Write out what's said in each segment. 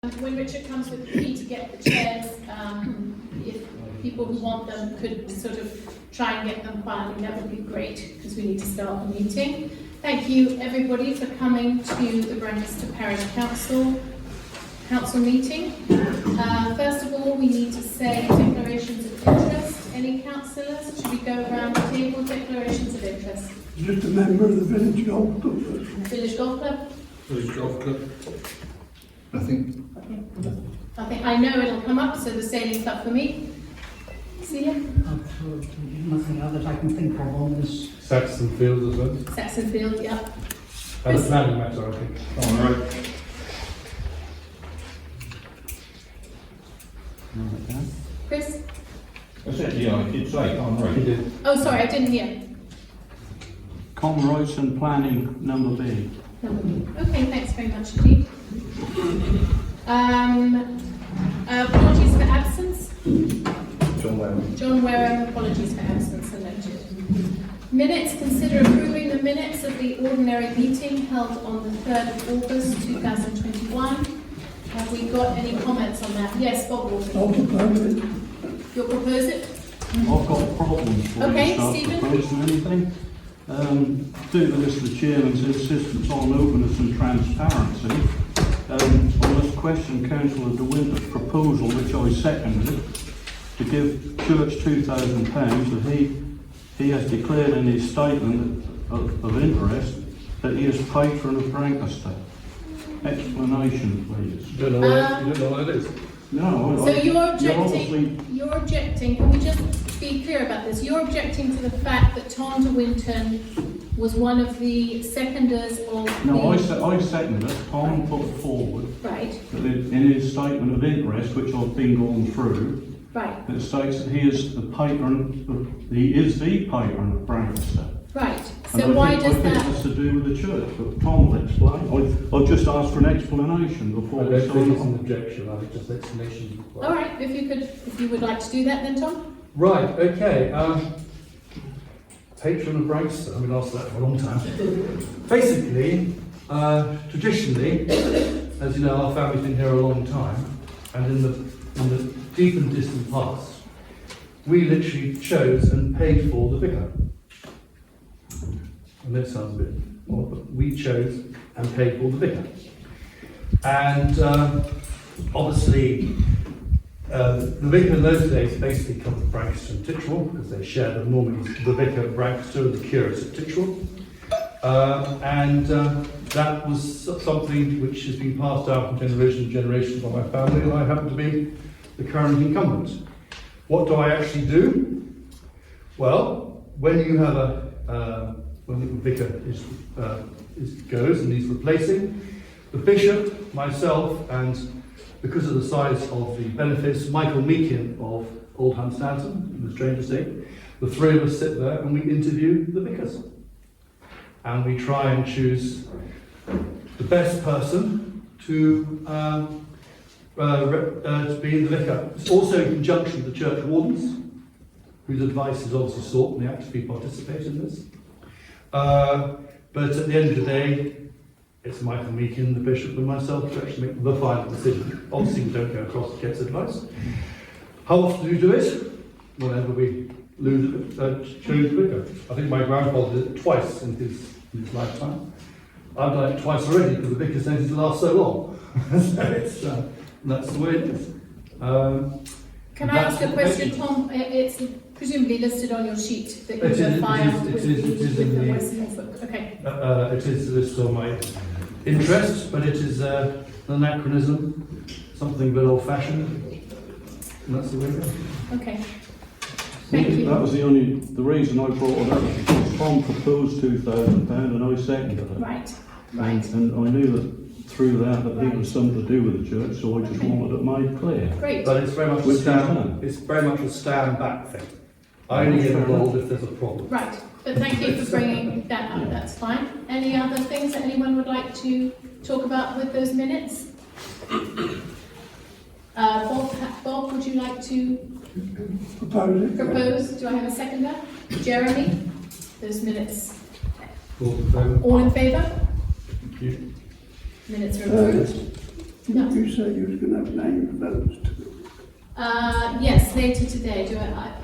When Richard comes with the key to get the chairs, if people who want them could sort of try and get them quietly, that would be great, because we need to start the meeting. Thank you everybody for coming to the Brancaster Parish Council meeting. First of all, we need to say declarations of interest. Any councillors? Should we go around the table? Declarations of interest. Just a member of the Village Golf Club. Village Golf Club? Village Golf Club. Nothing. I know it'll come up, so the sailing club for me. Celia? Nothing other that I can think of on this. Saxon Fields as well. Saxon Field, yeah. And the planning matter, I think. All right. Chris? I said, yeah, I did say, I'm right. You did. Oh, sorry, I didn't hear. Commerce and Planning, number B. Okay, thanks very much indeed. Apologies for absence. John Wareham. John Wareham, apologies for absence, elected. Minutes, consider approving the minutes of the ordinary meeting held on the 3rd of August 2021. Have we got any comments on that? Yes, Bob Walton. I'll propose it. You'll propose it? I've got problems for Okay, you, start Stephen. proposing anything. Due to this, the Chairman's insistence on openness and transparency, on this question, Councillor De Winter's proposal, which I seconded, to give Church £2,000 that he has declared in his statement of interest that he is patron of Brancaster. Explanation, please. You don't know what it is? No, So you're obviously. objecting, can we just be clear about this? You're objecting to the fact that Tom De Winton was one of the seconders of No, the... I seconded it. Tom put forward Right, that in his statement of interest, which I've been going through, right, it states that he is the patron of Brancaster. right. And So why I does think that... it's to do with the church, but Tom will explain. I'll just ask for an explanation before I we don't think sign it's an on. objection, I think just explanation. All right, if you would like to do that then, Tom? Right, okay. Patron of Brancaster, I've been asked that for a long time. Basically, traditionally, as you know, our family's been here a long time, and in the deep and distant past, we literally chose and paid for the vicar. And that sounds a bit odd, but we chose and paid for the vicar. And obviously, the vicar in those days basically covered Brancaster and Titchell, because they shared normally the vicar at Brancaster and the curate at Titchell. That was something which has been passed down from generation to generation by my family, and I happen to be the current incumbent. What do I actually do? Well, when you have when the vicar goes and he's replacing, the bishop, myself, and because of the size of the benefice, Michael Meakin of Oldham Stanton, in the Strange Estate, the three of us sit there and we interview the vicars. And we try and choose the best person to be the vicar. It's also in conjunction with the church wardens, whose advice is obviously sought and they actively participate in this. But at the end of the day, it's Michael Meakin, the bishop, and myself to actually make the final decision. Obviously, we don't go across to get advice. How often do we do it? Whenever we choose the vicar. I think my grandfather did it twice in his lifetime. I've done it twice already because the vicar says it lasts so long. So that's the way it is. Can I ask a question, Tom? It's presumably listed on your sheet that you have filed with the West Norfolk. Okay. It is listed on my interest, but it is an anachronism, something a bit old-fashioned, and that's the way it is. Okay. Thank you. That was the reason I brought it up, because Tom proposed £2,000 and I seconded it. Right. And I knew that through that it was something to do with the church, so I just wanted it made clear. Great. But it's very much Which a stand back thing. I only get involved if there's a problem. Right. But thank you for bringing that up. That's fine. Any other things that anyone would like to talk about with those minutes? Bob, would you like to propose? Do I have a seconder? Jeremy? Those minutes. All in favour? Thank you. Minutes are approved. No. You say you was going to have named votes to Yes, later today.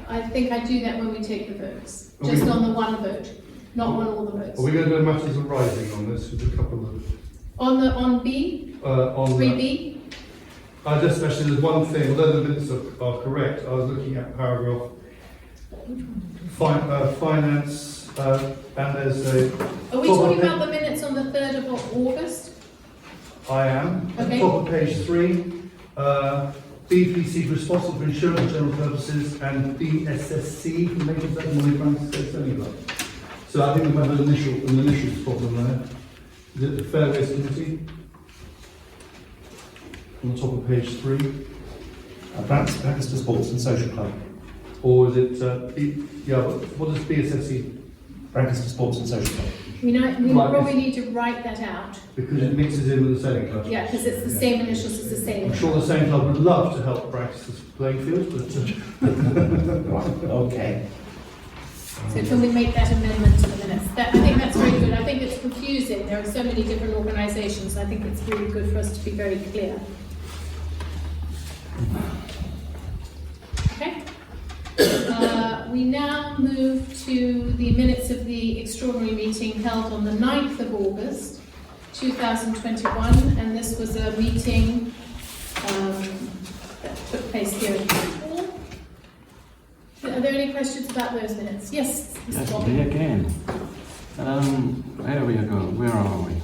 I think I do that when we take the votes. Just on the one vote, not on all the votes. Are we going to do matters arising on this with a couple of... On B? on 3B? just actually, there's one thing, although the minutes are correct, I was looking at paragraph finance, and there's a... Are we talking about the minutes on the 3rd of August? I am. At the Okay. top of page 3, BPC responsible for insurance and general purposes, and BSSC for making certain money transfers anyway. So I think we've had an initial problem there. Is it the Fairways Committee? On the top of page 3. Brancaster Sports and Social Club. Or is it, what is BSSC? Brancaster Sports and Social Club. We Right. probably need to write that out. Because it mixes in with the sailing club. Yeah, because it's the same initials as the same. I'm sure the sailing club would love to help Brancaster's playing field, but... Right, okay. So can we make that amendment to the minutes? I think that's very good. I think it's confusing. There are so many different organisations. I think it's really good for us to be very clear. Okay. We now move to the minutes of the extraordinary meeting held on the 9th of August 2021, and this was a meeting that took place here in the hall. Are there any questions about those minutes? Yes, Mr. Yes, Bobby. me again. There we go. Where are we?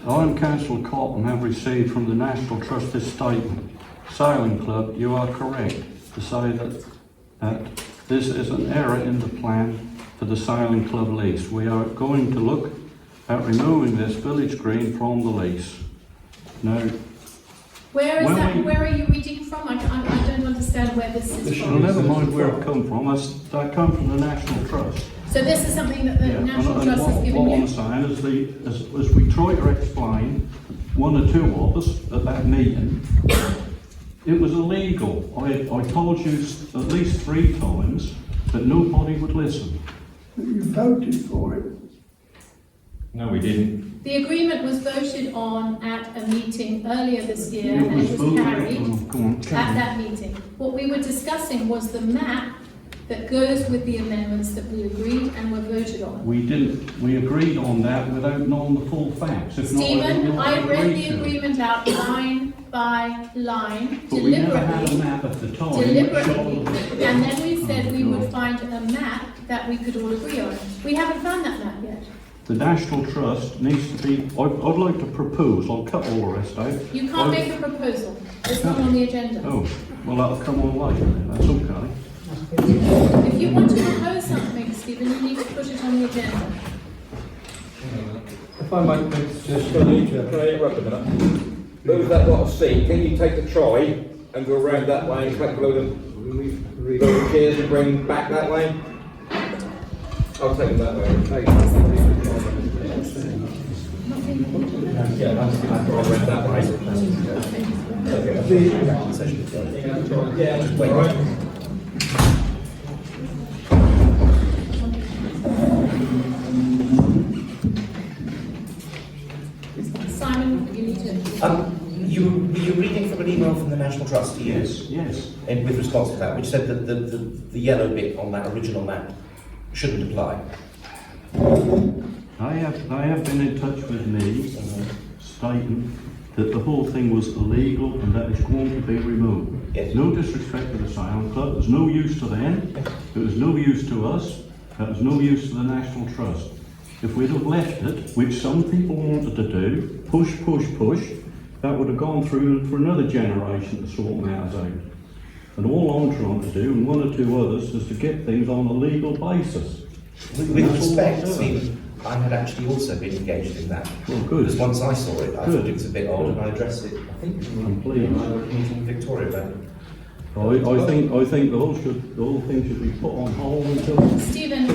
I and Councillor Cotton have received from the National Trust this statement. Sailing Club, you are correct to say that this is an error in the plan for the Sailing Club lease. We are going to look at removing this village green from the lease. Now, Where is when that? we- Where are you reading from? I don't understand where this is well, from. never mind where it come from. That come from the National Trust. So this is something that the National and Trust has given what I'm you? saying is, as we try to explain, one or two of us at that meeting, it was illegal. I told you at least 3 times, but nobody would listen. You voted for it. No, we didn't. The agreement was voted on at a meeting earlier this year, It and was it was voted carried on. Go on, at carry on. that meeting. What we were discussing was the map that goes with the amendments that we agreed and were voted on. We didn't. We agreed on that without knowing the full facts. If not, I Stephen, wouldn't I have read agreed the to it. agreement out line by line, But we never had a deliberately, map at the time. which deliberately, showed- and then we said we Oh, would God. find a map that we could all agree on. We haven't found that map yet. The National Trust needs to be. I'd like to propose. I'll cut all the rest out. You can't make a proposal. It's not on the agenda. Oh, well, that'll come on later then. That's okay. If you want to propose something, Stephen, you need to put it on the agenda. If I might make a suggestion. Can I interrupt a minute? Move that lot of seat. Can you take the trolley and go around that way and collect a load of chairs and bring back that way? I'll take them that way. Yeah, I'll around that way. Yeah, all right. Simon, you need to. You're reading from an email from the National Trust to you, Yes. and with response to that, which said that the yellow bit on that original map shouldn't apply. They have been in touch with me, stating that the whole thing was illegal and that it's going to be removed. Yes. No disrespect to the Sailing Club. There's no use to them. It was no use to us. That was no use to the National Trust. If we'd have left it, which some people wanted to do, push, that would have gone through for another generation to sort matters out. And all I'm trying to do, and one or two others, is to get things on a legal basis. With That's all respect, I'm doing. Stephen, I had actually also been engaged in that. Well, good. Because once I saw it, I Good. thought it was a bit odd, and I addressed it, I think, I'm pleased. in my meeting in Victoria about it. I think the whole thing should be put on hold until. Stephen,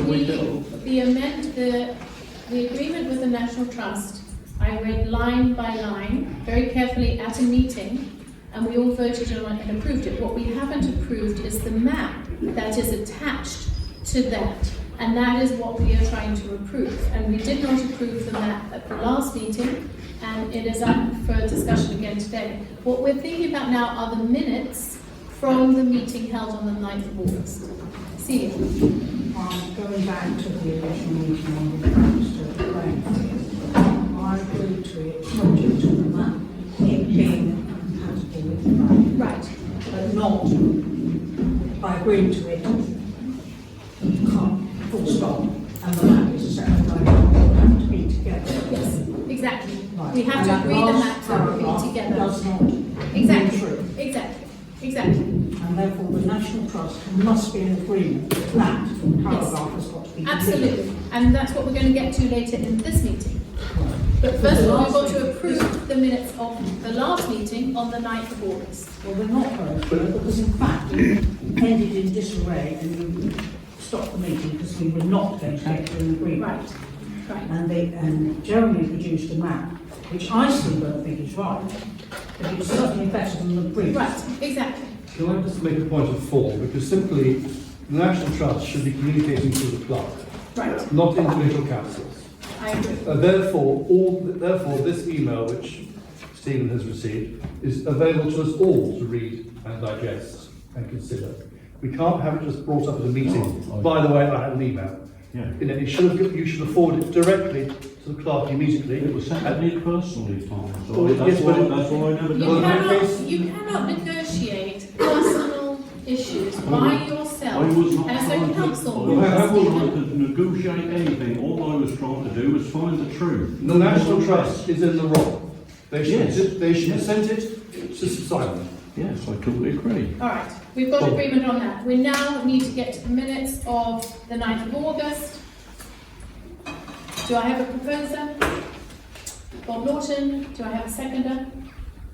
the agreement with the National Trust, I read line by line, very carefully at a meeting, and we all voted on it and approved it. What we haven't approved is the map that is attached to that, and that is what we are trying to approve. And we did not approve the map at the last meeting, and it is up for discussion again today. What we're thinking about now are the minutes from the meeting held on the 9th of August. See you. Going back to the original meeting on the Brancaster claim, I agreed to it, subject to the map, it being compatible with the map. Right. But not, I agreed to it, full stop, and the map is a separate item, they have to be together. Yes, exactly. Right. We have And to that agree the last map to paragraph be together. does not Exactly. go through. Exactly. And therefore the National Trust must be in agreement that that paragraph has got to be completed. Absolutely. And that's what we're going to get to later in this meeting. But first of all, we've got to approve the minutes of the last meeting on the 9th of August. Well, they're not very clear, because in fact it ended in disarray and we stopped the meeting because we were not going to get to an agreement. Right. And Jeremy produced a map, which I still don't think is right, but it's certainly better than the brief. Right, exactly. Can I just make a point of form? Because simply, the National Trust should be communicating to the clerk, Right. not individual councillors. I agree. Therefore, this email which Stephen has received is available to us all to read and digest and consider. We can't have it just brought up at a meeting. By the way, I had an email. Yeah. You know, you should have forwarded it directly to the clerk immediately. It was sent to me personally, Tom, so Oh, that's yes, but why I never You done it. you cannot negotiate personal issues by yourself I was not as a trying council. to, I wasn't trying to negotiate anything. All I was trying to do was find the truth. The National Trust is in the wrong. They should, Yes. they should have sent it to Simon. Yes, I totally agree. All right, we've got agreement on that. We now need to get to the minutes of the 9th of August. Do I have a proposer? Bob Norton, do I have a seconder?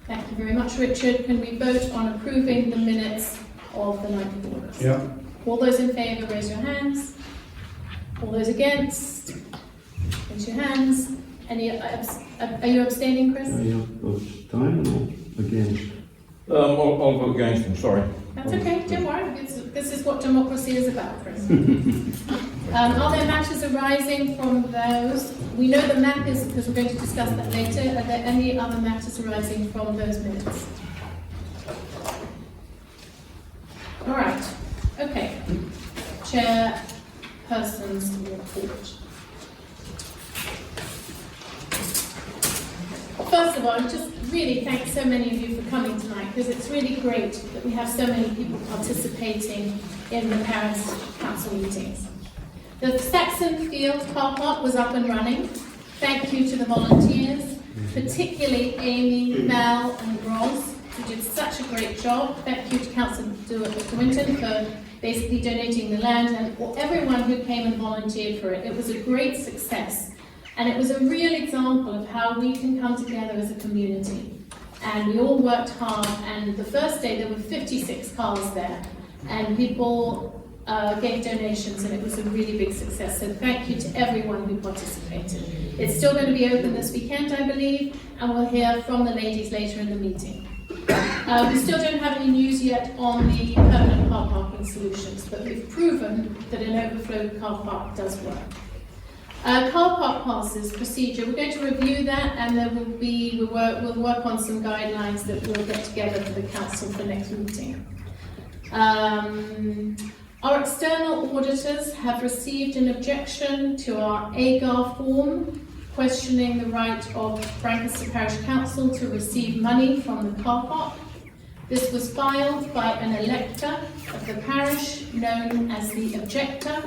Thank you very much, Richard. Can we vote on approving the minutes of the 9th of August? Yeah. All those in favour, raise your hands. All those against, raise your hands. Are you abstaining, Chris? Are you abstaining or against? I'll vote against them, sorry. That's okay, don't worry. This is what democracy is about, Chris. Are there matters arising from those? We know the map is, because we're going to discuss that later. Are there any other matters arising from those minutes? All right, okay. Chairperson's report. First of all, just really thank so many of you for coming tonight, because it's really great that we have so many people participating in the Parish Council meetings. The Saxon Field car park was up and running. Thank you to the volunteers, particularly Amy, Val and Roz, who did such a great job. Thank you to Councillor Winton for basically donating the land, and everyone who came and volunteered for it. It was a great success. And it was a real example of how we can come together as a community. And we all worked hard, and the first day there were 56 cars there, and people gave donations, and it was a really big success. So thank you to everyone who participated. It's still going to be open this weekend, I believe, and we'll hear from the ladies later in the meeting. We still don't have any news yet on the permanent car parking solutions, but we've proven that an overflow car park does work. Car park passes procedure, we're going to review that, and there will be, we'll work on some guidelines that we'll get together for the council for next meeting. Our external auditors have received an objection to our AGAR form questioning the right of Brancaster Parish Council to receive money from the car park. This was filed by an elector of the parish known as the objector,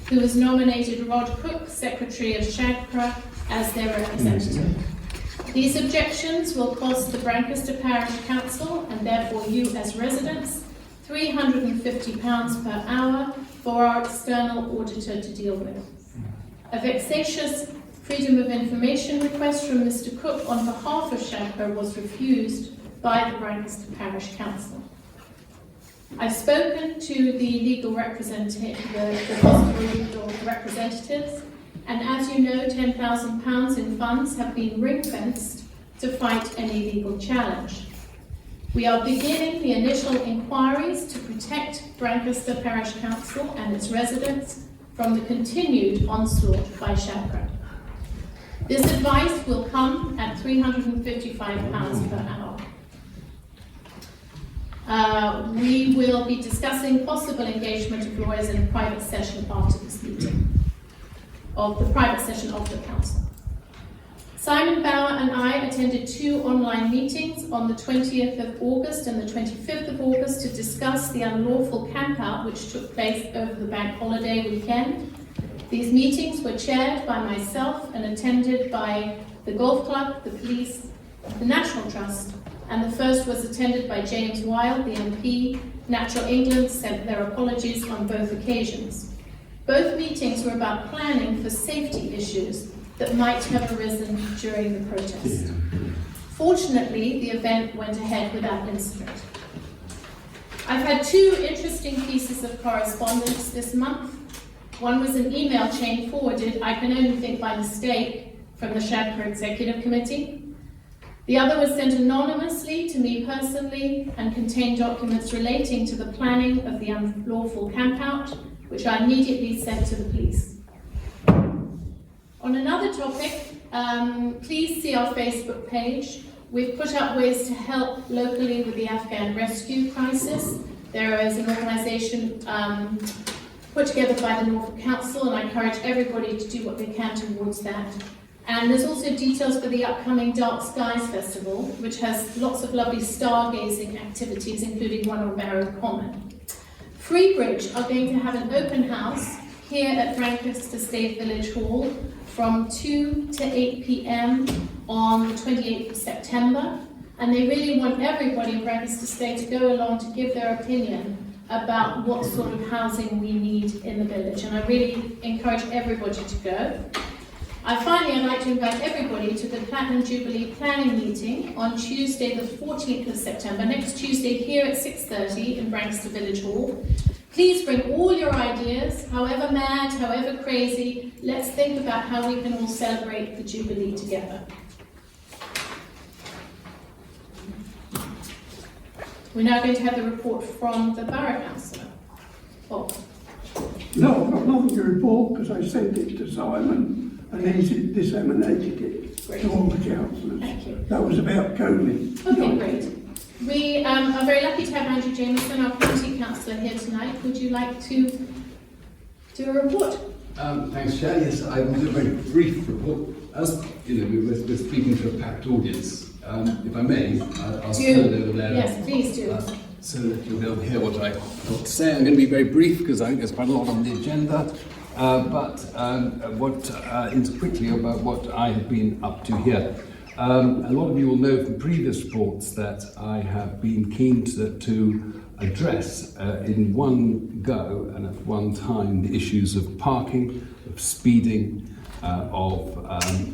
who has nominated Rod Cook, Secretary of SHAGPRA, as their representative. These objections will cost the Brancaster Parish Council, and therefore you as residents, £350 per hour for our external auditor to deal with. A vexatious Freedom of Information request from Mr. Cook on behalf of SHAGPRA was refused by the Brancaster Parish Council. I've spoken to the legal representatives, and as you know, £10,000 in funds have been ring-fenced to fight any legal challenge. We are beginning the initial inquiries to protect Brancaster Parish Council and its residents from the continued onslaught by SHAGPRA. This advice will come at £355 per hour. We will be discussing possible engagement of lawyers in a private session after this meeting, of the private session of the council. Simon Bauer and I attended 2 online meetings on the 20th of August and the 25th of August to discuss the unlawful campout which took place over the bank holiday weekend. These meetings were chaired by myself and attended by the golf club, the police, the National Trust, and the first was attended by James Wilde, the MP. Natural England sent their apologies on both occasions. Both meetings were about planning for safety issues that might have arisen during the protest. Fortunately, the event went ahead without incident. I've had 2 interesting pieces of correspondence this month. One was an email chain forwarded, I can only think by mistake, from the Shadper Executive Committee. The other was sent anonymously to me personally and contained documents relating to the planning of the unlawful campout, which I immediately sent to the police. On another topic, please see our Facebook page. We've put up ways to help locally with the Afghan rescue crisis. There is an organisation put together by the Norfolk Council, and I encourage everybody to do what they can towards that. And there's also details for the upcoming Dark Skies Festival, which has lots of lovely stargazing activities, including one on Borough Common. Freebridge are going to have an open house here at Brancaster State Village Hall from 2 to 8 p.m. on the 28th of September. And they really want everybody in Brancaster State to go along to give their opinion about what sort of housing we need in the village. And I really encourage everybody to go. Finally, I'd like to invite everybody to the Platinum Jubilee planning meeting on Tuesday the 14th of September, next Tuesday here at 6:30 in Brancaster Village Hall. Please bring all your ideas, however mad, however crazy. Let's think about how we can all celebrate the Jubilee together. We're now going to have the report from the Borough Councillor. Bob. No, I've got nothing to report because I sent it to Simon and he's disseminated it to all the councillors. Thank you. That was about COVID. Okay, great. We are very lucky to have Andrew Jameson, our county councillor, here tonight. Would you like to do a report? Thanks, Chair. Yes, I will do a very brief report. As you know, we're speaking to a packed audience. If I may, I'll stand over there. Yes, please do. So that you'll be able to hear what I've got to say. I'm going to be very brief because I think there's quite a lot on the agenda. Quickly about what I have been up to here. A lot of you will know from previous reports that I have been keen to address in one go and at one time the issues of parking, of speeding, of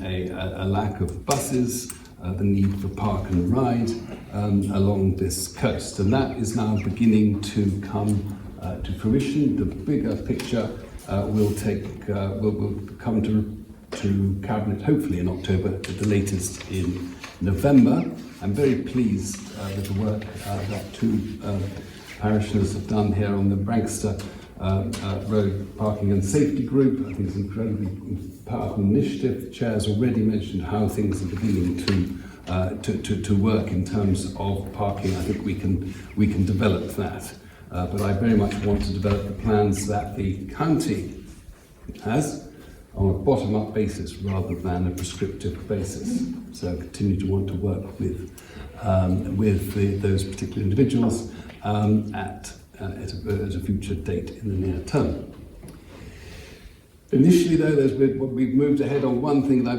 a lack of buses, the need for park and ride along this coast. And that is now beginning to come to fruition. The bigger picture will come to Cabinet hopefully in October, at the latest in November. I'm very pleased with the work that 2 parishioners have done here on the Brancaster Road Parking and Safety Group. I think it's an incredibly powerful initiative. The Chair's already mentioned how things are beginning to work in terms of parking. I think we can develop that. But I very much want to develop the plans that the county has on a bottom-up basis rather than a prescriptive basis. So I continue to want to work with those particular individuals at a future date in the near term. Initially, though, we've moved ahead on one thing that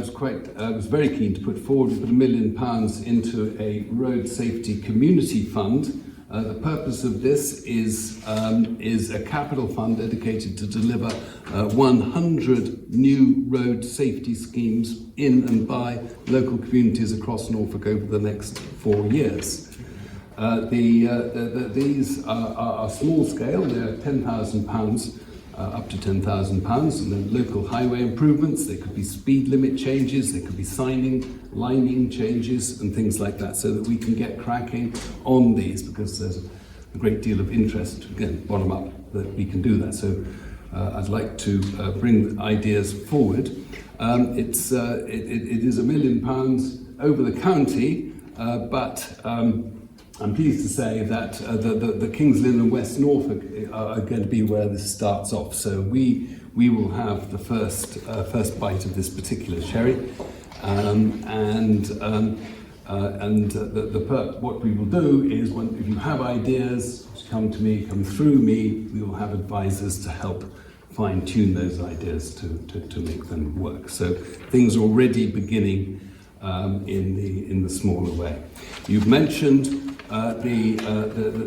I was very keen to put forward. We put £1 million into a road safety community fund. The purpose of this is a capital fund dedicated to deliver 100 new road safety schemes in and by local communities across Norfolk over the next 4 years. These are small scale. They're £10,000 up to £10,000, and then local highway improvements. They could be speed limit changes, they could be lining changes and things like that, so that we can get cracking on these, because there's a great deal of interest, again, bottom up, that we can do that. So I'd like to bring ideas forward. It is £1 million over the county, but I'm pleased to say that the King's Lynn and West Norfolk are going to be where this starts off. So we will have the first bite of this particular cherry, what we will do is, if you have ideas, come to me, come through me. We will have advisors to help fine-tune those ideas to make them work. So things are already beginning in the smaller way. You've mentioned the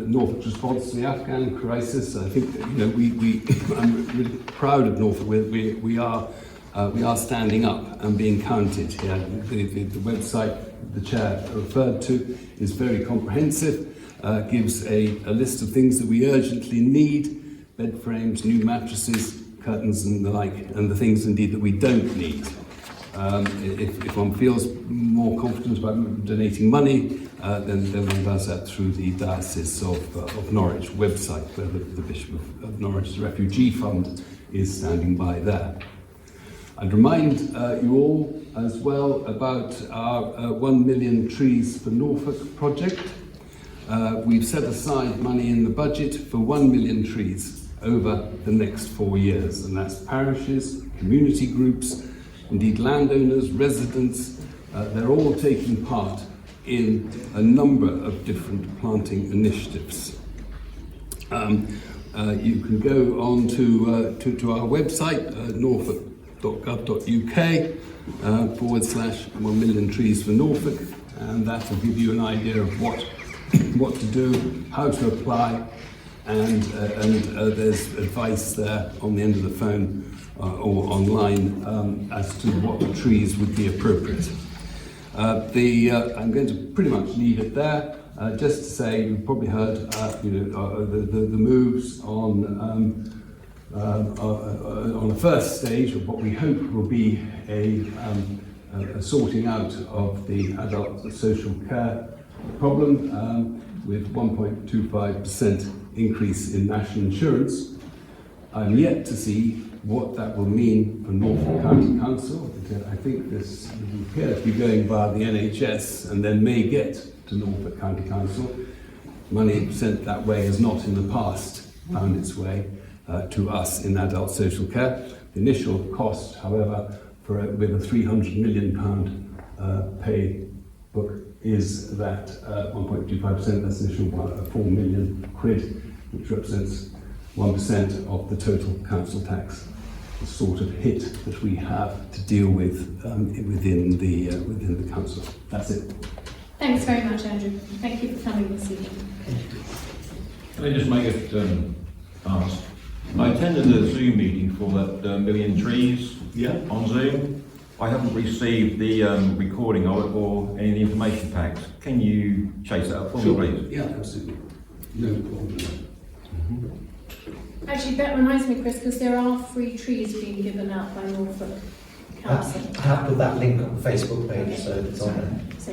Norfolk's response to the Afghan crisis. I think I'm really proud of Norfolk. We are standing up and being counted here. The website the chair referred to is very comprehensive. Gives a list of things that we urgently need: bed frames, new mattresses, curtains and the like, and the things indeed that we don't need. If one feels more confident about donating money, then one does that through the Diocese of Norwich website, where the Bishop of Norwich's Refugee Fund is standing by there. I'd remind you all as well about our 1 million trees for Norfolk project. We've set aside money in the budget for 1 million trees over the next 4 years, and that's parishes, community groups, indeed landowners, residents. They're all taking part in a number of different planting initiatives. You can go on to our website, norfolk.gov.uk /1 million trees for Norfolk, and that will give you an idea of what to do, how to apply, and there's advice there on the end of the phone or online as to what trees would be appropriate. I'm going to pretty much leave it there. Just to say, you've probably heard the moves on a first stage of what we hope will be a sorting out of the adult social care problem with 1.25% increase in national insurance. I'm yet to see what that will mean for Norfolk County Council. I think this will appear to be going via the NHS and then may get to Norfolk County Council. Money sent that way has not in the past found its way to us in adult social care. The initial cost, however, with a £300 million pay book is that 1.25%, that's initial 4 million quid, which represents 1% of the total council tax, the sort of hit that we have to deal with within the council. That's it. Thanks very much, Andrew. Thank you for coming this evening. Can I just make a ask? I attended a Zoom meeting for that million trees on Zoom. I haven't received the recording of it or any of the information packs. Can you chase that up for me, please? Yeah, absolutely. No problem. Actually, that reminds me, Chris, because there are free trees being given out by Norfolk Council. I have put that link on the Facebook page, so it's on there. So,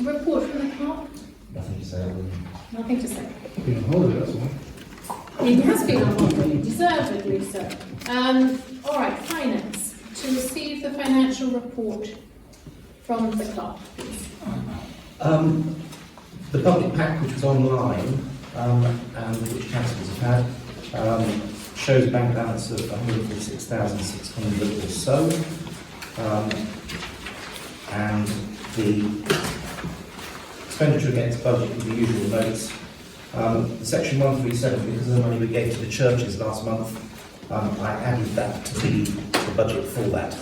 report from the clerk? Nothing to say. Nothing to say. Been on holiday, that's why. It has been on holiday, deservedly so. All right, finance. To receive the financial report from the clerk, please. The public pack, which was online, and which councillors have had, shows a bank balance of 146,600 or so, and the expenditure against budget with the usual notes. Section 137, because of the money we gave to the churches last month, I added that to the budget for that,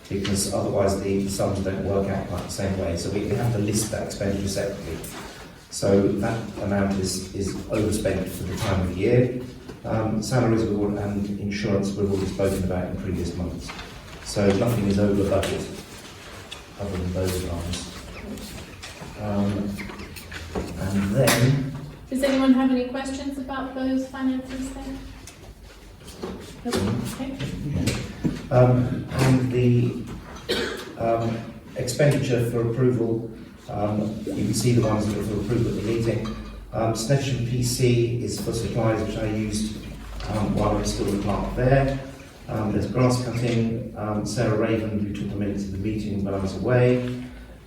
because otherwise the sums don't work out quite the same way. So we have to list that expenditure separately. So that amount is overspent for the time of year. Salaries and insurance were already spoken about in previous months. So nothing is over budget other than those lines. And then... Does anyone have any questions about those finances then? Okay. And the expenditure for approval, you can see the ones that are for approval at the meeting. Sectional PC is for supplies which I used while I was still the clerk there. There's grass cutting. Sarah Raven, who took the minutes of the meeting when I was away.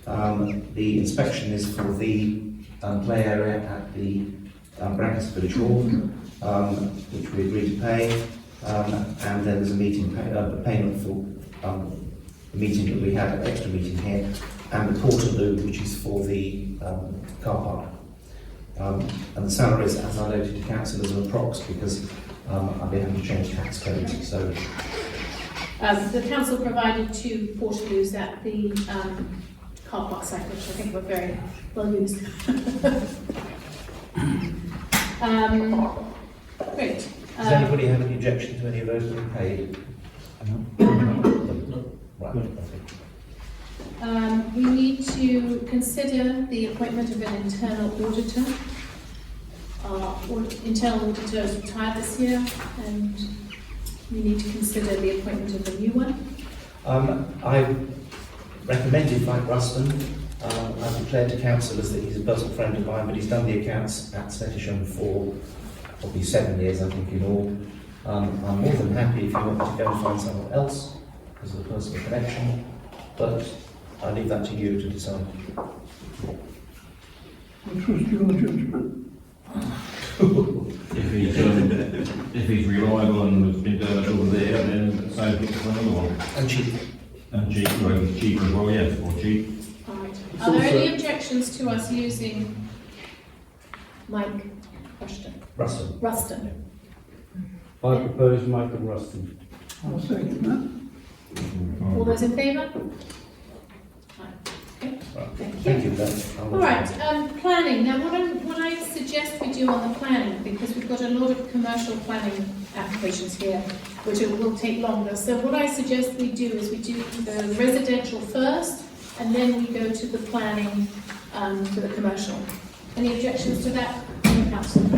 The inspection is for the play area at the Brancaster Village Hall, which we agreed to pay. And then there's a payment for the meeting that we had, an extra meeting here, and the Portaloo, which is for the car park. And the salaries, as I noted to councillors, are approx because I'll be having to change tax codes. So the council provided 2 Portaloos at the car park site, which I think were very well used. Great. does anybody have any objection to any of those being paid? No. Right. Okay. We need to consider the appointment of an internal auditor. Our internal auditor is retired this year, and we need to consider the appointment of a new one. I recommended Mike Ruston. I've declared to councillors that he's a personal friend of mine, but he's done the accounts at Sectional for probably 7 years, I think, in all. I'm more than happy if you want to go and find someone else because of the personal connection, but I leave that to you to decide. I trust your judgment. If he's reliable and has been doing it over there, then save it for another one. And cheap. And cheap, well, cheap as well, yes, or cheap. All right. Are there any objections to us using Mike Ruston? I propose Michael Ruston. I'll second that. All those in favour? Okay. Thank you, Ben. All right, planning. Now, what I suggest we do on the planning, because we've got a lot of commercial planning applications here, which will take longer. So what I suggest we do is we do the residential first, and then we go to the planning for the commercial. Any objections to that, Councillor?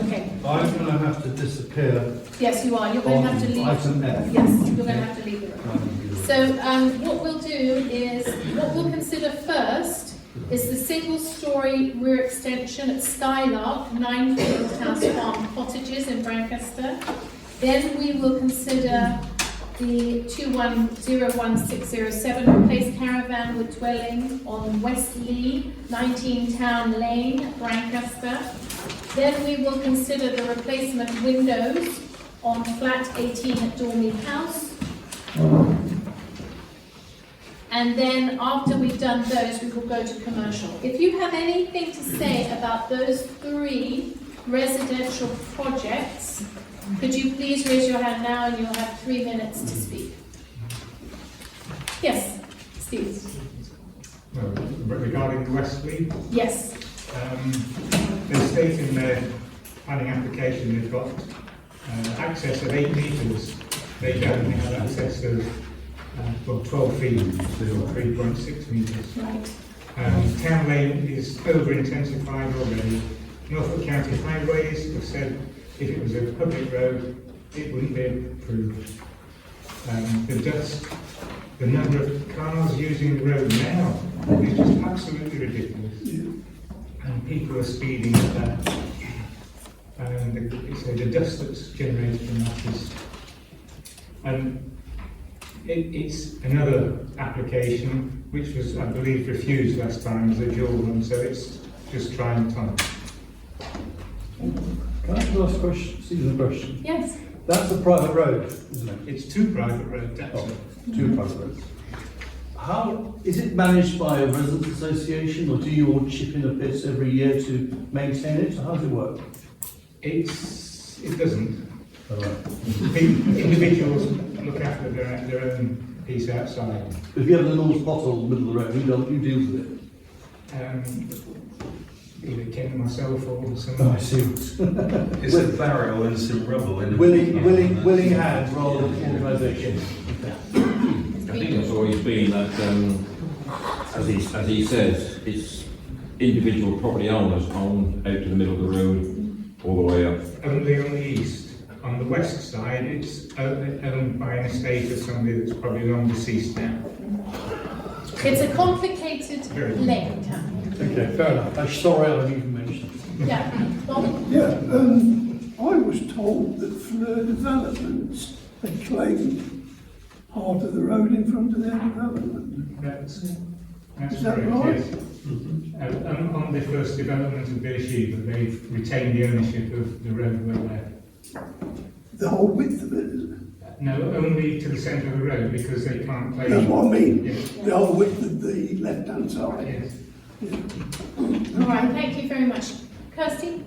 Okay. I'm going to have to disappear. Yes, you are. You're going to have to leave. Item F. Yes, you're going to have to leave the room. So what we'll do is, what we'll consider first is the single-storey rear extension at Skylark, 9 House Farm Cottages in Brancaster. Then we will consider the 2101-607 replace caravan with dwelling on West Lee, 19 Town Lane, Brancaster. Then we will consider the replacement windows on flat 18 at Dormy House. And then after we've done those, we will go to commercial. If you have anything to say about those 3 residential projects, could you please raise your hand now and you'll have 3 minutes to speak. Yes, Steve. Regarding the Westley, Yes. they state in their planning application they've got access of 8 metres. They don't have access of 12 feet, so 3.6 metres. Right. Town Lane is over-intensified already. Norfolk County Highways have said if it was a public road, it wouldn't be approved. The dust, the number of cars using the road now is just absolutely ridiculous. And people are speeding at that. And so the dust that's generated from that is... It's another application which was, I believe, refused last time as a dual one, so it's just trying time. Can I ask a question? Yes. That's a private road, isn't it? It's 2 private roads, actually. 2 private roads. How is it managed by a residents' association, or do you all chip in a bit every year to maintain it? How does it work? It doesn't. All right. Individuals look after their own piece outside. If you have an enormous pothole in the middle of the road, who deals with it? Either Ken, myself, or someone. Oh, I see. It's a burial and some rubble in willing hand rather than organisation. I think that's always been that, as he says, it's individual property owners own out to the middle of the road, all the way up. Only on the east. On the west side, it's owned by an estate of somebody that's probably long deceased now. It's a complicated lane, Tam. Okay, fair enough. I'm sorry I didn't mention it. Yeah. Bob? Yeah, I was told that Fleur Developments they claimed part of the road in front of their development. That's Is that correct, right? yes. On the first development of Beersheba, they've retained the ownership of the road well there. The whole width of it, isn't No, only to the centre of the road because they can't it? place. That's what I mean, Yes. the whole width of the left-hand side. Yes. All right, thank you very much. Kirsty?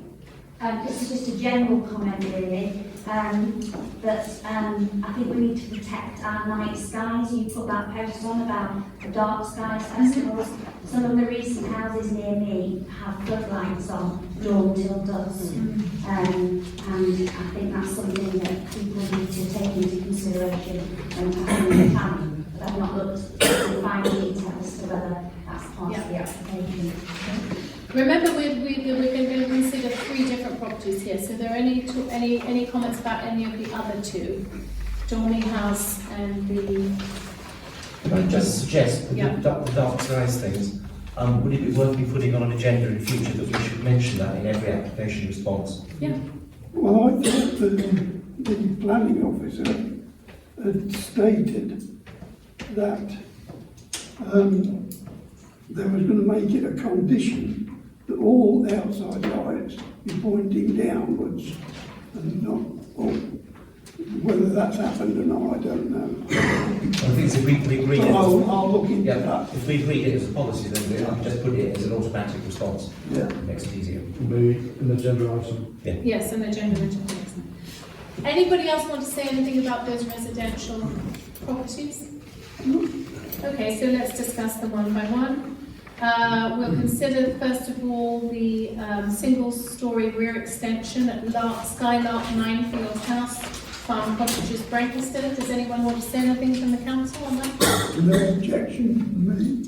This is just a general comment really, but I think we need to protect our night skies. You put that post on about the dark skies festivals. Some of the recent houses near me have floodlights on dawn till dusk, and I think that's something that people need to take into consideration when planning the plan. But I've not looked at the final details as to whether that's part of the application. Remember, we're going to consider 3 different properties here. So, there are any comments about any of the other 2? Dormy House and the. Can I just suggest, with Yeah. the dark skies things, would it be worth me putting on an agenda in future that we should mention that in every application response? Yeah. Well, I thought the planning officer had stated that they was going to make it a condition that all outside lights be pointing downwards and not, or whether that's happened or not, I don't know. I think if we agreed it, I'll look into yeah, that. if we agreed it as a policy, then we can just put it as an automatic response. Yeah. Makes it easier. Maybe an agenda item. Yes, an agenda item. Anybody else want to say anything about those residential properties? Okay, so let's discuss them one by one. We'll consider, first of all, the single-storey rear extension at Skylark Ninefield House, Farm Cottages, Brancaster. Does anyone want to say anything from the council on that? No objection from me.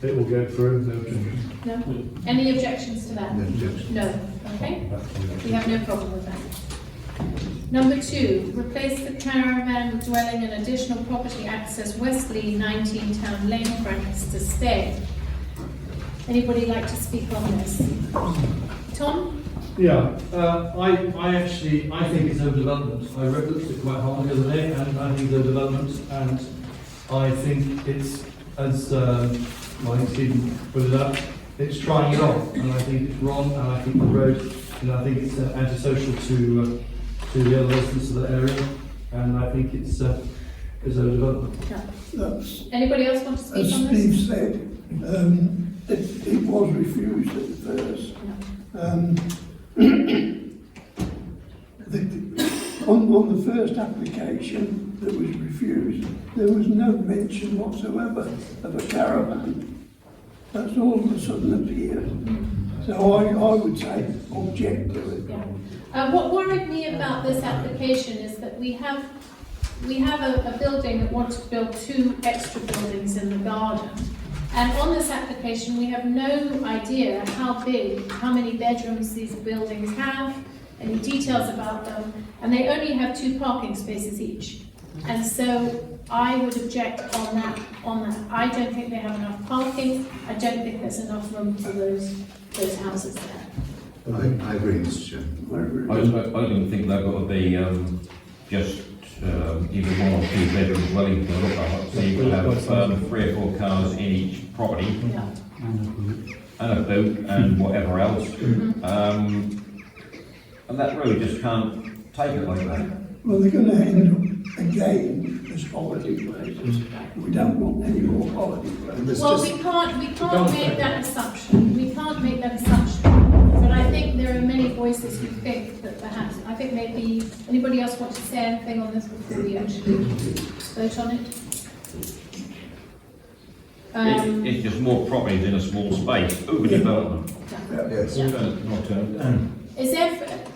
It will go through, no objection. No? Any objections to that? No objection. No. Okay. We have no problem with that. Number 2, replace the caravan dwelling and additional property access Westley 19 Town Lane, Brancaster Stay. Anybody like to speak on this? Tom? Yeah, I think it's overdevelopment. I referenced it quite hard the other day, and I think it's overdevelopment, and I think it's, as Stephen put it up, it's trying it on, and I think it's wrong, and I think the road, and I think it's antisocial to the other residents of the area, and I think it's overdevelopment. That's, Anybody else want to speak as on Steve this? said, it was refused at first. On the first application that was refused, there was no mention whatsoever of a caravan. That's all of a sudden appeared. So I would say object to it. Yeah. What worried me about this application is that we have a building that wants to build 2 extra buildings in the garden. And on this application, we have no idea how big, how many bedrooms these buildings have, any details about them, and they only have 2 parking spaces each. And so I would object on that. I don't think they have enough parking. I don't think there's enough room for those houses there. I agree, Mr. Chairman. I don't think they've got to be just either 1 or 2 bedroom dwelling to look at. So you could have 3 or 4 cars in each property, Yeah. and a boat and whatever else. And that road just can't take it like that. Well, they're going to end up again as holiday places. We don't want any more holiday places. Well, we can't make that assumption. We can't make that assumption. But I think there are many voices who think that perhaps, I think maybe, anybody else want to say anything on this before we actually vote on it? It's just more properties in a small space, overdevelopment. Yes.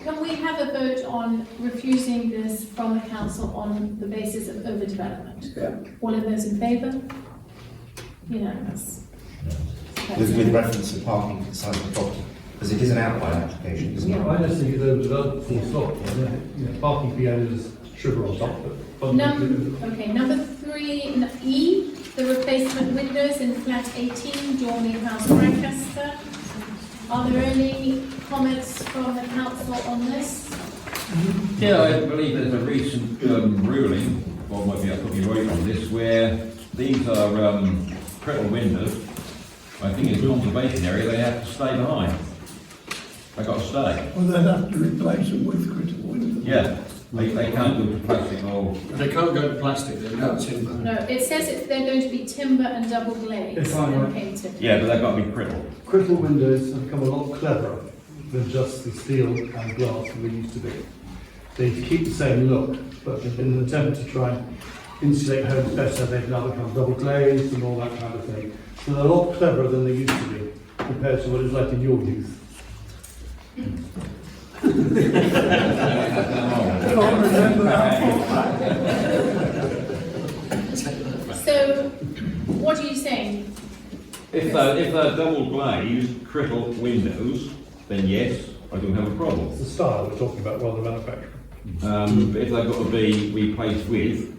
Can we have a vote on refusing this from the council on the basis of overdevelopment? Yeah. All of those in favour? Unanimous. With reference to parking inside the property, because it is an outline application, isn't it? I just think it's overdevelopment, full stop. Parking fee is sugar on top, but... Number 3E, the replacement windows in flat 18, Dorney House, Brancaster. Are there any comments from the council on this? Yeah, I believe there's a recent ruling, or maybe I could be right on this, where these are Crickle windows. I think in conservation area they have to stay behind. They got to stay. Well, they'd have to replace them with critical windows. Yeah, they can't go to plastic or... They can't go to plastic, they're not timber. No, it says they're going to be timber and double glazed If I'm and right. painted. Yeah, but they've got to be Crickle. Crystal windows have become a lot cleverer than just the steel and glass that we used to be. They keep the same look, but in an attempt to try and insulate homes better, they've now become double glazed and all that kind of thing. So they're a lot cleverer than they used to be, compared to what it was like in your youth. Can't remember So, what are you saying? If they're double glazed Crickle windows, then yes, I don't have a problem. It's the style we're talking about rather than manufacturing. But if they've got to be replaced with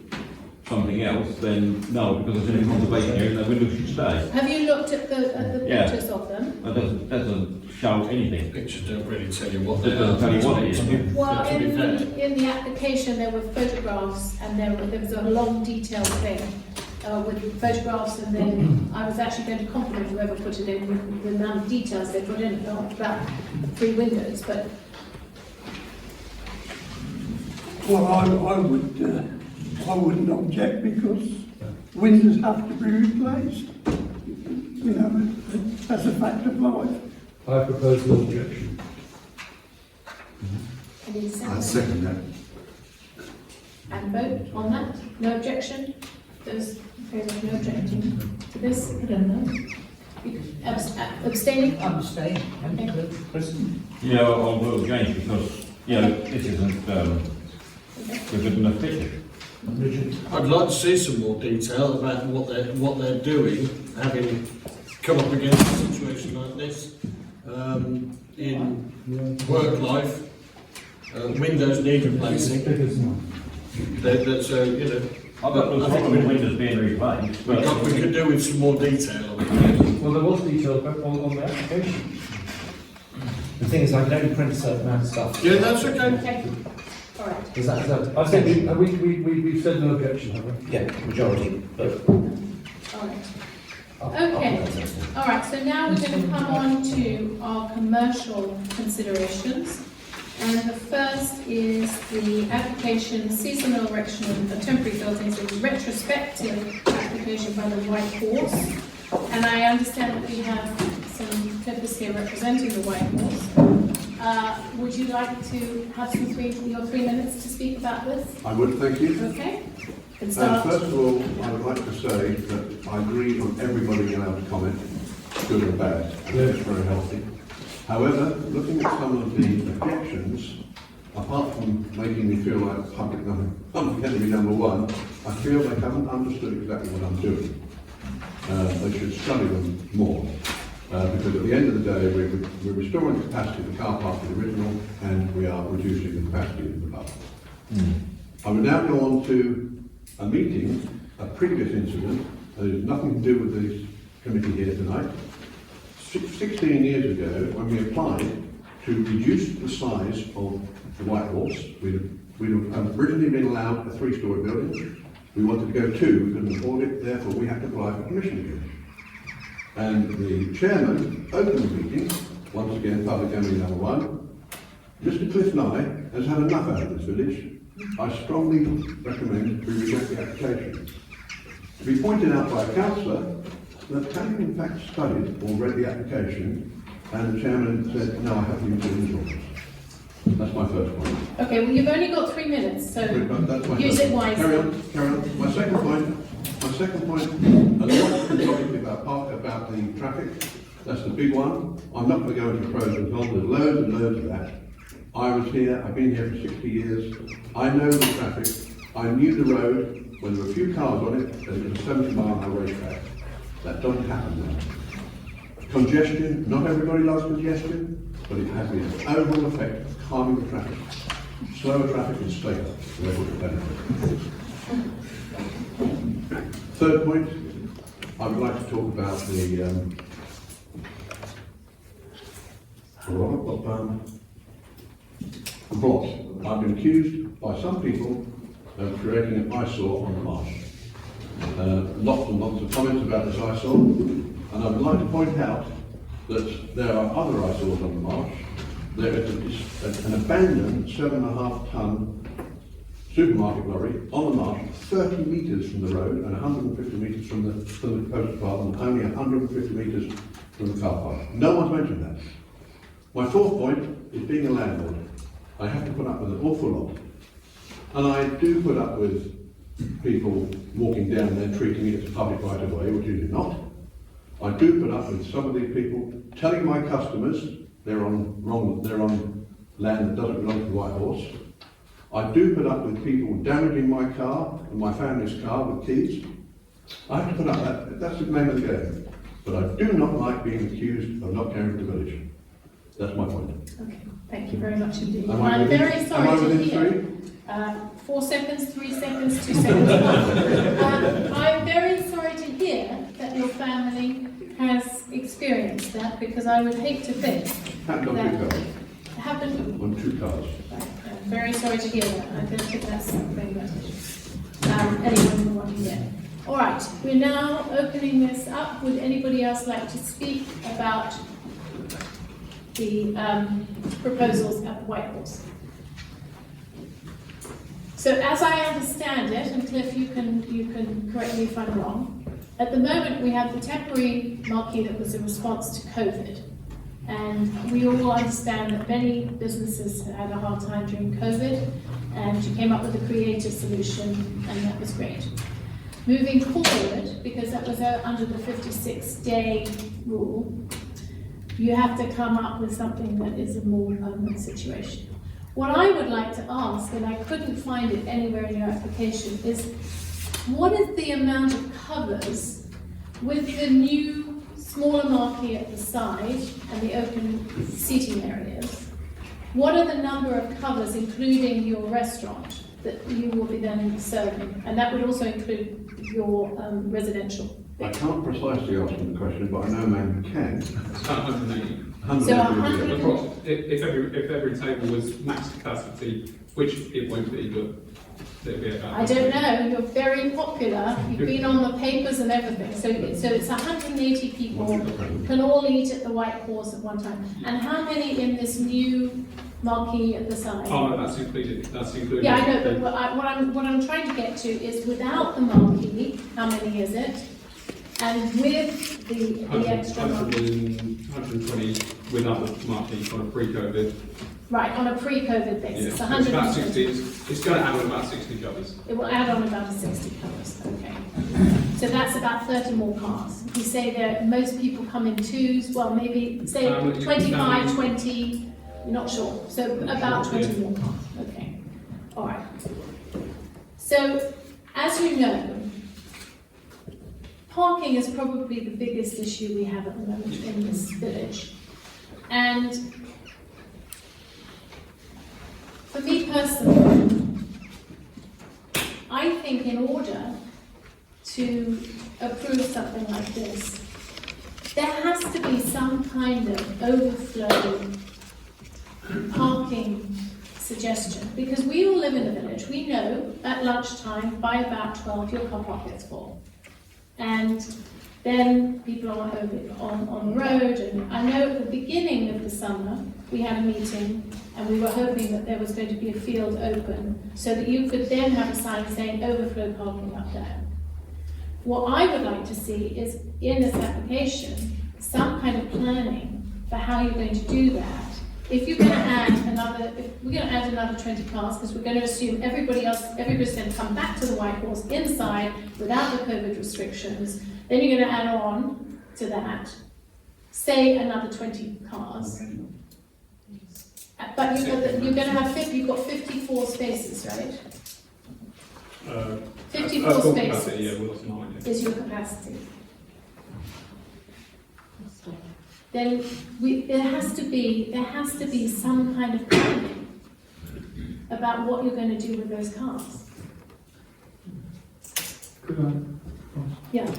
something else, then no, because it's in a conservation area, the windows should stay. Have you looked at the Yeah. pictures of them? That doesn't show anything. Pictures don't really tell you what It they doesn't are. tell you what it is. Well, To be fair. in the application there were photographs and there was a long detailed thing with photographs, and then I was actually going to compliment whoever put it in with the amount of details they put in about the 3 windows, but Well, I wouldn't object because windows have to be replaced. You know, that's a fact of life. I propose no objection. I need a I second. second that. And vote on that? No objection? Those in favour of no objecting to this? I don't know. Abstaining? I'm staying. Yeah, I'll vote against because, you know, this isn't a good enough picture. I'd like to see some more detail about what they're doing, having come up against a situation like this in work life. Windows need replacing. So you know, I've got no problem with windows being replaced, but we could do with some more detail on it. Well, there was detail on the application. The thing is, I can only print a certain amount of stuff. Yeah, that's okay. Okay. All right. Is that I think we've said no objection, have we? yeah, majority, but All right. Okay. All right. So now we're going to come on to our commercial considerations. And the first is the application seasonal erection of temporary buildings, a retrospective application by the White Horse. And I understand that we have some clippers here representing the White Horse. Would you like to have your 3 minutes to speak about this? I would, thank you. Okay. Can start. First of all, I would like to say that I agree on everybody being allowed to comment, good or bad. I think it's very healthy. However, looking at some of the objections, apart from making me feel like public enemy number one, I feel they haven't understood exactly what I'm doing. They should study them more. Because at the end of the day, we're restoring the capacity of the car park to the original, and we are reducing the capacity of the pub. I will now go on to a meeting, a previous incident, that has nothing to do with this committee here tonight. 16 years ago, when we applied to reduce the size of the White Horse, we'd originally been allowed a 3-storey building. We wanted to go 2, we couldn't afford it, therefore we had to apply for permission again. And the chairman opened the meeting, once again public enemy number one. Mr. Cliff Nye has had enough out of this village. I strongly recommend we reject the application. To be pointed out by a councillor that having in fact studied or read the application, and the chairman said, no, I have to use the insurance. That's my first point. Okay, well, you've only got 3 minutes, so That's my use first it point. wisely. Carry on. My second point, a lot has been talking about the traffic. That's the big one. I'm not going to go into pros and cons. There's loads and loads of that. I was here, I've been here for 60 years. I know the traffic. I knew the road when there were a few cars on it, and it was a 70-mile-an-hour racetrack. That doesn't happen now. Congestion, not everybody loves congestion, but it has the overall effect of calming the traffic. Slower traffic is safer, therefore it benefits. Third point, I would like to talk about the block. I've been accused by some people of creating an eyesore on the marsh. Lots and lots of comments about this eyesore, and I would like to point out that there are other eyesores on the marsh. There is an abandoned 7.5 ton supermarket lorry on the marsh, 30 metres from the road and 150 metres from the coast path, and only 150 metres from the car park. No one's mentioned that. My fourth point is being a landlord. I have to put up with an awful lot. And I do put up with people walking down there treating it as a public right of way, which it is not. I do put up with some of these people telling my customers they're on land that doesn't belong to the White Horse. I do put up with people damaging my car and my family's car with keys. I have to put up that. That's the name of the game. But I do not like being accused of not caring for the village. That's my point. Okay, thank you very much indeed. Am I I'm within- very sorry am I to within hear. 4 seconds, 3 seconds, 2 seconds. I'm very sorry to hear that your family has experienced that, because I would hate to think Happened on 2 cars. it happened. On 2 cars. Right, I'm very sorry to hear that. I don't think that's something that anyone would want to hear. All right, we're now opening this up. Would anybody else like to speak about the proposals at the White Horse? So as I understand it, and Cliff, you can correct me if I'm wrong, at the moment we have the temporary marquee that was a response to COVID. And we all understand that many businesses had a hard time during COVID, and you came up with a creative solution, and that was great. Moving forward, because that was under the 56-day rule, you have to come up with something that is a more permanent situation. What I would like to ask, and I couldn't find it anywhere in your application, is what is the amount of covers with the new smaller marquee at the side and the open seating areas? What are the number of covers, including your restaurant, that you will be then serving? And that would also include your residential. I can't precisely answer the question, but I know a man who can. 180. So 100. If every table was max capacity, which it won't be, but there'll be about. I don't know, you're very popular, you've been on the papers and everything, so it's 180 people can all eat at the White Horse at one time. And how many in this new marquee at the side? Oh, no, that's included. That's included. Yeah, I know, but what I'm trying to get to is without the marquee, how many is it? And with the extra marquee? 120 without the marquee on a pre-COVID. Right, on a pre-COVID basis, Yeah, so 100. it's about 60. It's going to add on about 60 covers. It will add on about 60 covers, okay. So that's about 30 more cars. We say that most people come in twos, well, maybe say 25, 20, not sure. So about 20 more cars, okay. All right. So, as you know, parking is probably the biggest issue we have at the moment in this village. And for me personally, I think in order to approve something like this, there has to be some kind of overflow parking suggestion. Because we all live in a village, we know at lunchtime, by about 12, your car park gets full. And then people are on the road, and I know at the beginning of the summer, we had a meeting, and we were hoping that there was going to be a field open, so that you could then have a sign saying overflow parking up there. What I would like to see is, in this application, some kind of planning for how you're going to do that. If you're going to add we're going to add another 20 cars, because we're going to assume everybody's going to come back to the White Horse inside without the COVID restrictions, then you're going to add on to that, say another 20 cars. But you're going to have you've got 54 spaces, right? 54 spaces is your capacity. Then there has to be some kind of planning about what you're going to do with those cars. Could Yeah.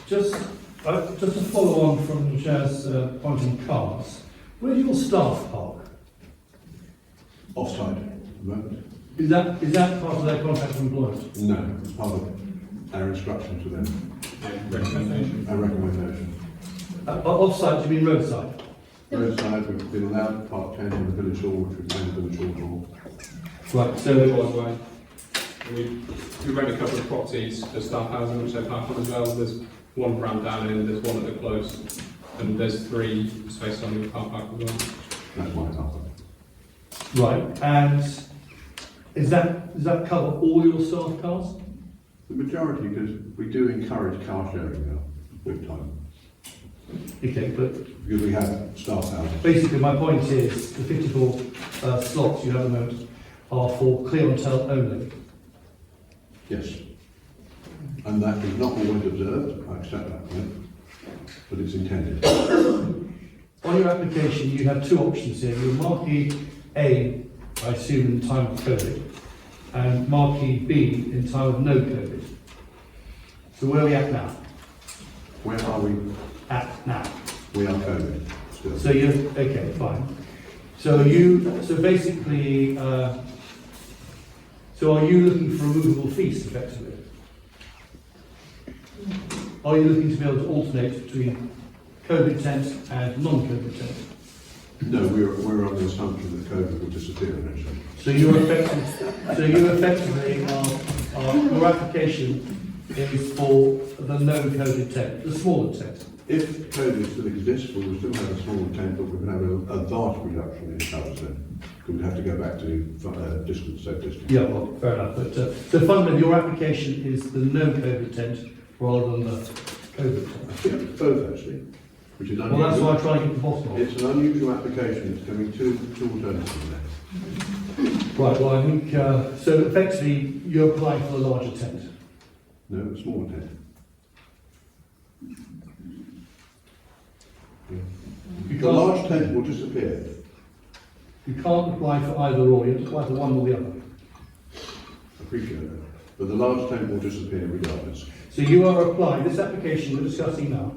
Just to follow on from the chair's point on cars, where do your staff park? Offside at the moment. Is that part of their contract of employment? No, it's part of our instruction to them, Recommendation. our recommendation. Off-site, do you mean roadside? Roadside, we've been allowed to park 10 in the village hall, which we've done in the village hall. Right, So so, driveway. We rent a couple of properties for staff housing, which they park on as well. There's one brand down in, there's one at the close, and there's 3 spaces on the car park as well. That's my car park. right, and does that cover all your staff cars? The majority, because we do encourage car sharing now, big time, Okay, but because we have staff houses. basically my point is the 54 slots you have at the moment are for clientele only. Yes. And that is not always observed, I accept that point, but it's intended. On your application, you have 2 options here. You're marquee A, I assume, in time of COVID, and marquee B in time of no COVID. So where are we at now? Where are we? At now. We are COVID still. So you're, okay, fine. So basically, so are you looking for removable fees effectively? Are you looking to be able to alternate between COVID tent and non-COVID tent? No, we're on the assumption that COVID will disappear eventually. So you effectively are your application is for the no COVID tent, the smaller tent. If COVID still exists, we will still have a small tent, but we can have a vast reduction in colours then. We would have to go back to distance, safe distance. Yeah, well, fair enough. But so fundamentally, your application is the no COVID tent rather than the COVID tent. I think both actually, which is unusual. Well, that's why I try and get the bottom of it. It's an unusual application. It's coming two alternatives there. Right. Well, I think so. Effectively, you're applying for the larger tent. No, a smaller tent. You The large tent will disappear. You can't apply for either or. You have to apply for one or the other. I appreciate that. But the large tent will disappear regardless. So you are applying, this application we're discussing now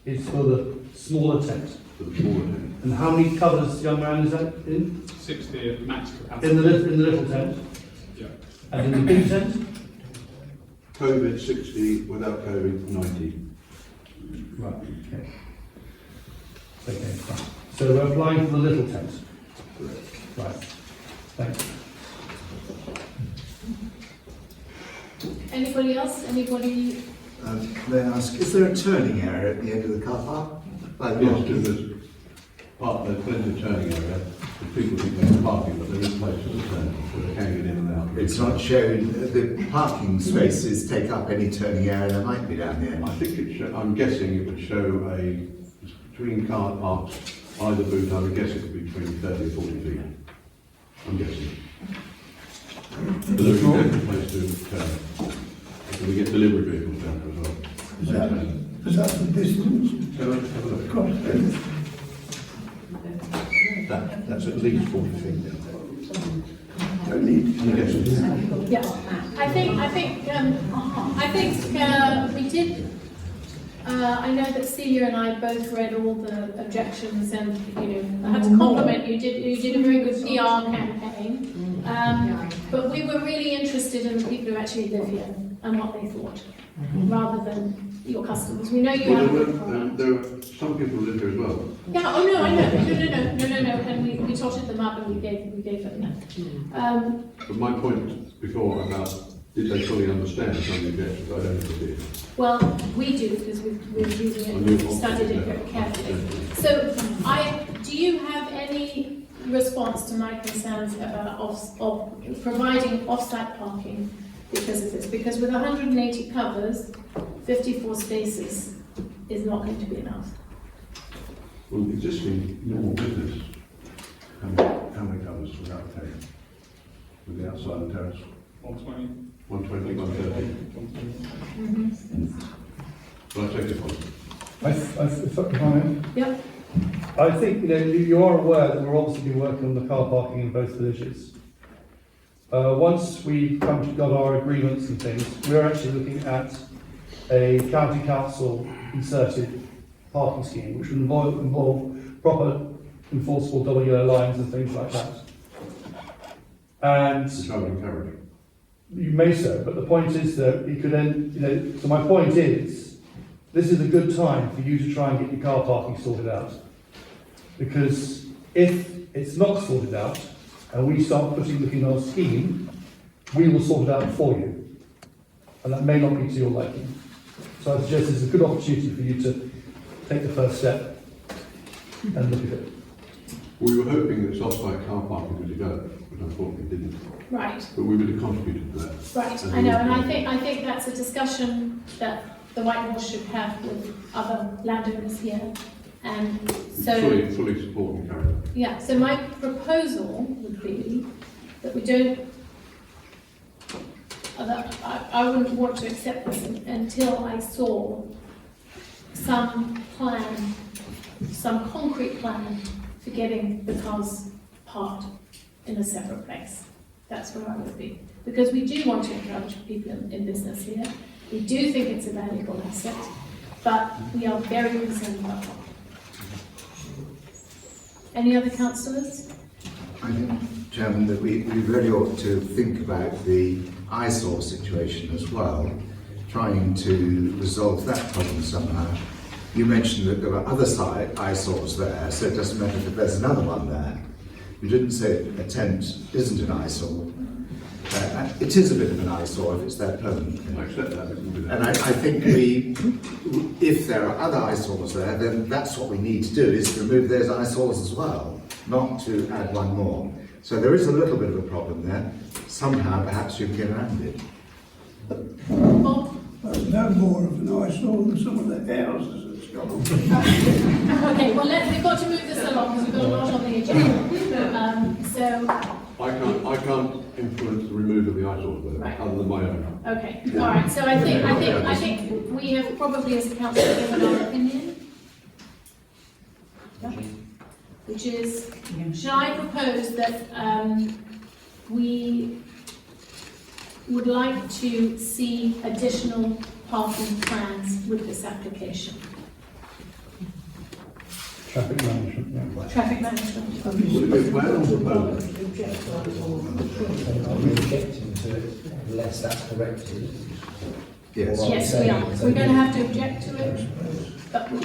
is for the smaller tent. For the smaller tent. And how many covers, young man, is that in? 60 at max capacity. In the little tent? Yeah. And in the big tent? COVID 60, without COVID 90. Right, okay. Okay, fine. So we're applying for the little tent? Right, thanks. Anybody else? Anybody? May I ask, is there a turning area at the end of the car park? Like Yes, there's plenty of turning area. People think they're parking, but there is places to turn, so they can get in and out. It's not showing, the parking spaces take up any turning area there might be down here. I think I'm guessing it would show between car parks, either boot, I would guess it would be between 30 or 40 feet. I'm guessing. But there's a place to turn. And we get delivery vehicles down as well. Is that the distance? So let's have a look. Across there? That's at least 40 feet. Don't need. Yeah, I think we did. I know that Celia and I both read all the objections, and I have to compliment you. You did a very good PR campaign. But we were really interested in the people who actually live here and what they thought, rather than your customers. We know you have. There are some people who live here as well. Yeah. Oh no, I know. No. And we totted them up and we gave them that. But my point before about did they fully understand some of the objections, I don't know if they did. Well, we do because we're using it, we've studied it very carefully. So, do you have any response to my concerns about providing off-site parking because of this? Because with 180 covers, 54 spaces is not going to be enough. Well, existing normal business, how many covers without a tent? With the outside and terrace? 120. 120, 130. Well, I take it on. Yep. I think you are aware that we're obviously working on the car parking in both villages. Once we got our agreements and things, we're actually looking at a county council inserted parking scheme, which would involve proper enforceable double yellow lines and things like that. And Which I would encourage. you may so, but the point is that it could end, so my point is, this is a good time for you to try and get your car parking sorted out. Because if it's not sorted out, and we start looking at our scheme, we will sort it out for you. And that may not be to your liking. So I suggest it's a good opportunity for you to take the first step and look at it. We were hoping that off-site car parking would develop, but unfortunately didn't. Right. But we would have contributed to that. Right, I know, and I think that's a discussion that the White Horse should have with other landowners here. And so, Fully support and encourage that. yeah, so my proposal would be that we don't, that I wouldn't want to accept this until I saw some plan, some concrete plan for getting the cars parked in a separate place. That's where I would be. Because we do want to encourage people in business here. We do think it's a valuable asset, but we are very concerned about that. Any other councillors? I think, Chairman, that we really ought to think about the eyesore situation as well, trying to resolve that problem somehow. You mentioned that there were other eyesores there, so it doesn't matter if there's another one there. You didn't say a tent isn't an eyesore. It is a bit of an eyesore if it's there permanently. I accept that. And I think if there are other eyesores there, then that's what we need to do, is to remove those eyesores as well, not to add one more. So there is a little bit of a problem there. Somehow, perhaps you can get around it. Bob? There's no more of an eyesore than some of the houses in Scotland. Okay, well, we've got to move this along because we've got a lot on the agenda. I can't influence the removal of the eyesores there, Right. other than my own. Okay, all right. So I think we have probably, as a council, given our opinion, which is, shall I propose that we would like to see additional parking plans with this application? Traffic management, yeah. Traffic management. Would it be a plan or proposal? Are we objecting to it unless that's corrected? Yes. Yes, we are. We're going to have to object to it, but we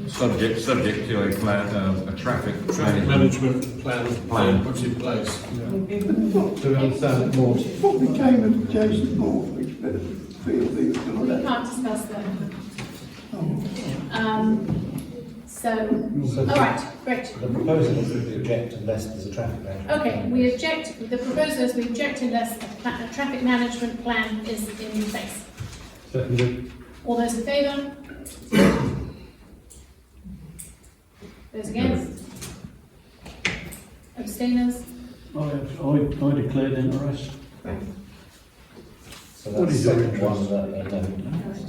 Subject to a plan, a traffic management plan put in place. So we understand it more. What became of Jason Borthwick's bit of field he was going we to let? can't discuss that. All right, great. The proposal is that we object unless there's a traffic management. Okay, we object, the proposal is we object unless a traffic management plan is in place. Seconded. All those in favour? Those against? Abstainers? I declared interest. So What that's is your second interest? one that no.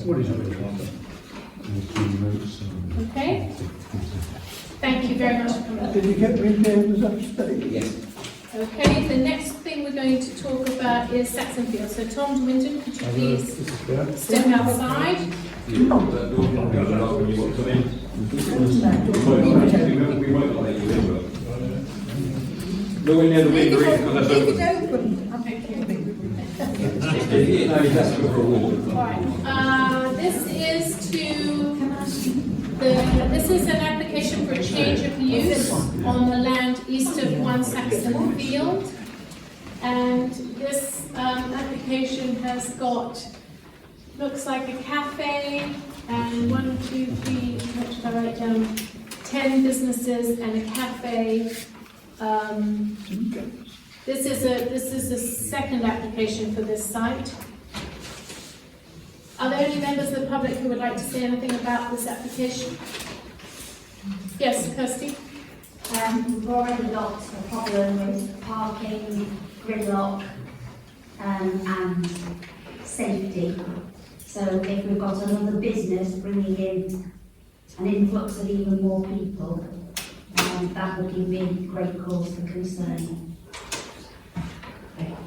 What is your interest? Okay. Thank you very much for coming. Did you get me down as abstaining? Yes. Okay, the next thing we're going to talk about is Saxonfield. So Tom de Winton, could you please step outside? We won't let you in, but nowhere near the window because Leave it open. that's for a walk. Alright, this is an application for a change of use on the land east of 1 Saxon Field. And this application has got, looks like a cafe and 1, 2, 3, what should I write down? 10 businesses and a cafe. This is a second application for this site. Are there any members of the public who would like to say anything about this application? Yes, Kirsty? We've already got a problem with parking, gridlock, and safety. So if we've got another business bringing in an influx of even more people, that would give me great cause for concern.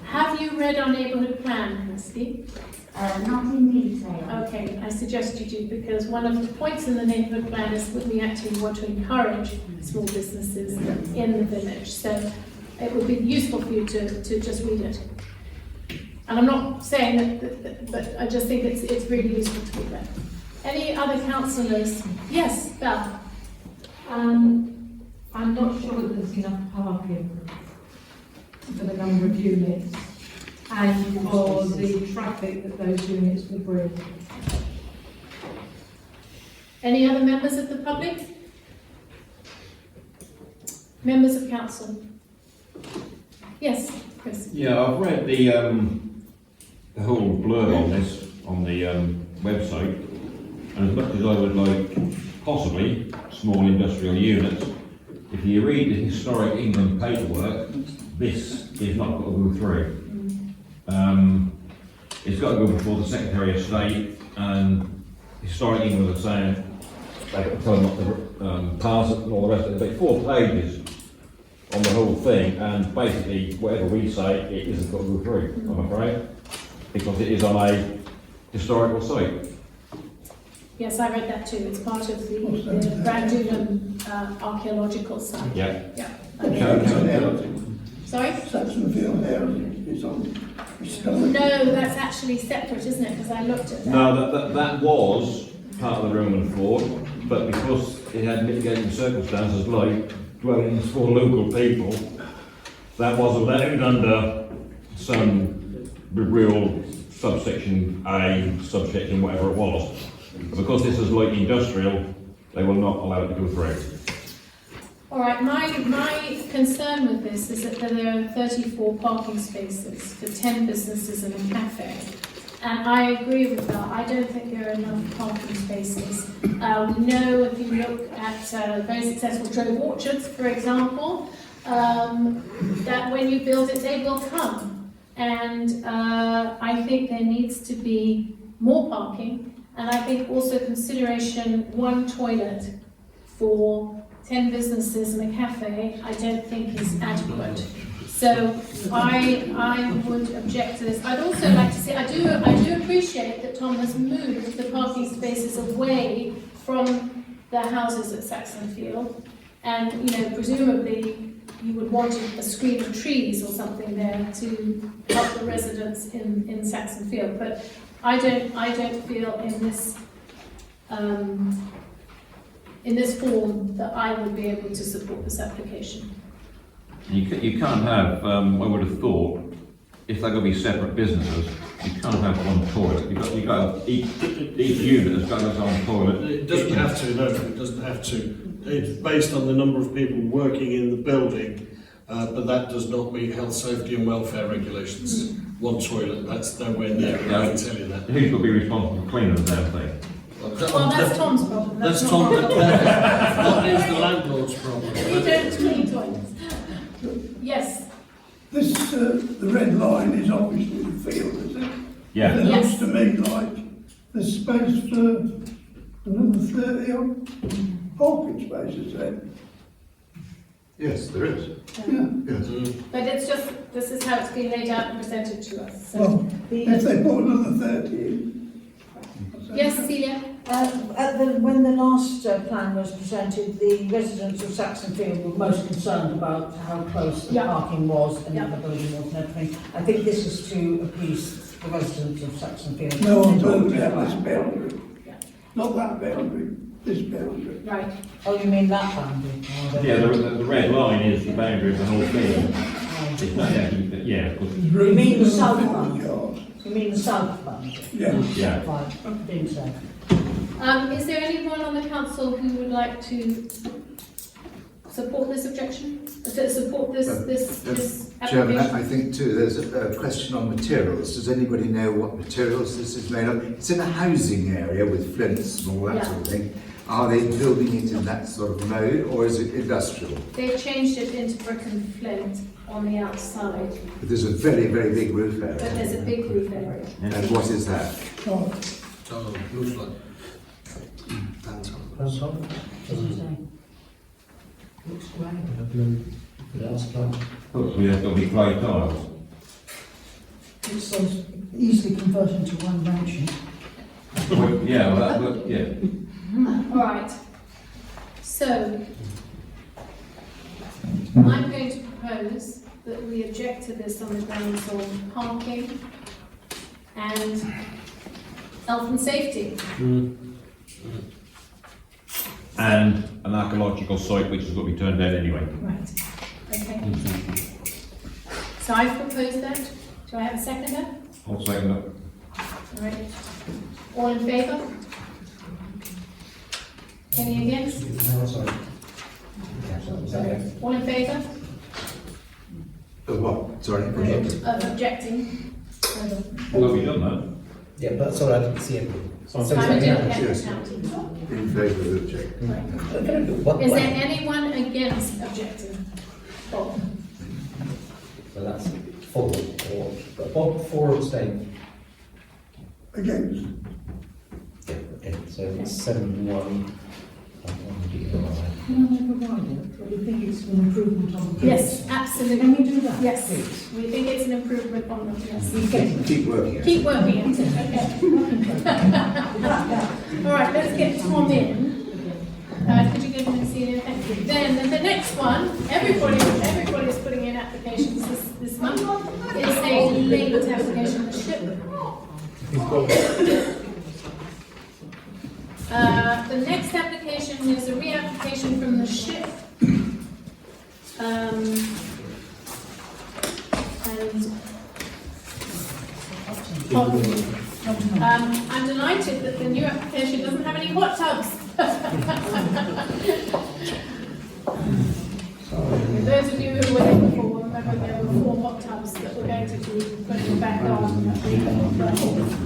Have you read our neighbourhood plan, Kirsty? Not in detail. Okay, I suggest you do, because one of the points in the neighbourhood plan is that we actually want to encourage small businesses in the village. So it would be useful for you to just read it. And I'm not saying that, but I just think it's really useful to read that. Any other councillors? Yes, Belle. I'm not sure that there's enough parking for the number of units and for the traffic that those units will bring. Any other members of the public? Members of council? Yes, Chris. Yeah, I've read the whole blurb on this on the website, and as much as I would like possibly small industrial units, if you read the historic England paperwork, this is not got to go through. It's got to go before the Secretary of State, and historic England are saying they've got to tell them not to pass it and all the rest of it. It's like 4 pages on the whole thing, and basically whatever we say, it isn't got to go through, I'm afraid, because it is on a historical site. Yes, I read that too. It's part of the Brancaster archaeological site. Yeah. Yeah. Sorry? Saxonfield Housing is on. No, that's actually separate, isn't it? Because I looked at that. No, that was part of the Roman fort, but because it had mitigating circumstances like dwellings for local people, that was allowed under some real subsection A, subsection whatever it was. But because this is light industrial, they will not allow it to go through. All right, my concern with this is that there are 34 parking spaces for 10 businesses and a cafe. And I agree with that. I don't think there are enough parking spaces. We know if you look at very successful Trove Orchards, for example, that when you build it, they will come. And I think there needs to be more parking. And I think also consideration 1 toilet for 10 businesses and a cafe, I don't think is adequate. So I would object to this. I'd also like to say, I do appreciate that Tom has moved the parking spaces away from the houses at Saxonfield. And, you know, presumably you would want a screen of trees or something there to help the residents in Saxonfield. But I don't feel in this form that I would be able to support this application. You can't have, I would have thought, if they're going to be separate businesses, you can't have one toilet. You've got each unit has got its own toilet. It doesn't have to, no, it doesn't have to. It's based on the number of people working in the building, but that does not meet health, safety and welfare regulations. One toilet, that's nowhere near it, I can tell you that. Who's got to be responsible for cleaning the damn thing? Well, that's Tom's problem. That's Tom, that is the landlord's problem. We don't clean toilets. Yes. This, the red line is obviously the field, is it? Yeah. It Yes. looks to me like there's space for another 30 odd parking spaces there. Yes, there is. Yeah. Yes. But it's just, this is how it's been laid out and presented to us. So. Well, if they put another 30 in. Yes, Cecilia? When the last plan was presented, the residents of Saxonfield were most concerned about how close the parking was and the building was and everything. I think this is to appease the residents of Saxonfield. No one built out this boundary. Not that boundary, this boundary. Right. Oh, you mean that boundary? Yeah, the red line is the boundary of the whole field. It's not actually, yeah. You mean the south boundary? You mean the south boundary? Yeah. Yeah. Right, being said. Is there anyone on the council who would like to support this objection? To support this Chairman, application? I think too, there's a question on materials. Does anybody know what materials this is made of? It's in a housing area with flints and all that sort of thing. Are they building it in that sort of mode, or is it industrial? They've changed it into brick and flint on the outside, But there's a very, very big roof area. but there's a big roof area. And what is that? Oh, Looks like. Doesn't say. Looks great. Hopefully there's got to be clay tiles. It says easily converted into one mansion. Well, yeah, well, yeah. All right. So, I'm going to propose propose that we object to this on the grounds of parking and health and safety. And an archaeological site which has got to be turned down anyway. Right, okay. So I've proposed that. Do I have a seconder? I'll second that. All right. All in favour? Any against? No, sorry. All in favour? What? Sorry? Objecting? Well, have we done that? Yeah, but sorry, I didn't see it. I'm doing Yes. county. In favour of the check. Is there anyone against objecting? Oh, So that's 4, or 4 abstain. Against. Yeah, okay, so it's 7-1. We think it's an improvement on the previous. yes, absolutely. Can we do that? Yes, please? we think it's an improvement on the, yes. Keep working at it. Keep working at it, okay. All right, let's get Tom in. Could you give him a senior? Thank you. Then the next one, everybody is putting in applications this month, is a late application for ship. The next application is a reapplication from the ship. I'm delighted that the new application doesn't have any hot tubs. Those of you who were here before remember there were 4 hot tubs that were going to be put back on.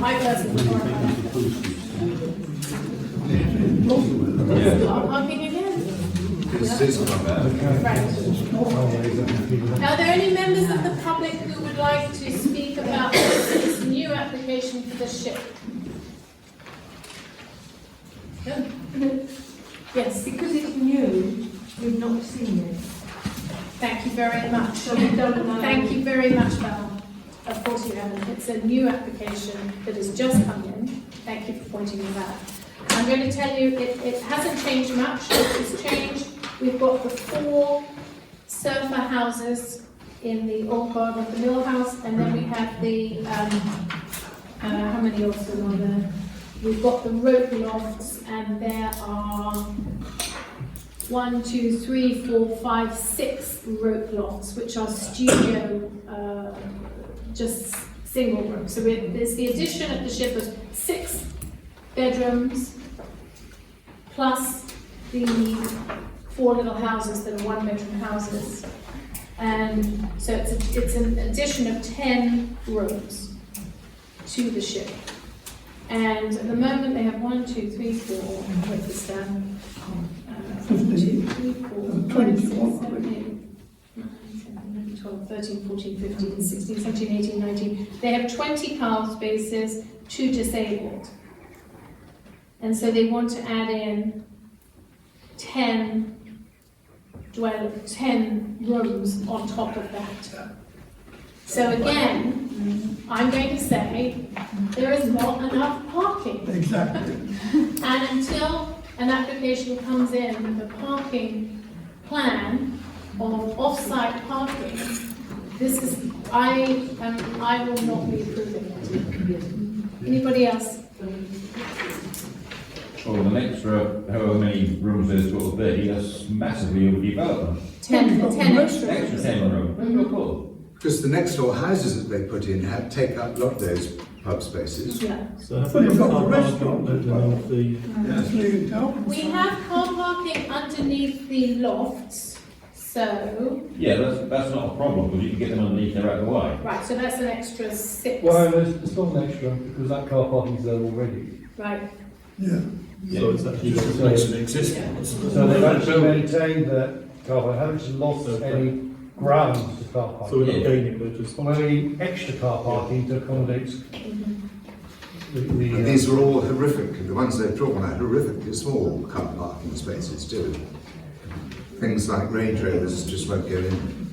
I personally thought about parking again. This is not bad. Right. Are there any members of the public who would like to speak about this new application for the ship? No? Yes. Because it's new, we've not seen it. Thank you very much. So we don't know. Thank you very much, Val. Of course you haven't. It's a new application that has just come in. Thank you for pointing it out. I'm going to tell you, it hasn't changed much. It has changed. We've got the 4 surfer houses in the old garden of the mill house, and then we have the, how many of them are there? We've got the rope lofts, and there are 1, 2, 3, 4, 5, 6 rope lofts, which are studio, just single rooms. So there's the addition of the ship of 6 bedrooms, plus the 4 little houses that are 1-bedroom houses. And so it's an addition of 10 rooms to the ship. And at the moment they have 1, 2, 3, 4, write this down. 1, 2, 3, 4, 5, 6, 7, 8, 9, 10, 11, 12, 13, 14, 15, 16, 17, 18, 19. They have 20 car spaces, 2 disabled. And so they want to add in 10 rooms on top of that. So again, I'm going to say there is not enough parking. Exactly. And until an application comes in with a parking plan of off-site parking, this is, I will not be approving it. Anybody else? Well, with an extra, however many rooms there's got to be, that's massively overdevelopment. 10 extra. Extra 10 rooms. Cool. Because the next door houses that they put in take up a lot of those pub spaces. Yeah. So you've got the restaurant underneath the... We have car parking underneath the lofts, so, Yeah, that's not a problem, because you can get them underneath there out of the way. right, so that's an extra 6. Well, there's still an extra, because that car parking's there already. Right. Yeah. So it's actually just makes it existing. So they've actually maintained that car park, haven't actually lost any ground to car parking. So we're not gaining, we're just... Well, maybe extra car parking to accommodate And these are all horrific, the ones they've drawn are horrifically small car parking spaces too. Things like Range Rovers just won't go in.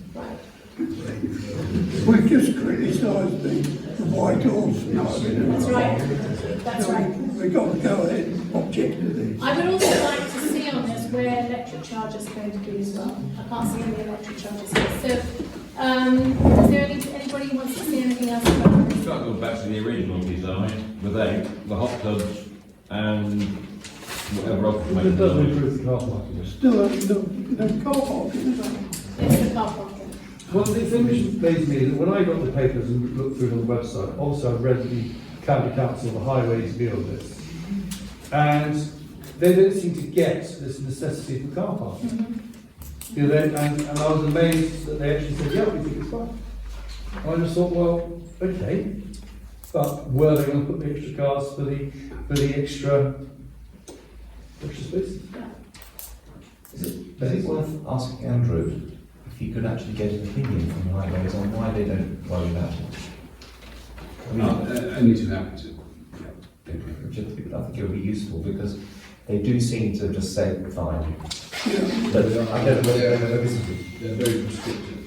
We've just criticised the Whitehall's not having a That's right. That's right. We've got to go ahead and object to this. I would also like to see on this where electric charges are going to be as well. I can't see any electric charges here. So, is there anybody who wants to say anything else about this? That goes back to the original design, without the hot tubs and whatever else. It does improve the car parking. Still no car parking, is there? It's the car parking. Well, the thing which amazed me is that when I got the papers and looked through it on the website, also I've read the County Council, the Highways view of this, and they don't seem to get this necessity for car parking. You know, and I was amazed that they actually said, yeah, we think it's fine. And I just thought, well, okay, but were they going to put the extra cars for the extra spaces? Is it worth asking Andrew if he could actually get an opinion from the highways on why they don't worry about it? I mean, I need to have to. I think it would be useful because they do seem to just say fine. But I don't know whether they're They're very prescriptive.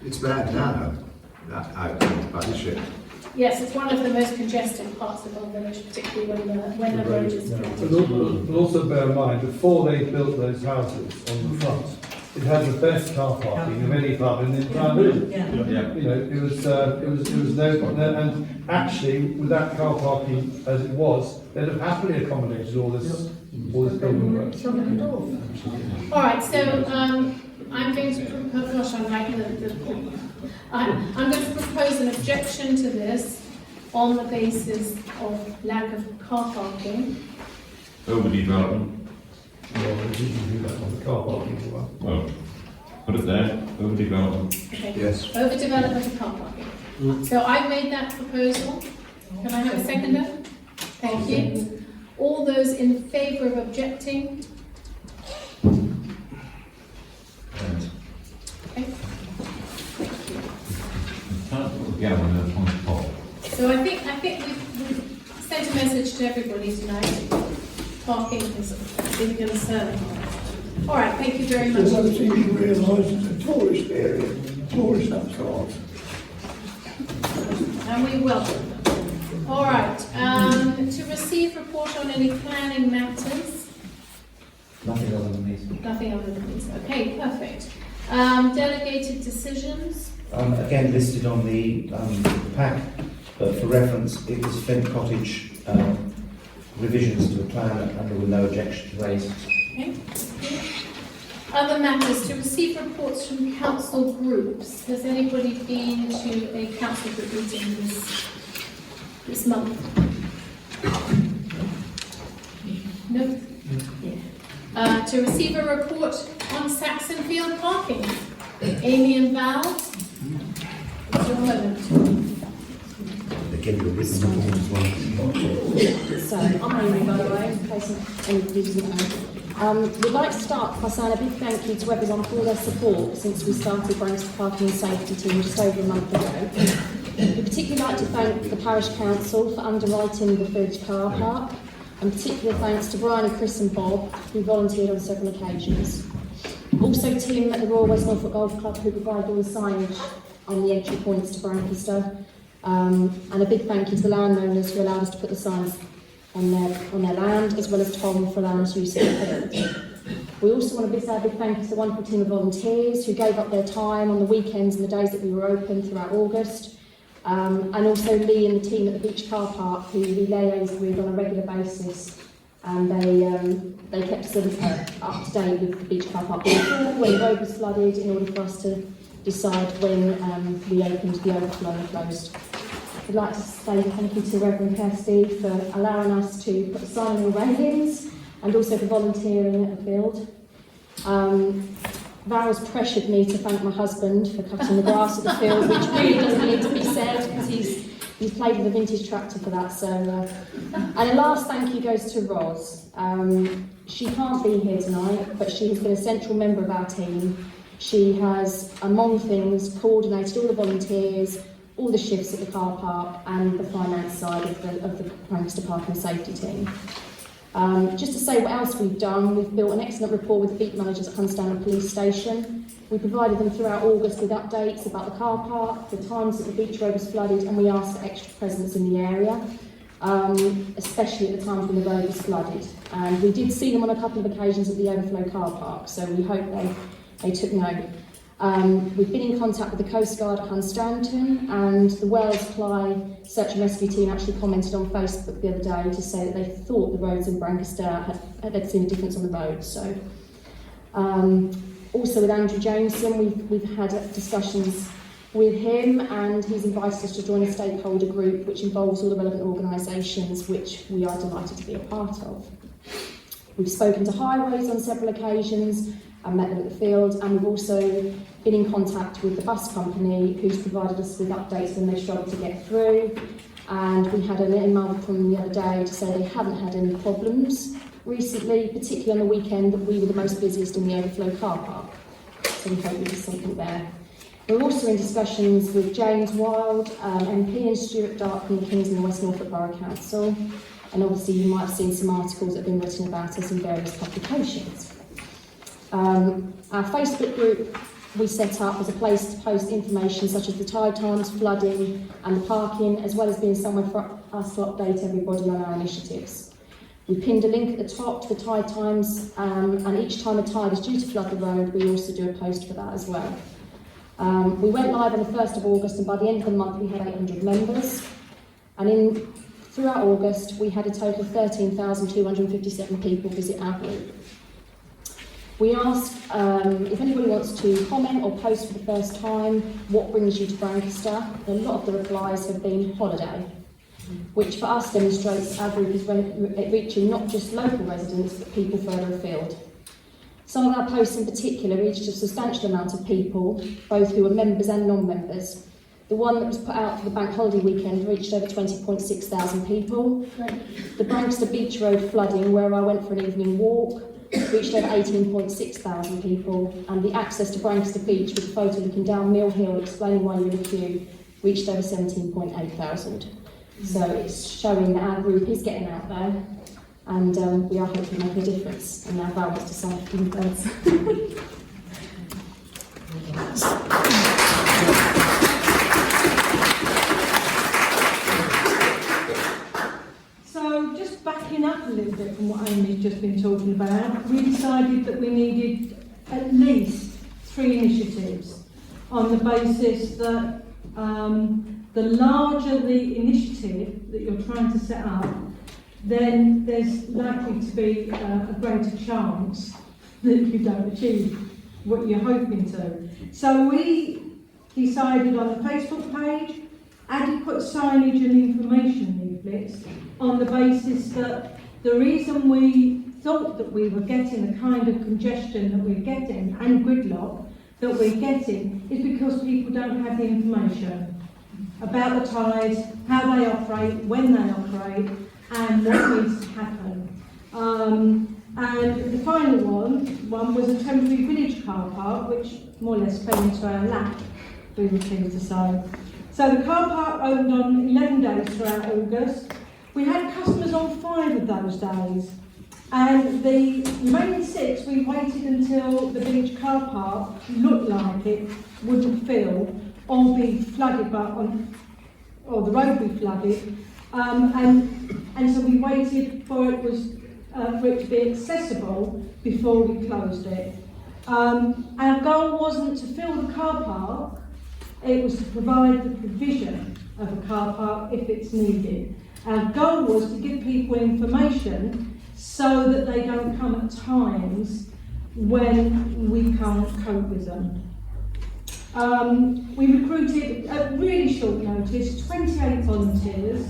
It's bad now, that outbound budget. Yes, it's one of the most congested parts of our village, particularly when the road is flooded. But also bear in mind, before they built those houses on the front, it had the best car parking of any pub in the entire village. Yeah. You know, it was no, and actually, with that car parking as it was, they'd have happily accommodated all this building work. All right, so I'm going to propose. Gosh, I'm writing I'm going to propose an objection to this on the basis of lack of car parking. Overdevelopment. Well, they didn't do that on the car parking as well. Well, put it there, overdevelopment. Okay. Yes. Overdevelopment of car parking. So I've made that proposal. Can I have a seconder? Thank you. All those in favour of objecting? Okay. So I think we've sent a message to everybody tonight. Parking is a big concern. All right, thank you very much. Because I think you realise it's a tourist area, tourists have cars. And we welcome them. All right, to receive report on any planning matters. Nothing other than these. Nothing other than these. Okay, perfect. Delegated decisions. Again listed on the pack, but for reference, it was Flint Cottage revisions to the plan, and there were no objections raised. Okay. Other matters, to receive reports from council groups. Has anybody been to a council group meeting this month? No? Yeah. To receive a report on Saxon Field parking. Amy and Val, it's your moment. They gave you a written report as well. So, I'm Amy, by the way, in case anybody doesn't know. We'd like to start by saying a big thank you to everyone for all their support since we started Brancaster Parking and Safety Team just over a month ago. We'd particularly like to thank the Parish Council for underwriting the village car park, and particular thanks to Brian and Chris and Bob, who volunteered on several occasions. Also Tim at the Royal West Norfolk Golf Club, who provided all the signage on the entry points to Brancaster. And a big thank you to the landowners who allowed us to put the signs on their land, as well as Tom for allowing us use of the field. We also want to say a big thank you to the wonderful team of volunteers who gave up their time on the weekends and the days that we were open throughout August. And also Lee and the team at the beach car park, who we liaised with on a regular basis, and they kept us up to date with the beach car park when the road was flooded, in order for us to decide when we opened the overflow and closed. I'd like to say thank you to Reverend Kirsty for allowing us to put the sign on the railings, and also for volunteering at the field. Val's pressured me to thank my husband for cutting the grass at the field, which really doesn't need to be said, because he's played with a vintage tractor for that. So, and a last thank you goes to Roz. She can't be here tonight, but she has been a central member of our team. She has, among things, coordinated all the volunteers, all the shifts at the car park, and the finance side of the Brancaster Parking Safety Team. Just to say what else we've done, we've built an excellent rapport with the beat managers at Hunstanton Police Station. We provided them throughout August with updates about the car park, the times that the beach road was flooded, and we asked for extra presence in the area, especially at the times when the road was flooded. And we did see them on a couple of occasions at the overflow car park, so we hope they took note. We've been in contact with the Coast Guard at Hunstanton, and the Wales Cly Search and Rescue team actually commented on Facebook the other day to say that they thought the roads in Brancaster had seen a difference on the road. So, also with Andrew Jameson, we've had discussions with him, and he's invited us to join a stakeholder group which involves all the relevant organisations, which we are delighted to be a part of. We've spoken to Highways on several occasions and met them at the field, and we've also been in contact with the bus company, who's provided us with updates when they struggled to get through. And we had an email from them the other day to say they haven't had any problems recently, particularly on the weekend that we were the most busiest in the overflow car park. So we hope there's something there. We're also in discussions with James Wild, MP, and Stuart Dark from the Kingsley and West Norfolk Borough Council. And obviously you might have seen some articles that have been written about us in various publications. Our Facebook group we set up as a place to post information such as the tide times, flooding and the parking, as well as being somewhere for us to update everybody on our initiatives. We pinned a link at the top to the tide times, and each time a tide is due to flood the road, we also do a post for that as well. We went live on the 1st of August, and by the end of the month we had 800 members. And throughout August, we had a total of 13,257 people visit our group. We asked if anybody wants to comment or post for the first time, what brings you to Brancaster? A lot of the replies have been holiday, which for us demonstrates our group is reaching not just local residents, but people further afield. Some of our posts in particular reached a substantial amount of people, both who are members and non-members. The one that was put out for the bank holiday weekend reached over 20.6 thousand people. The Brancaster Beach Road flooding, where I went for an evening walk, reached over 18.6 thousand people, and the access to Brancaster Beach with a photo looking down Mill Hill explaining why you're in a queue reached over 17.8 thousand. So it's showing that our group is getting out there, and we are hoping to make a difference in our vows to save birds. So just backing up a little bit from what Amy's just been talking about, we decided that we needed at least 3 initiatives on the basis that the larger the initiative that you're trying to set up, then there's likely to be a greater chance that you don't achieve what you're hoping to. So we decided on the Facebook page, adequate signage and information leaflets on the basis that the reason we thought that we were getting the kind of congestion that we're getting and gridlock that we're getting is because people don't have the information about the tides, how they operate, when they operate, and what needs to happen. And the final one was a temporary village car park, which more or less fell into our lap, we were pleased to say. So the car park opened on 11 days throughout August. We had customers on 5 of those days. And the remaining 6, we waited until the village car park looked like it wouldn't fill or be flooded, or the road be flooded. And so we waited for it to be accessible before we closed it. Our goal wasn't to fill the car park, it was to provide the provision of a car park if it's needed. Our goal was to give people information so that they don't come at times when we can't cope with them. We recruited, at really short notice, 28 volunteers,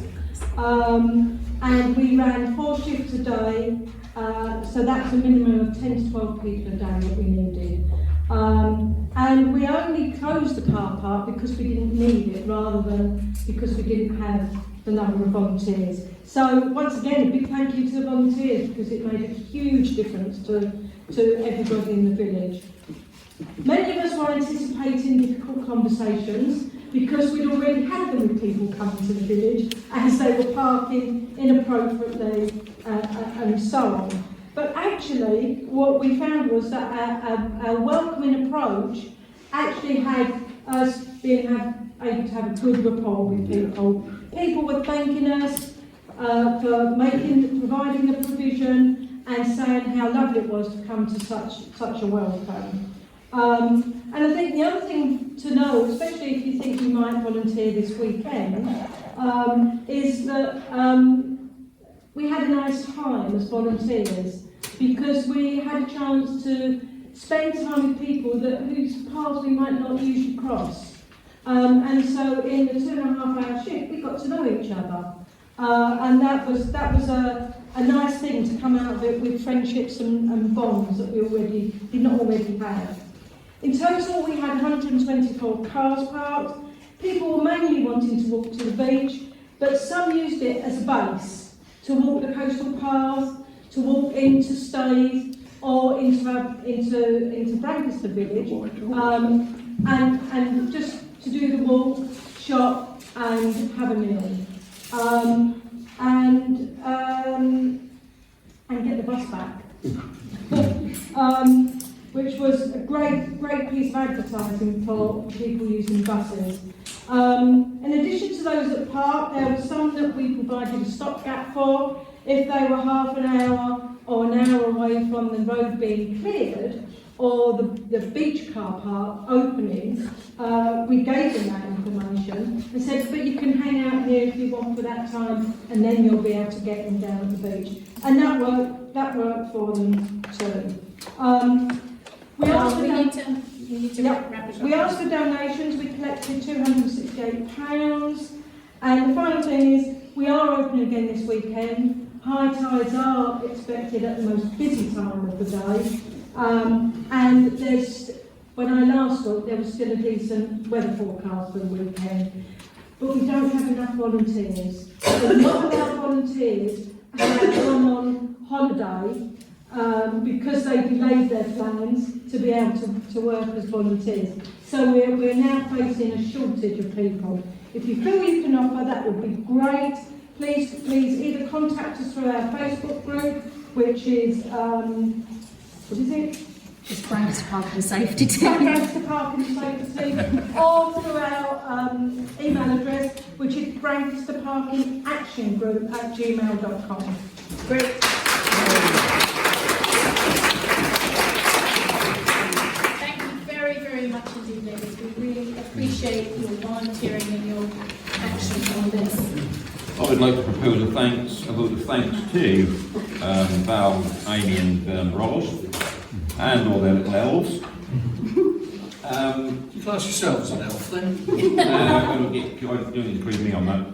and we ran 4 shifts a day, so that's a minimum of 10 to 12 people a day that we needed. And we only closed the car park because we didn't need it, rather than because we didn't have the number of volunteers. So once again, a big thank you to the volunteers, because it made a huge difference to everybody in the village. Many of us were anticipating difficult conversations, because we'd already had them with people coming to the village as they were parking inappropriately and so on. But actually, what we found was that our welcoming approach actually had us being able to have a good rapport with people. People were thanking us for providing the provision and saying how lovely it was to come to such a welcome. And I think the other thing to know, especially if you think you might volunteer this weekend, is that we had a nice time as volunteers because we had a chance to spend time with people whose paths we might not usually cross. And so in the 2.5-hour shift, we got to know each other. And that was a nice thing to come out of it with friendships and bonds that we did not already have. In total, we had 124 cars parked. People were mainly wanting to walk to the beach, but some used it as a base to walk the coastal path, to walk into Staithe or into Brancaster village, and just to do the walk, shop, and have a meal, and get the bus back. Which was a great piece of advertising for people using buses. In addition to those that parked, there were some that we provided a stopgap for. If they were half an hour or an hour away from the road being cleared or the beach car park opening, we gave them that information and said, but you can hang out here if you want for that time and then you'll be able to get them down at the beach. And that worked for them too. We asked for donations. We collected £268, and the final thing is we are open again this weekend. High tides are expected at the most busy time of the day, and when I last looked, there was still a decent weather forecast for the weekend, but we don't have enough volunteers. A lot of our volunteers have gone on holiday because they delayed their plans to be able to work as volunteers. So we're now facing a shortage of people. If you feel you can offer, that would be great. Please either contact us through our Facebook group, which is, what is it? It's Brancaster Parking Safety Team. Brancaster Parking Safety Team, or through our email address, which is brancasterparkingactiongroup@gmail.com. Great. Very much indeed, ladies. We really appreciate your volunteering and your action on this. I would like to propose a vote of thanks to Val, Amy and Ross and all their little elves. You class yourself as an elf then? I don't need to include me on that.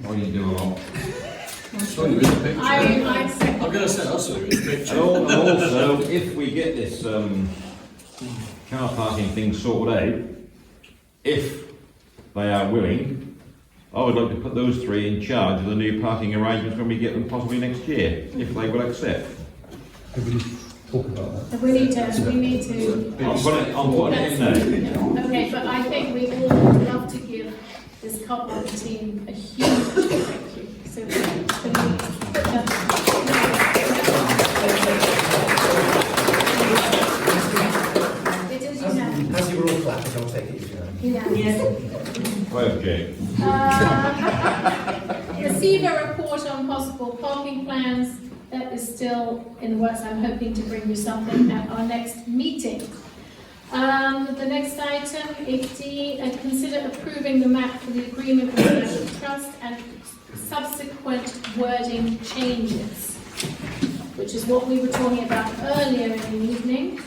I need to do a lot. I saw you in the picture. I'm going to say I saw you in the picture. And also, if we get this car parking thing sorted out, if they are willing, I would like to put those three in charge of the new parking arrangements when we get them possibly next year, if they will accept. Talk about that. We need to. I'm putting it in now. Okay, but I think we all would love to give this car parking team a huge thank you. So can we put that? As you were all clapping, I'll take it if you know. Yeah. Okay. Receive a report on possible parking plans. That is still in the works. I'm hoping to bring you something at our next meeting. The next item, 8D, consider approving the map for the agreement with the National Trust and subsequent wording changes, which is what we were talking about earlier in the evening.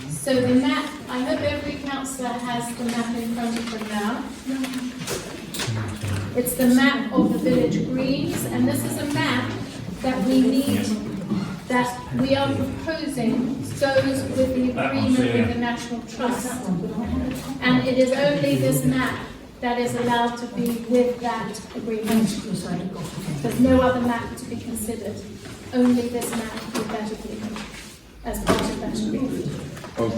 So the map, I hope every councillor has the map in front of them now. It's the map of the village greens, and this is a map that we need, that we are proposing goes with the agreement with the National Trust. And it is only this map that is allowed to be with that agreement. There's no other map to be considered, only this map with that agreement, as part of that agreement. I would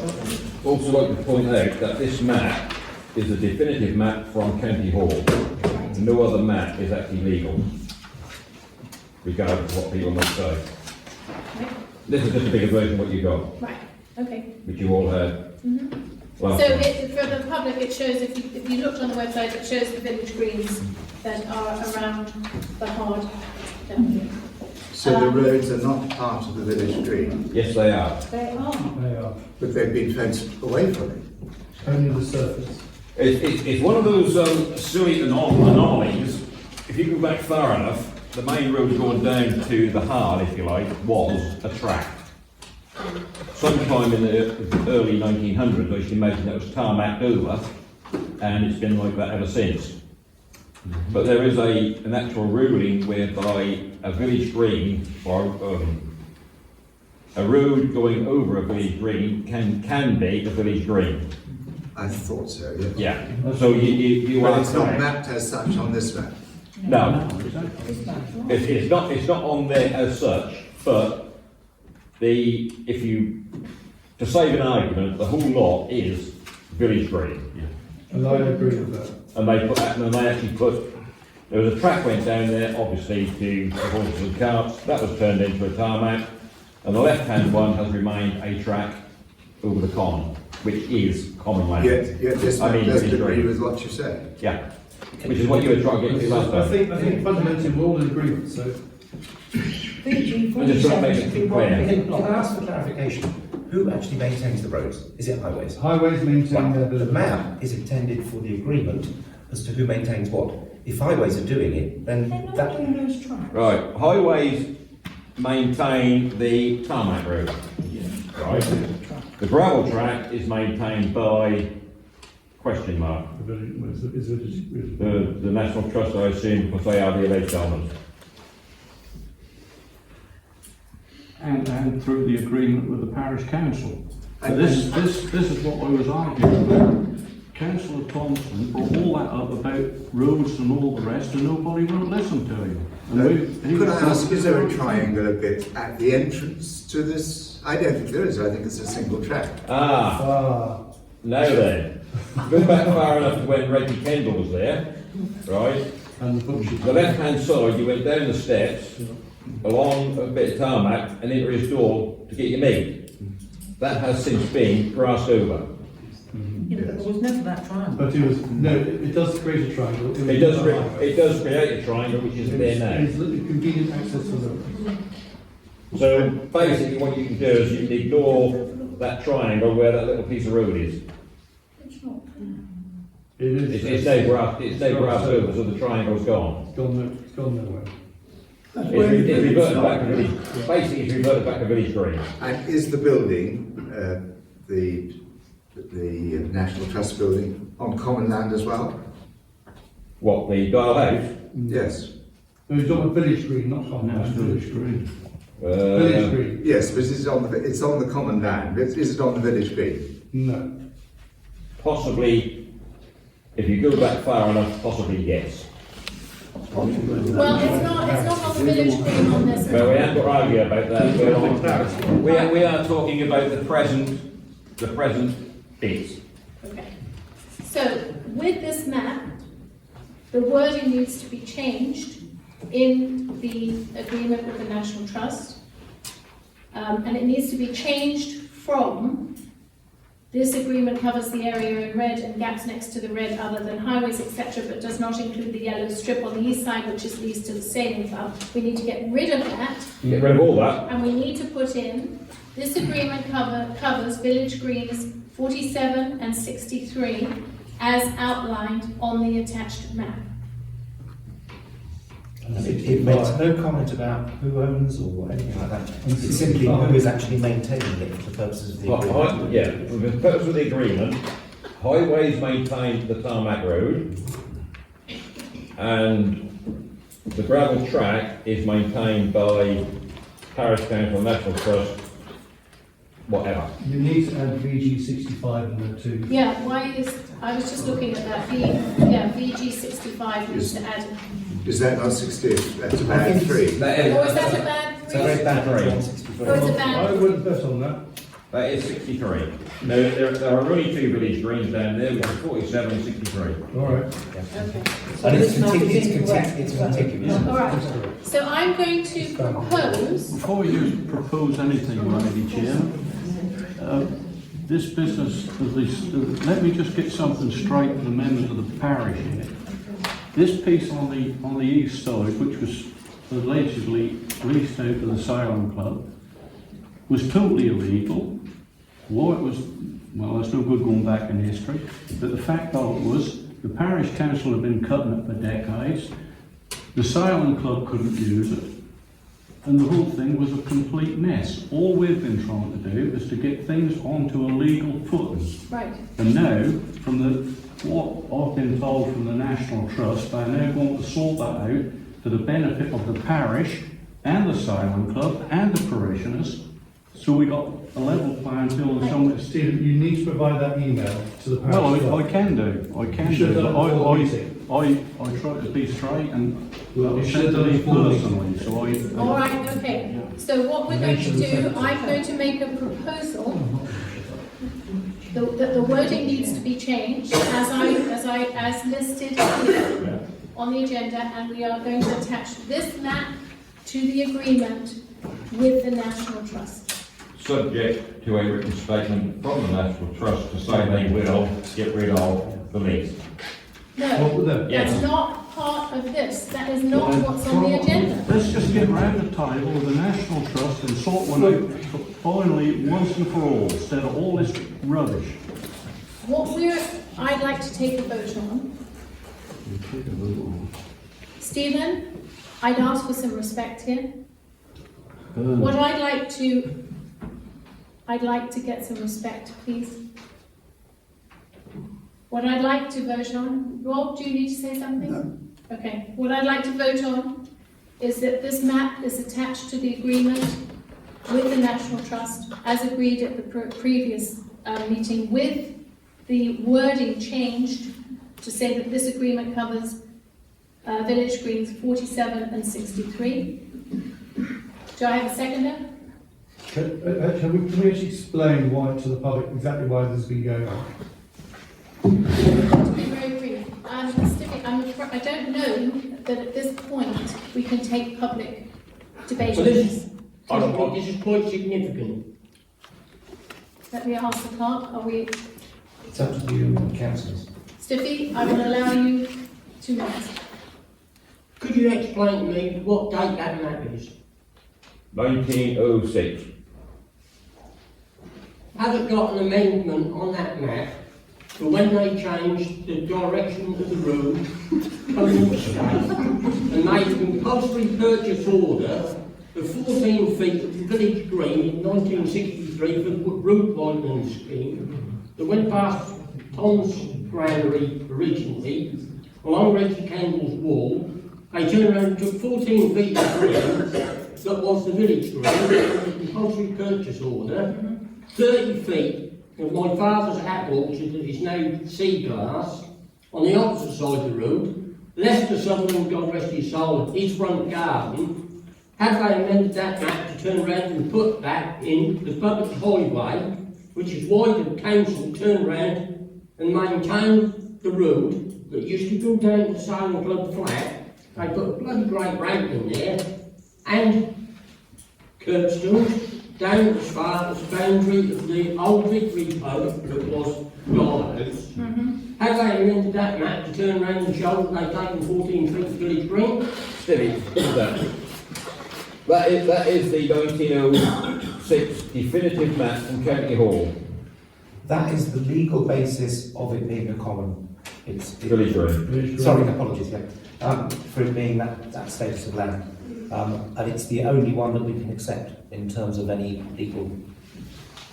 also like to point out that this map is a definitive map from County Hall. No other map is actually legal, regardless of what people might say. This is just a bigger version of what you got, Right, okay. which you all had. So last time. for the public, it shows, if you looked on the website, it shows the village greens that are around the hard down here. So the roads are not part of the village green? Yes, they are. They are. They are. But they've been fenced away from it? Only the surface. It's one of those silly anomalies. If you go back far enough, the main road going down to the Hard, if you like, was a track. Sometime in the early 1900s, I should imagine that was tarmacked over, and it's been like that ever since. But there is an actual ruling whereby a village green, or a road going over a village green can be a village green. I thought so, yes. Yeah. So you But are it's not correct. mapped as such on this map? No, it's not on there as such, but to save an argument, the whole lot is village green. And I agree with that. And they put that, and they actually there was a track went down there, obviously, to the horses and carts. That was turned into a tarmac, and the left-hand one has remained a track over the common, which is common land. Yet this map doesn't agree with what you say. Yeah, which is what you were trying to get to last time. I think fundamentally we're all in agreement, so. Can I ask for clarification? Who actually maintains the roads? Is it highways? Highways maintain Right. The map is intended for the agreement as to who maintains what. If highways are doing it, then They're not that. doing those tracks. Right, highways maintain the tarmac road. Right. The gravel track is maintained by question mark. The National Trust, I assume, because they are the alleged owners. And through the agreement with the Parish Council. So this is what I was arguing about. Councillor Thompson brought all that up about roads and all the rest, and nobody will listen to him. Could I ask, is there a triangular bit at the entrance to this? I don't think there is, I think it's a single track. Now then, go back far enough to when Reggie Kendall was there, right? And the left-hand side, you went down the steps, along a bit of tarmac, and into his door to get your meat. That has since been grassed over. Yeah, but there was never that triangle. But it does create a triangle. It does create a triangle, which isn't there now. It's convenient access to the road. So basically what you can do is you can ignore that triangle where that little piece of road is. It's not. It is. It's no grass over, so the triangle's gone. It's gone nowhere. That's It's reverted back to village. Basically, it's reverted back to village green. And is the building, the National Trust building, on common land as well? What, the dial house? Yes. No, you're talking about village green, not common No, it's land. village green. Village green. Yes, but it's on the common land. Is it on the village green? No. Possibly, if you go back far enough, possibly yes. Well, it's not on the village green on this. Well, we haven't got to argue about that. We are talking about the present bits. Okay. So with this map, the wording needs to be changed in the agreement with the National Trust. And it needs to be changed from this agreement covers the area in red and gaps next to the red other than highways, etc., but does not include the yellow strip on the east side, which is leased to the sailing club. We need to get rid of that. Get rid of all that. And we need to put in, this agreement covers village greens 47 and 63 as outlined on the attached map. It makes no comment about who owns or anything like that. It's simply who is actually maintaining it for the purposes of the agreement. Yeah, for the purpose of the agreement, highways maintain the tarmac road, and the gravel track is maintained by Parish Council, National Trust, whatever. You need to add VG 65 in there too. Yeah, I was just looking at that, VG 65 needs to add. Is that not 60? That's a bad 3. Or is that a bad 3? It's a very bad 3. Or it's a bad I wouldn't bet on that. That is 63. No, there are only two village greens down there, which is 47 and 63. All right. Okay. And it's this map is contiguous. All right. So I'm going to propose. Before you propose anything, Lady Chair, this business of this, let me just get something straight to the members of the parish here. This piece on the east side, which was allegedly leased out to the Sailing Club, was totally illegal. Why it was, well, that's no good going back in history, but the fact of it was, the parish council had been cutting it for decades, the Sailing Club couldn't use it, and the whole thing was a complete mess. All we've been trying to do is to get things onto a legal footing. Right. And now, from what I've been told from the National Trust, they're now going to sort that out for the benefit of the parish and the Sailing Club and the parishioners. So we got a level playing field and somewhere. Stephen, you need to provide that email to the parish. Well, I can do. I can do. But I try to be straight and you should send have to me done it personally. So All right, okay. So what we're going to do, I'm going to make a proposal that the wording needs to be changed as listed here on the agenda, and we are going to attach this map to the agreement with the National Trust. Subject to a written statement from the National Trust to say they will get rid of the lease. No, Yes. that's not part of this. That is not what's on the agenda. let's just get round the table with the National Trust and sort one out finally once and for all, instead of all this rubbish. I'd like to take a vote on. Stephen, I'd ask for some respect here. What I'd like to get some respect, please. What I'd like to vote on, Rob, do you need to say something? No. Okay. What I'd like to vote on is that this map is attached to the agreement with the National Trust, as agreed at the previous meeting, with the wording changed to say that this agreement covers village greens 47 and 63. Do I have a seconder? Can we actually explain why to the public exactly why this has been going on? To be very brief, I don't know that at this point we can take public debate on this. This is quite significant. Let me ask the clerk, are we... It's up to you, councillors. Stiffy, I will allow you 2 minutes. Could you explain to me what date that map is? 1906. Has it got an amendment on that map for when they changed the direction of the road coming to state and made a compulsory purchase order for 14 feet of the village green in 1963 for the road widening scheme that went past Tom's granary originally, along Reggie Campbell's wall. They turned around and took 14 feet of green that was the village green, the compulsory purchase order, 30 feet of my father's apple orchard that is now sea glass, on the opposite side of the road, Leicester Sutherland, God rest his soul, his front garden. Have they amended that map to turn around and put that in the public highway, which is why the council turned around and maintained the road that used to go down to the Sailing Club flat. They put a bloody great ramp in there and curbstones down as far as the boundary of the old Victory Pub that was Gardeners. Have they amended that map to turn around and show that they've taken 14 feet of village green? Stevie, that is the 1906 definitive map from County Hall. That is the legal basis of it being a common. It's Village green. Sorry, apologies, yeah. For it being that status of land. And it's the only one that we can accept in terms of any legal.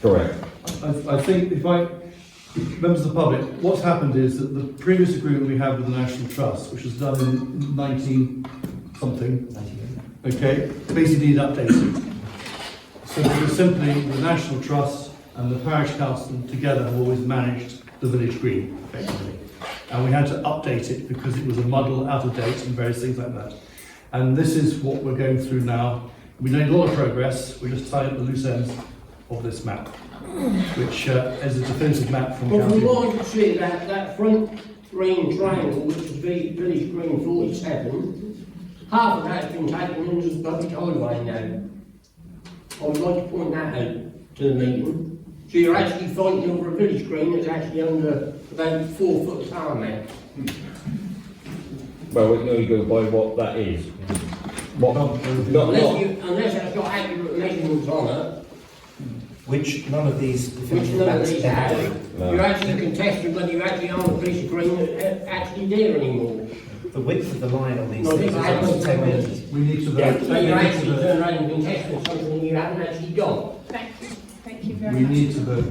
Correct. I think members of the public, what's happened is that the previous agreement we had with the National Trust, which was done in 19-something, okay, basically need updating. So it was simply the National Trust and the Parish Council together have always managed the village green, effectively. And we had to update it because it was a muddle, out of date, and various things like that. And this is what we're going through now. We've made a lot of progress, we're just tying up the loose ends of this map. which is a definitive map from Well, from county. what I can see, that front green triangle, which is village green 47, half of that's been taken into the public highway now. I would like to point that out to the meeting. So you're actually fighting over a village green that's actually under about 4 foot of tarmac. Well, we can only go by what that is. What? Unless that's got accurate measurements on it, Which none of these which definitive none of maps these ever have. do. You're actually contesting whether you actually own a piece of green that's actually there anymore. The width of the line on these No, things is this hasn't almost 10 come in. metres. We need to Yeah, vote. so you actually turn around and contest with something you haven't actually got. Thank you very We much. need to vote.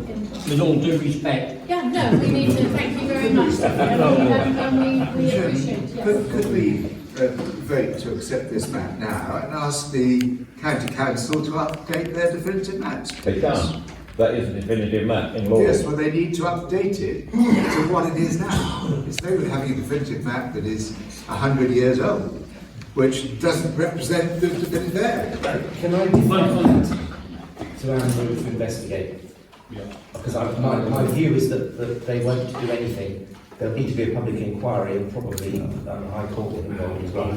With all due respect. Yeah, no, we need to, thank you very much. And we appreciate, yes. Could we vote to accept this map now and ask the county council to update their definitive maps? They can. That is a definitive map in law. Yes, well, they need to update it to what it is now. It's no good having a definitive map that is 100 years old, which doesn't represent the definitive area. Can I define to Andrew to investigate? Yeah. Because my view is that they won't do anything. There'll need to be a public inquiry and probably High Court involved as well.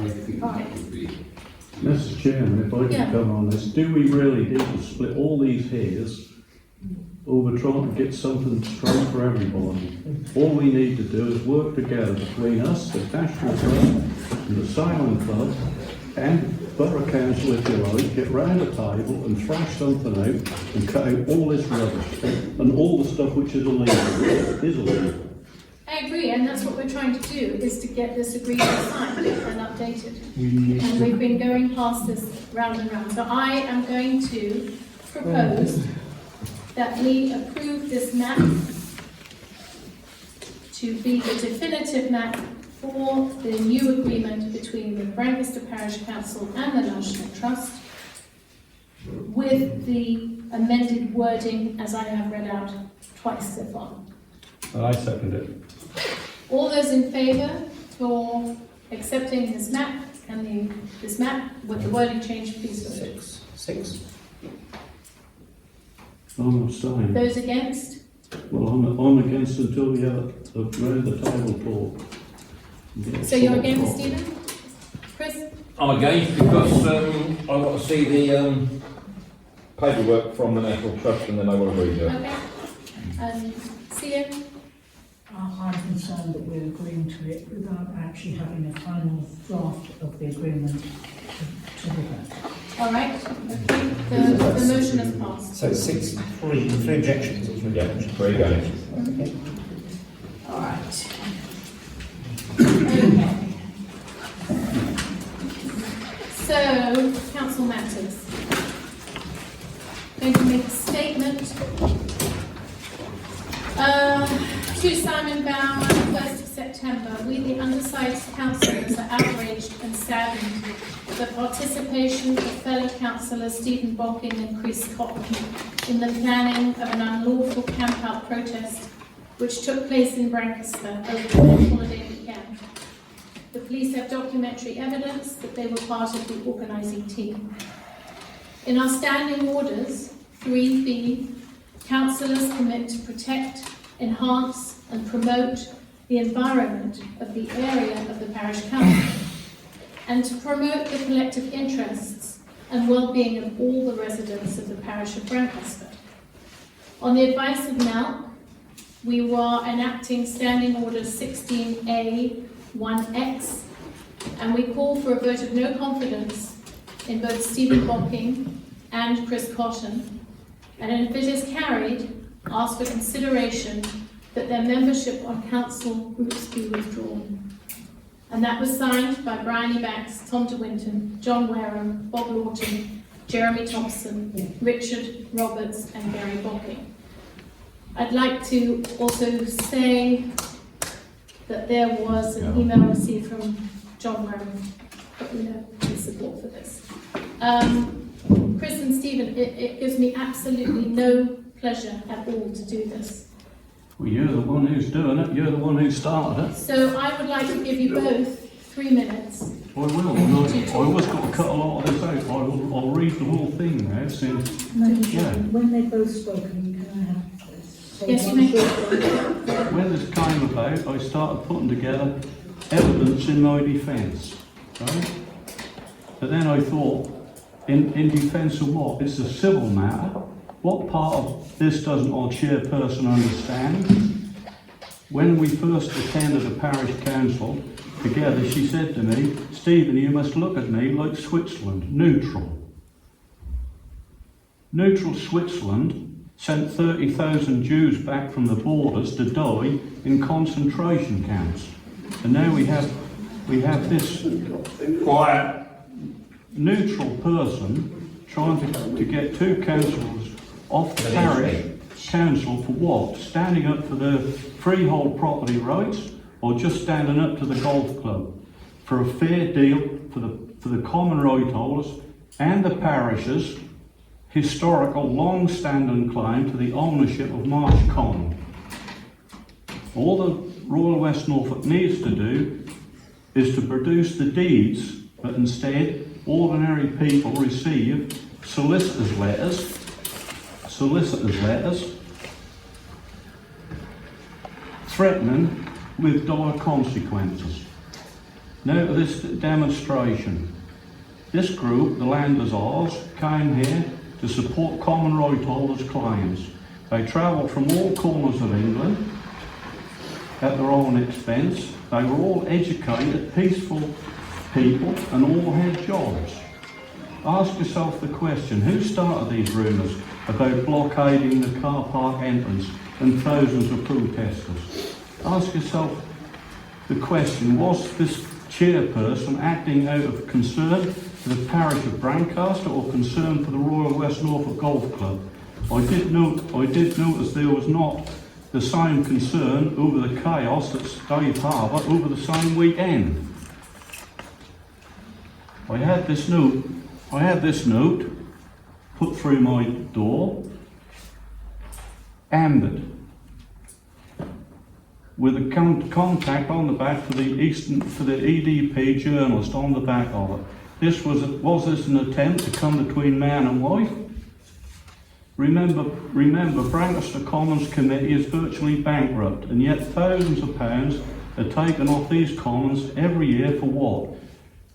Mr. Chairman, if I Yeah. can come on this, do we really need to split all these hairs over trying to get something straight for everybody? All we need to do is work together between us, the National Club, and the Silent Club, and Borough Council, if you like, get round the table and thrash something out and cut out all this rubbish and all the stuff which is illegal. I agree, and that's what we're trying to do, is to get this agreement signed and updated. We And we've been going past this round and round. So I am going to propose that we approve this map to be the definitive map for the new agreement between the Brancaster Parish Council and the National Trust, with the amended wording as I have read out twice so far. I second it. All those in favour for accepting this map and this map with the wording change, please vote. Six. I'm abstaining. Those against? Well, I'm against until we have a round the table talk. Yeah, So you're sort against, of. Stephen? Chris? I'm against because I want to see the paperwork from the National Trust and then I will agree to it. Okay. And Sia? I'm concerned that we're agreeing to it without actually having a final draft of the agreement to look at. All right. Okay. The motion has passed. So 6-3 objections or 3 objections? 3 against. Okay. All right. Okay. So, council matters. Going to make a statement. To Simon Bower, 1st of September, we the undersized councillors are outraged and saddened at the participation of fellow councillors Stephen Bocking and Chris Cotton in the planning of an unlawful camp-out protest which took place in Brancaster over the long holiday weekend. The police have documentary evidence that they were part of the organising team. In our standing orders, 3B, councillors commit to protect, enhance and promote the environment of the area of the parish council and to promote the collective interests and well-being of all the residents of the parish of Brancaster. On the advice of Mel, we were enacting Standing Order 16A 1X and we call for a vote of no confidence in both Stephen Bocking and Chris Cotton, and if it is carried, ask for consideration that their membership on council groups be withdrawn. And that was signed by Brian Banks, Tom De Winton, John Wareham, Bob Lawton, Jeremy Thompson, Richard Roberts and Gary Bocking. I'd like to also say that there was an email received from John Wareham, but we know his support for this. Chris and Stephen, it gives me absolutely no pleasure at all to do this. Well, you're the one who's doing it, you're the one who started it. So I would like to give you both 3 minutes. I will, and I was going to cut a lot of this out. I'll read the whole thing now, since, yeah. When they've both spoken, can I Yes, you may. When this came about, I started putting together evidence in my defence, right? But then I thought, in defence of what? It's a civil matter. What part of this doesn't our chairperson understand? When we first attended a parish council together, she said to me, Stephen, you must look at me like Switzerland, neutral. Neutral Switzerland sent 30,000 Jews back from the borders to die in concentration camps. And now we have this quiet, neutral person trying to get two councillors off the parish council for what? Standing up for the freehold property rights, or just standing up to the golf club for a fair deal for the common right holders and the parish's historical long-standing claim to the ownership of Marsh Common. All the Royal West Norfolk needs to do is to produce the deeds, but instead ordinary people receive solicitors' letters threatening with dire consequences. Now to this demonstration. This group, the Land is Ours, came here to support common right holders' claims. They travelled from all corners of England at their own expense. They were all educated, peaceful people and all had jobs. Ask yourself the question, who started these rumours about blockading the car park entrance and thousands of protesters? Ask yourself the question, was this chairperson acting out of concern for the parish of Brancaster or concern for the Royal West Norfolk Golf Club? I did notice there was not the same concern over the chaos at Stave Harbour over the same weekend. I had this note put through my door, ambered, with a contact on the back for the EDP journalist on the back of it. Was this an attempt to come between man and wife? Remember, Brancaster Commons Committee is virtually bankrupt, and yet thousands of pounds are taken off these commons every year for what?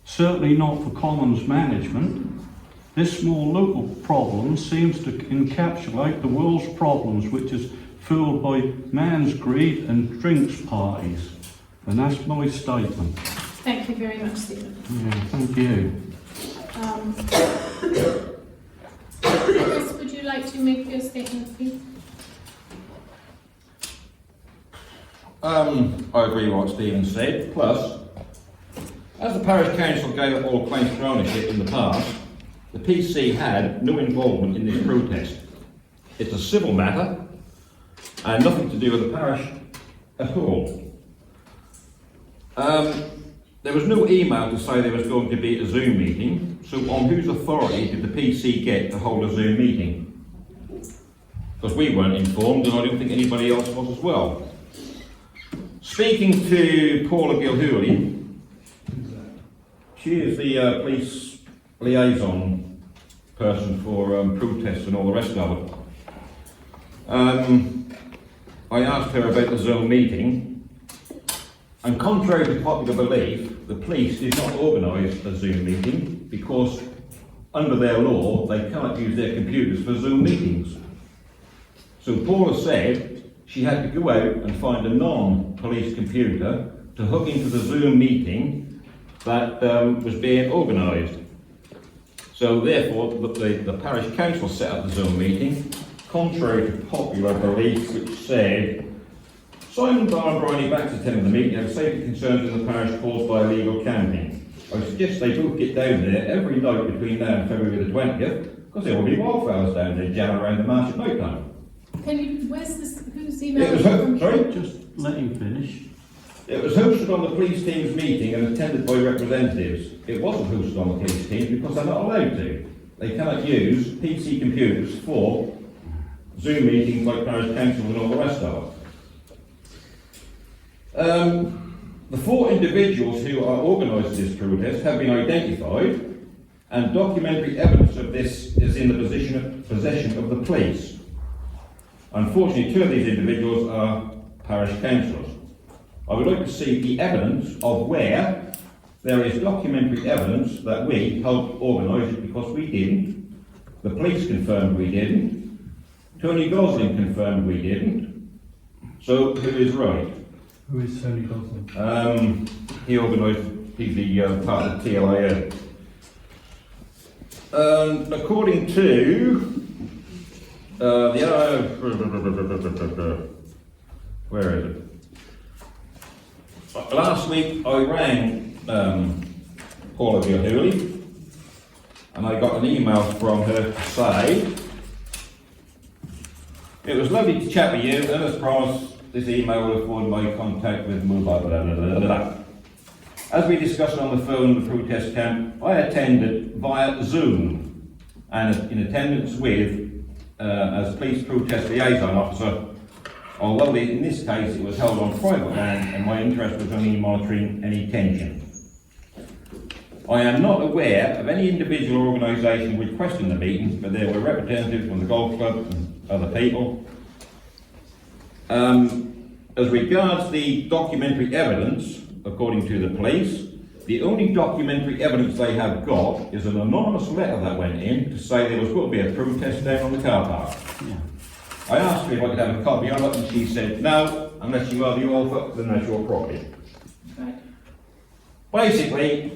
Certainly not for commons management. This small local problem seems to encapsulate the world's problems, which is fueled by man's greed and drinks parties. And that's my statement. Thank you very much, Stephen. Yeah, thank you. Chris, would you like to make your statement, please? I agree with what Stephen said. Plus, as the parish council gave up all claims to ownership in the past, the PC had no involvement in this protest. It's a civil matter and nothing to do with the parish at all. There was no email to say there was going to be a Zoom meeting, so on whose authority did the PC get to hold a Zoom meeting? Because we weren't informed, and I don't think anybody else was as well. Speaking to Paula Gilhooly, she is the police liaison person for protests and all the rest of it. I asked her about the Zoom meeting, and contrary to popular belief, the police did not organise a Zoom meeting because under their law they cannot use their computers for Zoom meetings. So Paula said she had to go out and find a non-police computer to hook into the Zoom meeting that was being organised. So therefore the parish council set up the Zoom meeting, contrary to popular belief, which said Simon Barr and Bryony Baxter attended the meeting have safety concerns in the parish caused by illegal camping. I suggest they both get down there every night between now and February the 20th, because there will be wildflowers down there jamming around the marsh at night time. Where's this, whose email? Sorry, just let him finish. It was hosted on the police team's meeting and attended by representatives. It wasn't hosted on the police team because they're not allowed to. They cannot use PC computers for Zoom meetings like parish council and all the rest of it. The 4 individuals who are organised this protest have been identified, and documentary evidence of this is in the possession of the police. Unfortunately, 2 of these individuals are parish councillors. I would like to see the evidence of where there is documentary evidence that we helped organise it, because we didn't. The police confirmed we didn't. Tony Gosling confirmed we didn't. So who is right? Who is Tony Gosling? He organised, he's the part of the TLIA. According to where is it? Last week I rang Paula Hooley, and I got an email from her to say, "It was lovely to chat with you, and as promised, this email will afford my contact with mobile blah, blah, blah, blah, blah. As we discussed on the phone, the protest camp, I attended via Zoom, and in attendance with, as police protest liaison officer, although in this case it was held on private land and my interest was only monitoring any tension. I am not aware of any individual organisation requesting the meetings, but there were representatives from the golf club and other people. As regards the documentary evidence, according to the police, the only documentary evidence they have got is an anonymous letter that went in to say there was going to be a protest down on the car park. Yeah. I asked her if I could have a copy of it, and she said, no, unless you are the author, then that's your property. Right. Basically,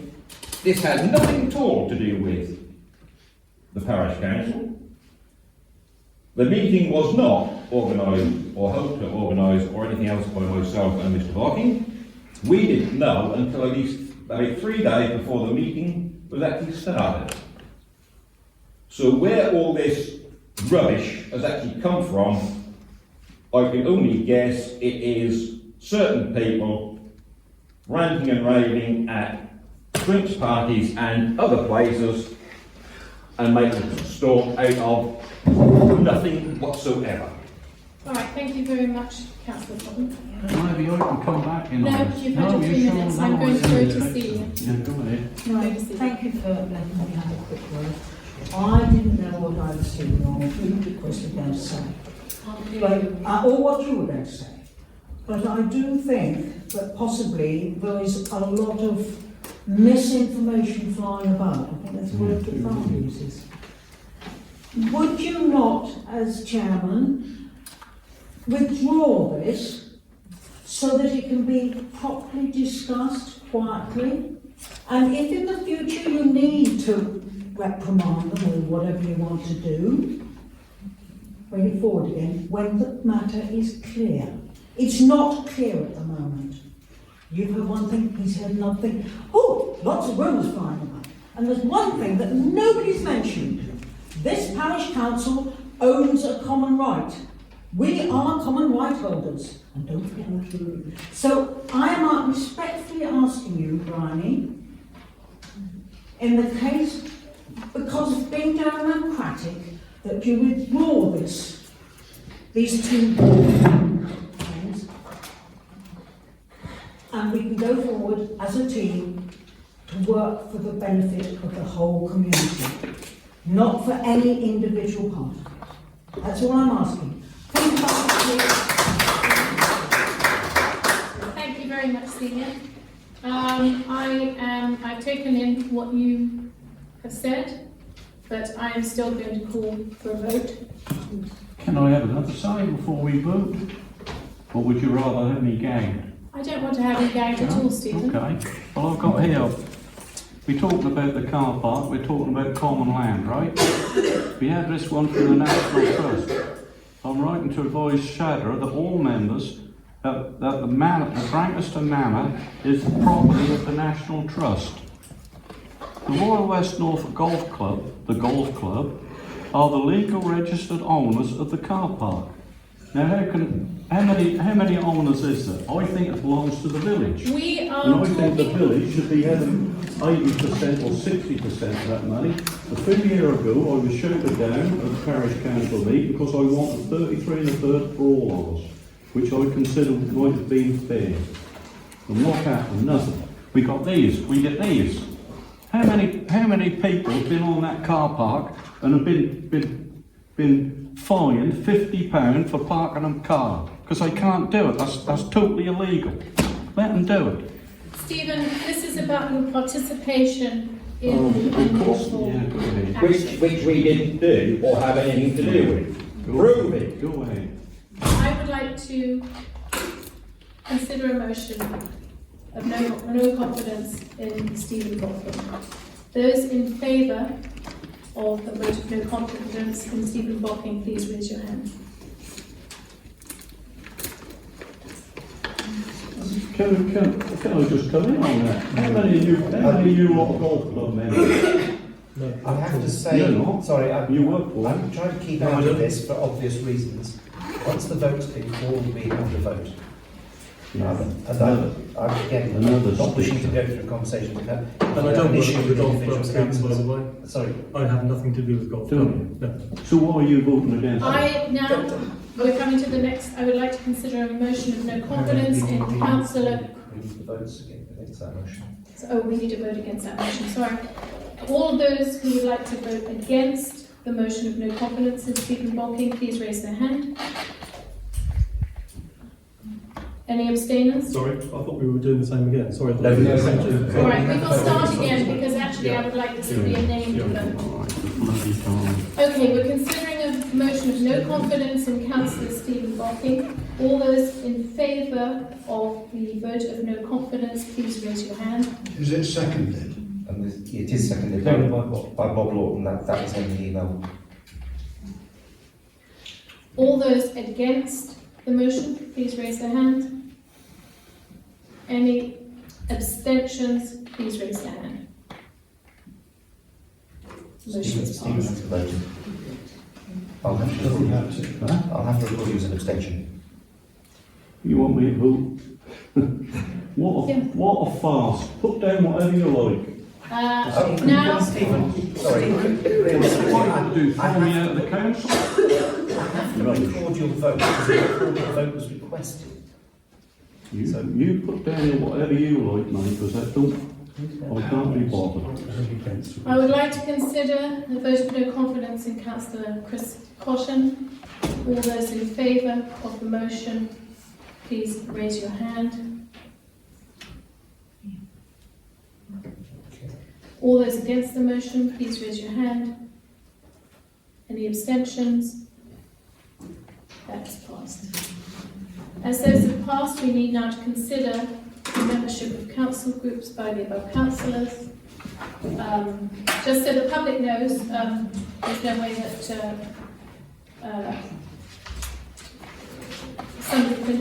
this has nothing at all to do with the parish council. The meeting was not organised or hoped to organise or anything else by myself and Mr. Hawking. We didn't know until at least about 3 days before the meeting was actually started. So where all this rubbish has actually come from, I can only guess it is certain people ranting and raving at drinks parties and other places and making a storm out of nothing whatsoever. All right, thank you very much, Councillor Cotton. Maybe I can come back in No, on this. you've had your 3 minutes. I'm going to go to see you. Yeah, go ahead. No, thank you for letting me have a quick word. I didn't know what I was doing or what the was going to say, or what you were going to say. But I do think that possibly there is a lot of misinformation flying about. I think that's the word that Farm uses. Would you not, as chairman, withdraw this so that it can be properly discussed quietly? And if in the future you need to reprimand them or whatever you want to do, bring it forward again when the matter is clear. It's not clear at the moment. You've heard one thing, he's heard another thing. Oh, lots of rumours flying about. And there's one thing that nobody's mentioned. This parish council owns a common right. We are common right holders. And don't forget. So I am respectfully asking you, Bryony, in the case, because of being democratic, that you withdraw these 2 things, and we can go forward as a team to work for the benefit of the whole community, not for any individual part. That's all I'm asking. Thank you very much, Senior. I've taken in what you have said, but I am still going to call for a vote. Can I have another say before we vote? Or would you rather have me gagged? I don't want to have you gagged at all, Stephen. Okay. Well, I've got here, we're talking about the car park, we're talking about common land, right? We had this one from the National Trust. I'm writing to advise Shadder that all members that the Brancaster Manor is the property of the National Trust. The Royal West Norfolk Golf Club, the golf club, are the legal registered owners of the car park. Now, how many owners is there? I think it belongs to the village. We are and I think the village should be having 80% or 60% of that money. A few years ago, I was shouted down at the Parish Council meeting because I wanted 33 1/3 for all of us, which I consider might have been fair. And what happened? Nothing. We got these. We get these. How many people have been on that car park and have been been fined £50 for parking a car, because they can't do it. That's totally illegal. Let them do it. Stephen, this is about your participation in the unlawful action. Which we didn't do or have anything to do with. Prove it. Go ahead. I would like to consider a motion of no confidence in Stephen Bocking. Those in favour of a vote of no confidence in Stephen Bocking, please raise your hand. Can I just come in on that? How many of you lot golf club members? I have to say, You're not. sorry, You work for I'm trying to keep out of this for obvious reasons. Once the vote's been called, we have the vote. Again, not wishing to go through a conversation with her. And I don't issue work with with golf individual club, councillors. by the way. Sorry. I have nothing to do with golf club. No. So why are you voting against it? We're coming to the next. I would like to consider a motion of no confidence in Councillor. We need the votes against that motion. We need to vote against that motion. Sorry. All those who would like to vote against the motion of no confidence in Stephen Bocking, please raise their hand. Any abstainers? Sorry, I thought we were doing the same again. Sorry. No, All right, we will start again because actually I would like this to be a named vote. Okay, we're considering a motion of no confidence in Councillor Stephen Bocking. All those in favour of the vote of no confidence, please raise your hand. Is it seconded? And it is seconded by Bob Lawton. That was in the email. All those against the motion, please raise their hand. Any abstentions, please raise their hand. Motion is passed. I'll have to record you as an abstention. You want me to vote? What a farce. Put down whatever you like. Now, Stephen, sorry. What you do, throw me out of the council? I have to record your vote because the vote was requested. You put down whatever you like, mate, because I can't be bothered. I would like to consider the vote of no confidence in Councillor Chris Caution. All those in favour of the motion, please raise your hand. All those against the motion, please raise your hand. Any abstentions? That's passed. As those have passed, we need now to consider the membership of council groups by the above councillors. Just so the public knows, there's no way that somebody can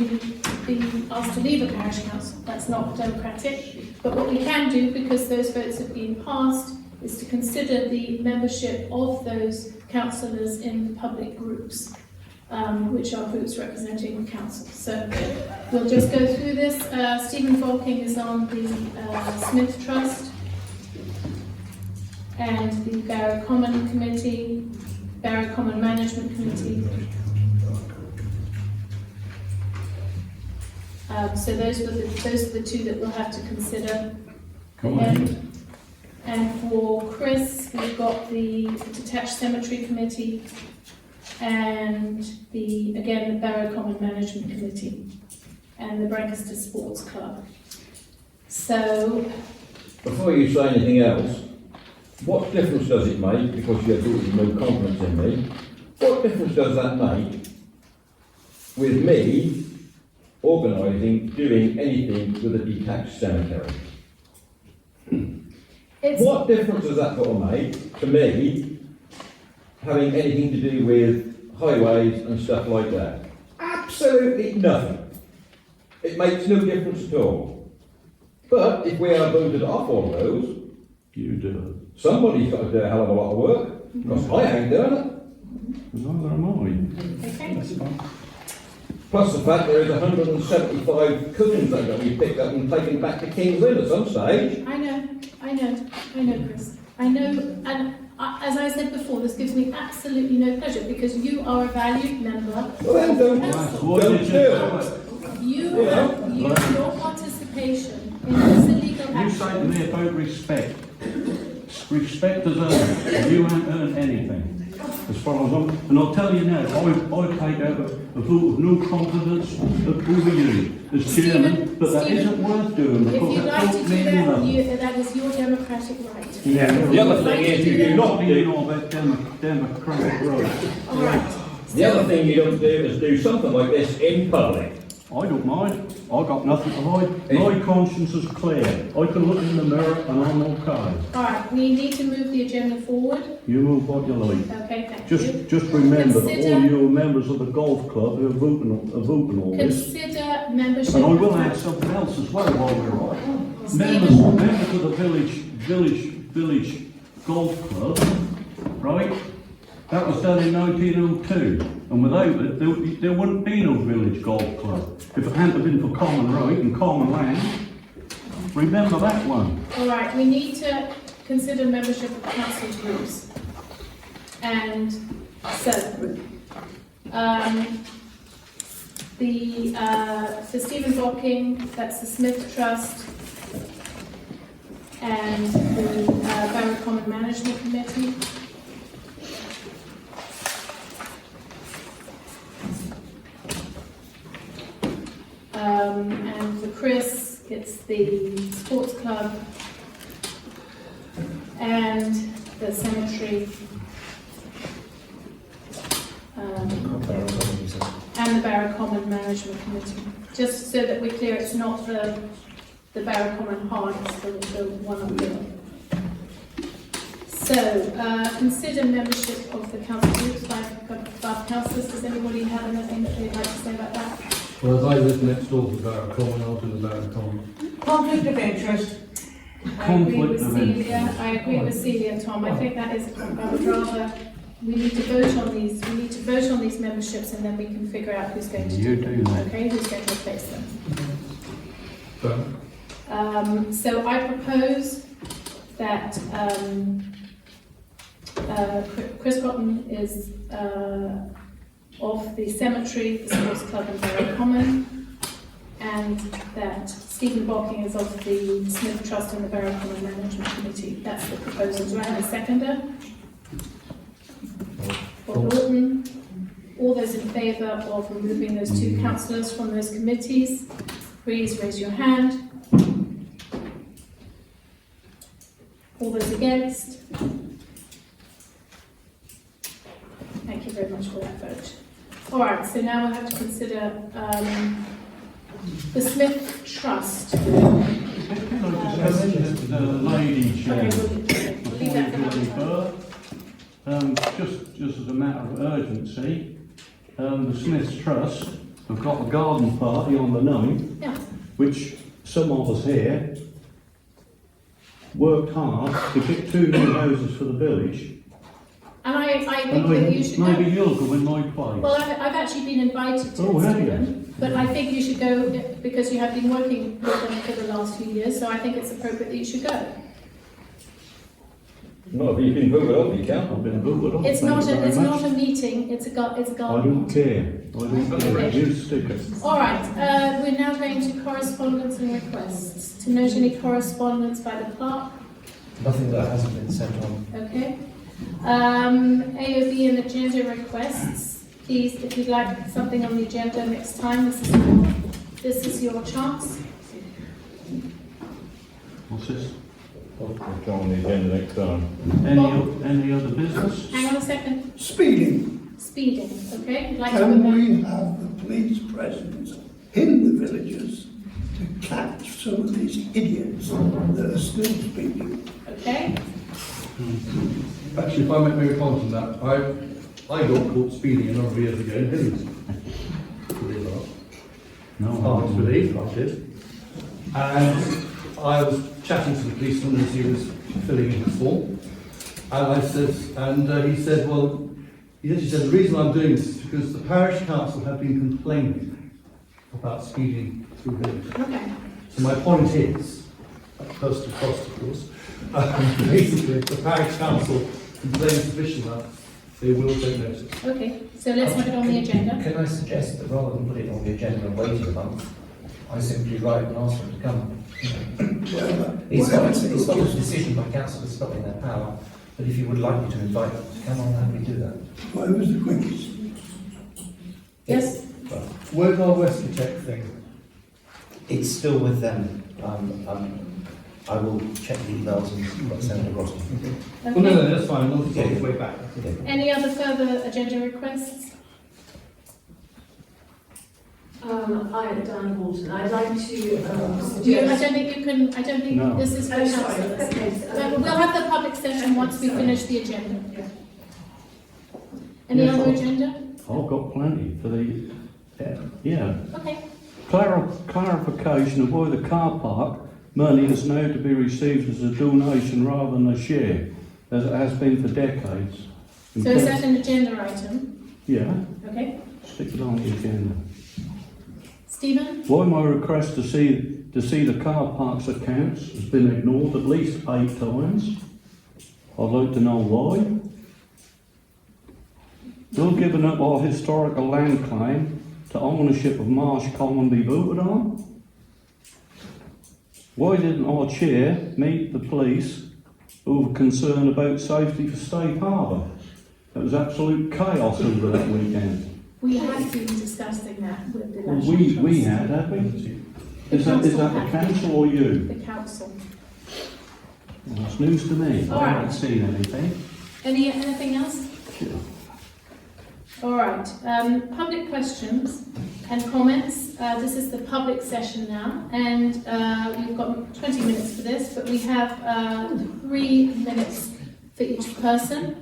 be asked to leave a parish council. That's not democratic. But what we can do, because those votes have been passed, is to consider the membership of those councillors in public groups, which are groups representing the council. So we'll just go through this. Stephen Bocking is on the Smith Trust and the Borough Common Committee, Borough Common Management Committee. So those are the two that we'll have to consider. And for Chris, we've got the Detached Cemetery Committee and the Borough Common Management Committee and the Brancaster Sports Club. So, before you say anything else, what difference does it make, because you have no confidence in me, what difference does that make with me organising, doing anything with a detached cemetery? What difference does that got to make to me having anything to do with highways and stuff like that? Absolutely nothing. It makes no difference at all. But if we are voted off all those, you do it. Somebody's got to do a hell of a lot of work, because I ain't doing it. Neither am I. Okay. That's fine. Plus the fact there is 175 coons that are going to be picked up and taken back to King's Lynn at some stage. I know, Chris. I know, and as I said before, this gives me absolutely no pleasure because you are a valued member. Well, then don't do it. Your participation in this illegal action. You say to me about respect. Respect is earned. You haven't earned anything. as far as I'm, and I'll tell you now, I take out a vote of no confidence over you as chairman, but that isn't worth doing If because you'd it like to don't do mean that, nothing. that is your democratic right. Yeah. The other thing is, you do not You do. know about democratic rights. All right. The other thing you don't do is do something like this in public. I don't mind. I got nothing to hide. My conscience is clear. I can look in the mirror and I'm okay. All right, we need to move the agenda forward. You move what you like. Okay, thank you. Just remember that Consider- all you members of the golf club who are voting all this. Consider membership. And I will add something else as well while we're on. Stephen. Members of the village golf club, right? That was done in 1902, and without it, there wouldn't be no village golf club. If it hadn't been for common right and common land, remember that one. All right, we need to consider membership of council groups. And so, for Stephen Bocking, that's the Smith Trust, and the Borough Common Management Committee. And for Chris, it's the sports club and the cemetery and the Borough Common Management Committee. Just so that we're clear, it's not the Borough Common Hard, it's the one up there. So, consider membership of the council groups by councillors. Does anybody have anything that they'd like to say about that? Well, as I live next door to the Borough Common, I'll do the Borough Common. Conflict of interest. I agree with Celia. I agree with Celia, Tom. I think that is, I would rather, we need to vote on these, memberships and then we can figure out who's going to You do that. Okay, who's going to replace them. Fair. So I propose that Chris Cotton is of the cemetery, the sports club and Borough Common, and that Stephen Bocking is of the Smith Trust and the Borough Common Management Committee. That's the proposal. Do I have a seconder? Bob Norton. All those in favour of removing those two councillors from those committees, please raise your hand. All those against? Thank you very much for that vote. All right, so now we'll have to consider the Smith Trust. The lady chair, leave that for another time. just as a matter of urgency, the Smiths Trust have got a garden party on the 9th, Yeah. which some of us here worked hard to get 2 new houses for the village. And I think And that you should go. maybe you'll go in my place. Well, I've actually been invited to Oh, have you? Stephen, but I think you should go because you have been working with them for the last few years, so I think it's appropriate that you should go. Not if you've been voted off, you can't. I've been voted off. It's thank not you very it's much. not a meeting, it's a I garden. don't care. I don't care. You stick it. All right, we're now going to correspondence and requests. To note any correspondence by the clerk. Nothing that hasn't been sent on. Okay. AOB and agenda requests. Please, if you'd like something on the agenda next time, this is your chance. What's this? I'll go on the agenda next time. Any other business? Hang on a second. Speeding. Speeding, okay? You'd like to Can put that? we have the police presence in the villages to catch some of these idiots that are still speeding? Okay. Actually, if I may comment on that, I got caught speeding a number of years ago in Hills. Believe it or not. No. Hard to believe, I did. And I was chatting to the policeman as he was filling in his form. And I said, he said, well, he said, the reason I'm doing this is because the parish council have been complaining about speeding through villages. Okay. So my point is, first to cost, of course, basically, if the parish council complains sufficiently, they will take notice. Okay, so let's put it on the agenda. Can I suggest that rather than put it on the agenda and wait a month, I simply write and ask them to come? It's not a decision by council, it's not in their power. But if you would like me to invite them to come on, how do we do that? Whatever's the quickest. Yes? Where's our Western thing? It's still with them. I will check the emails and send it across to you. Well, no, that's fine. We'll take it way back. Any other further agenda requests? I, Dan Horton, I'd like to I suggest... don't think you can, I don't think No. this is for Oh, sorry. councillors. Okay. We'll have the public session once we finish the agenda. Any Yes, other I've- agenda? I've got plenty for the, yeah. Okay. Clarification of why the car park money is now to be received as a donation rather than a share, as it has been for decades. So is that an agenda item? Yeah, Okay. stick it on the agenda. Stephen? Why my request to see the car park's accounts has been ignored at least 8 times. I'd like to know why. Will giving up our historical land claim to ownership of Marsh Common be voted on? Why didn't our chair meet the police who were concerned about safety for State Harbour? It was absolute chaos over that weekend. We have been discussing that with the Well, National we Trust. had we? The Is that the council council or you? The council. Well, that's news to me. All I right. haven't seen anything. Anything else? Sure. All right. Public questions and comments. This is the public session now, and we've got 20 minutes for this, but we have 3 minutes for each person.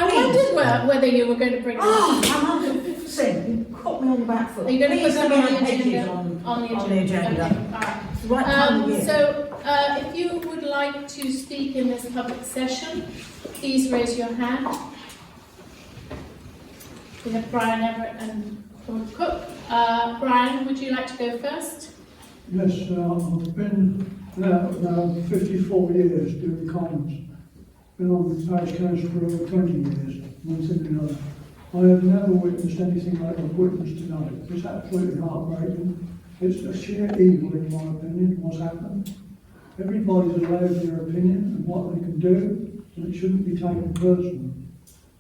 I wondered whether you were going to bring. I'm saying, you caught me on the back foot. Are you going to put Please them don't on the have hedges agenda? on the agenda. Okay, all right. It's the right time of year. So, if you would like to speak in this public session, please raise your hand. We have Brian Everett and Claude Cook. Brian, would you like to go first? Yes, I've been now 54 years doing comms. Been on the parish council for over 20 years, one thing or another. I have never witnessed anything like I've witnessed tonight. It's absolutely heartbreaking. It's a sheer evil, in my opinion, what's happened. Everybody's allowed their opinion and what they can do, and it shouldn't be taken personal.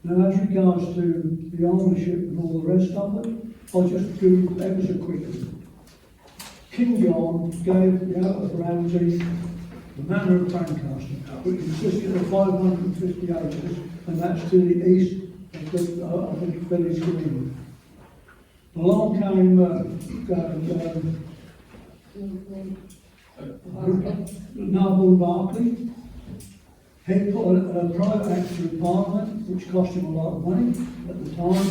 Now, as regards to the ownership and all the rest of it, I'll just Google ever so quickly. King John gave the out of Ramsey the manor of Brancaster, which consisted of 550 acres, and that's to the east of the village green. Along came Noble Barclay. He put a private act through Parliament, which cost him a lot of money at the time,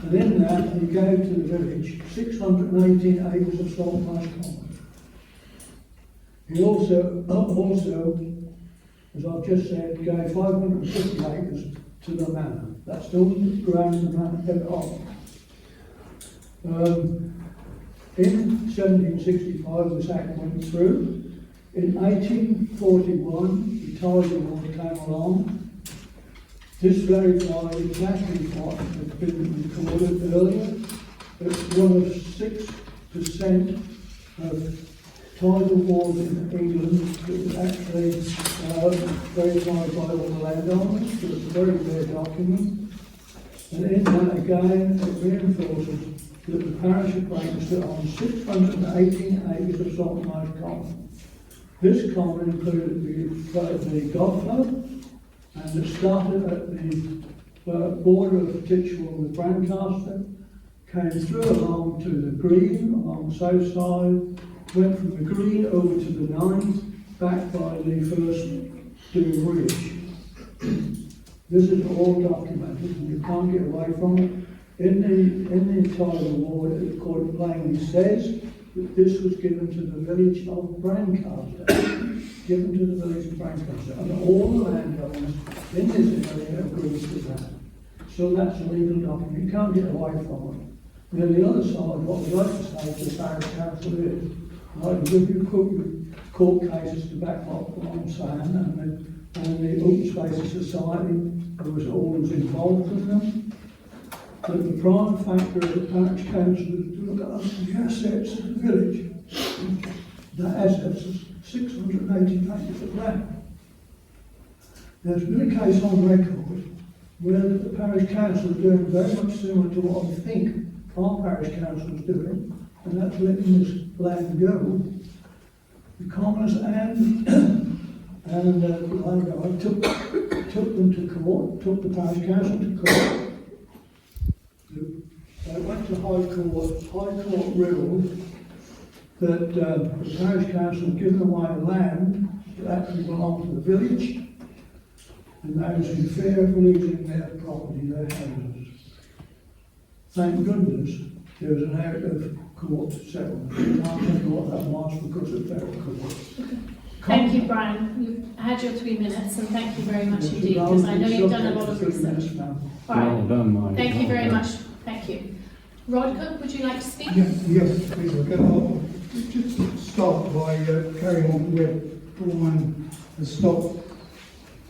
and in that he gave to the village 618 acres of salt marsh common. He also, as I've just said, gave 550 acres to the manor. That's still around the manor of. In 1765, this act went through. In 1841, the tidal water came along. This verified the cash report that had been recorded earlier. It's one of 6% of tidal water in England that was actually verified by all the landowners. So it's a very rare document. And in that again, it reinforces that the parish of Brancaster owns 618 acres of salt marsh common. This common included the golf club, and it started at the border of Titchwell with Brancaster, came through along to the green, along the south side, went from the green over to the 9th, back by the first Doom Bridge. This is all documented, and you can't get away from it. In the tidal water, it quite plainly says that this was given to the village of Brancaster, given to the village of Brancaster, and all the landowners in this area agreed with that. So that's a legal document. You can't get away from it. Then the other side, what we'd like to say to the parish council is, I can give you court cases to back up what I'm saying, and the Open Spaces Society was always involved in them. But the prime factor of the parish council is to look at the assets of the village. The assets is 680 acres of land. There's been a case on record where the parish council are doing very much similar to what I think our parish council is doing, and that's letting this land go. The commoners and I took them to court, took the parish council to court. They went to High Court. High Court ruled that the parish council had given away land that actually belonged to the village, and they was in fear of losing their property, their houses. Thank goodness there was an out of court settlement. I can't think what that was because of their court. Thank you, Brian. You've had your 3 minutes, and thank you very much indeed, because I know you've done a lot of research. All right. Well done, Mike. Thank you very much. Thank you. Rod Cook, would you like to speak? Yes, please. I'll just start by carrying on where Brian has stopped.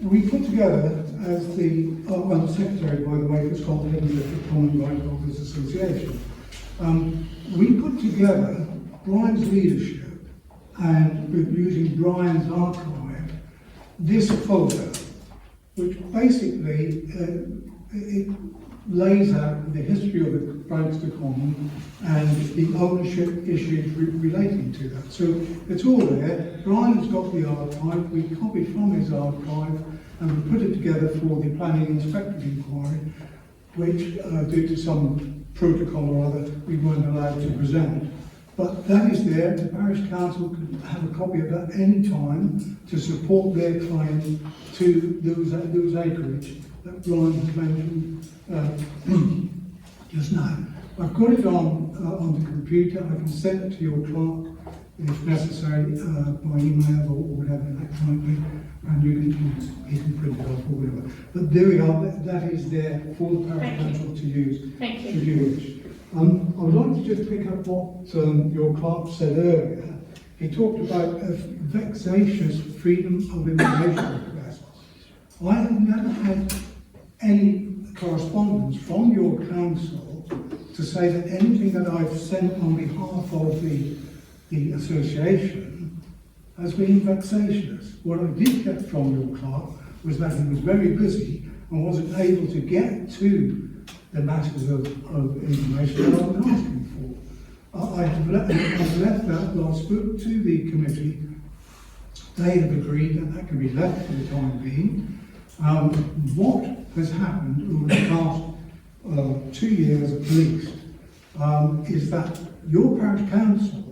We put together, as I'm secretary, by the way, for Scotland and the Common Right Holders Association, we put together Brian's leadership and using Brian's archive, this folder, which basically it lays out the history of the Brancaster Common and the ownership issues relating to that. So it's all there. Brian's got the archive, we copied from his archive and we put it together for the planning inspectorate inquiry, which due to some protocol or other we weren't allowed to present. But that is there. The parish council can have a copy of that any time to support their claim to those acreage that Brian has mentioned just now. I've got it on the computer. I can send it to your clerk if necessary by email or whatever electronically, and he can print it off or whatever. But there we are. That is there for the parish council to use. Thank you. Should you wish. I would like to just pick up what your clerk said earlier. He talked about a vexatious freedom of information request. I have never had any correspondence from your council to say that anything that I've sent on behalf of the association has been vexatious. What I did get from your clerk was that he was very busy and wasn't able to get to the matters of information that I've been asking for. I've left that. When I spoke to the committee, they have agreed that can be left for the time being. What has happened over the past 2 years at least is that your parish council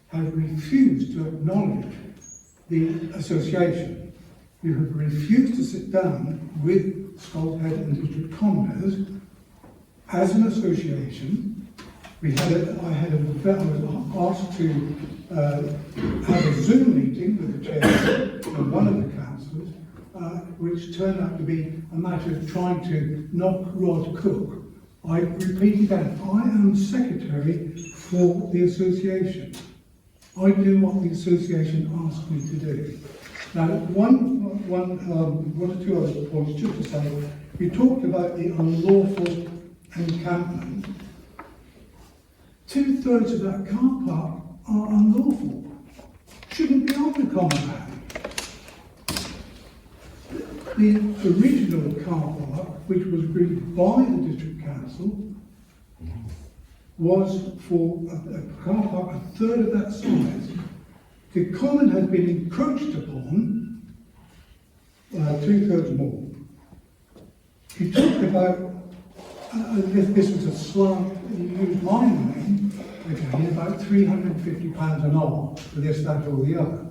has refused to acknowledge the association. You have refused to sit down with Scotshead and District Commoners as an association. I was asked to have a Zoom meeting with the chair of one of the councillors, which turned out to be a matter of trying to knock Rod Cook. I repeat again, I am secretary for the association. I do what the association asks me to do. Now, one or two other points just to say. You talked about the unlawful encampment. 2/3 of that car park are unlawful. Shouldn't be on the common land. The original car park, which was agreed by the district council, was for a car park 1/3 of that size. The common has been encroached upon 2/3 more. You talked about this was a slant, you used my name, again, about £350 an hour for this, that or the other.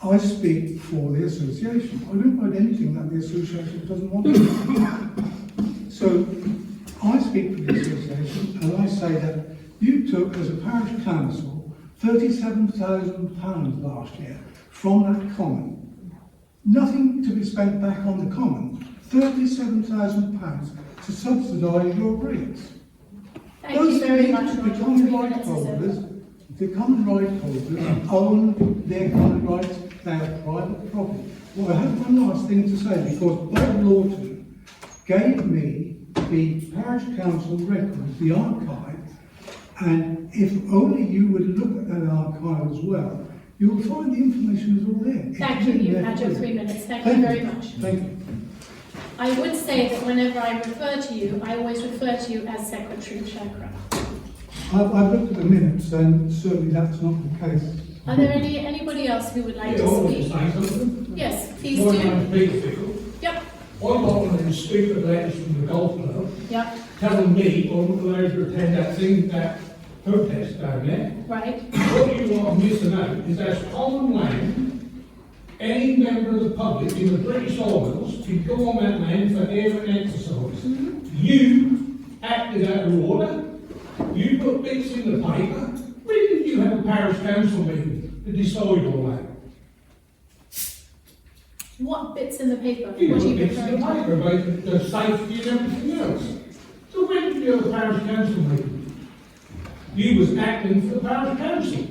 I speak for the association. I don't write anything that the association doesn't want to do. So, I speak for the association and I say that you took, as a parish council, £37,000 last year from that common. Nothing to be spent back on the common. £37,000 to subsidise your rates. Thank you very much, the common right holders own their common rights, they are private property. Well, I have one last thing to say, because Bob Lawton gave me the parish council records, the archive, and if only you would look at that archive as well, you will find the information is all there. Thank you, you've had your 3 minutes, thank you very much. Thank you. I would say that whenever I refer to you, I always refer to you as Secretary Chakra. I've looked at the minutes and certainly that's not the case. Are there anybody else who would like to speak? Yes, please do. Yep. I got one of these stupid letters from the golf club Yep. telling me I wasn't allowed to attend that protest down there. Right. What you are missing out is as common land, any member of the public in the British Isles can go on that land for air and exercise. You acted out of order, you put bits in the paper. When did you have a parish council meeting to decide all that? What bits in the paper? You What are put you bits in the referring to? paper about the safety and everything else. So when did you have a parish council meeting? You was acting for the parish council.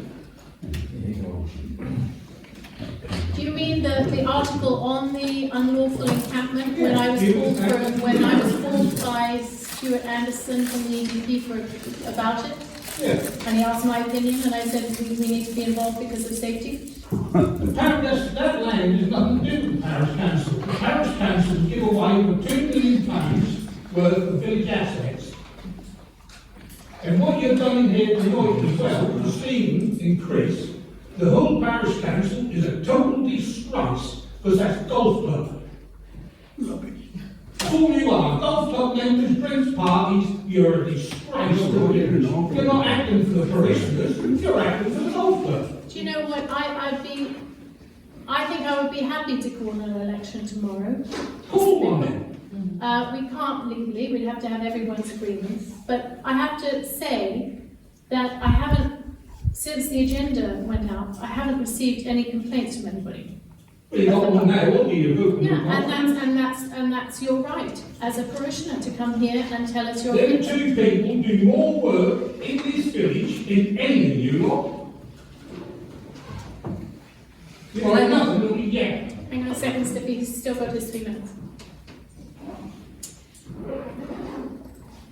Do you mean the article on the unlawful encampment when I was called by Stuart Anderson from the EDP about it? Yeah. And he asked my opinion and I said we need to be involved because of safety. That land has nothing to do with the parish council. The parish council give away over £2 million worth of village assets. And what you've done in here tonight as well, proceeding increase, the whole parish council is a total disgrace because that's golf club. That's all you are. Golf club members, drinks parties, you're a disgrace to the village. You're not acting for the parishioners, you're acting for the golf club. Do you know what? I think I would be happy to call an election tomorrow. Call one then. We can't legally, we'd have to have everyone's agreements. But I have to say that I haven't, since the agenda went out, I haven't received any complaints from anybody. Well, you got one now, what do you? Yeah, and that's your right as a parishioner to come here and tell us your Them opinion. two people do more work in this village than any of you lot. Well, I know, but yeah. Hang on a second, Stiffy, he's still got his 3 minutes.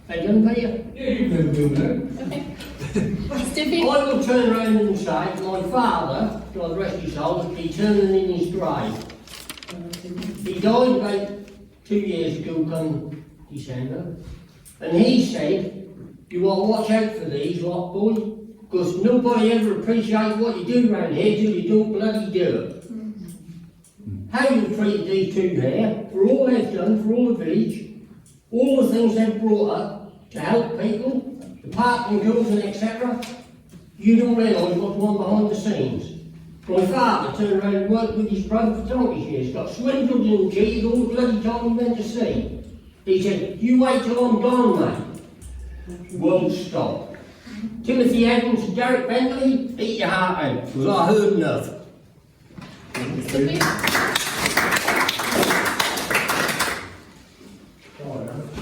Hey, young Peter. Yeah, you can do that. Okay. Stiffy? I will turn around and say, my father, God rest his soul, was turning in his grave. He died about 2 years ago, come December, and he said, you ought to watch out for these lot, boy, because nobody ever appreciates what you do around here till you don't bloody do it. How you treated these two there, for all they've done for all the village, all the things they've brought up to help people, the parking girls and etc., you don't realise what's going behind the scenes. My father turned around and worked with his brother for 20 years, got swindled and cheated all the bloody time he went to sea. He said, you wait till I'm gone, mate. Won't stop. Timothy Evans and Derek Bentley, eat your heart out, because I heard enough.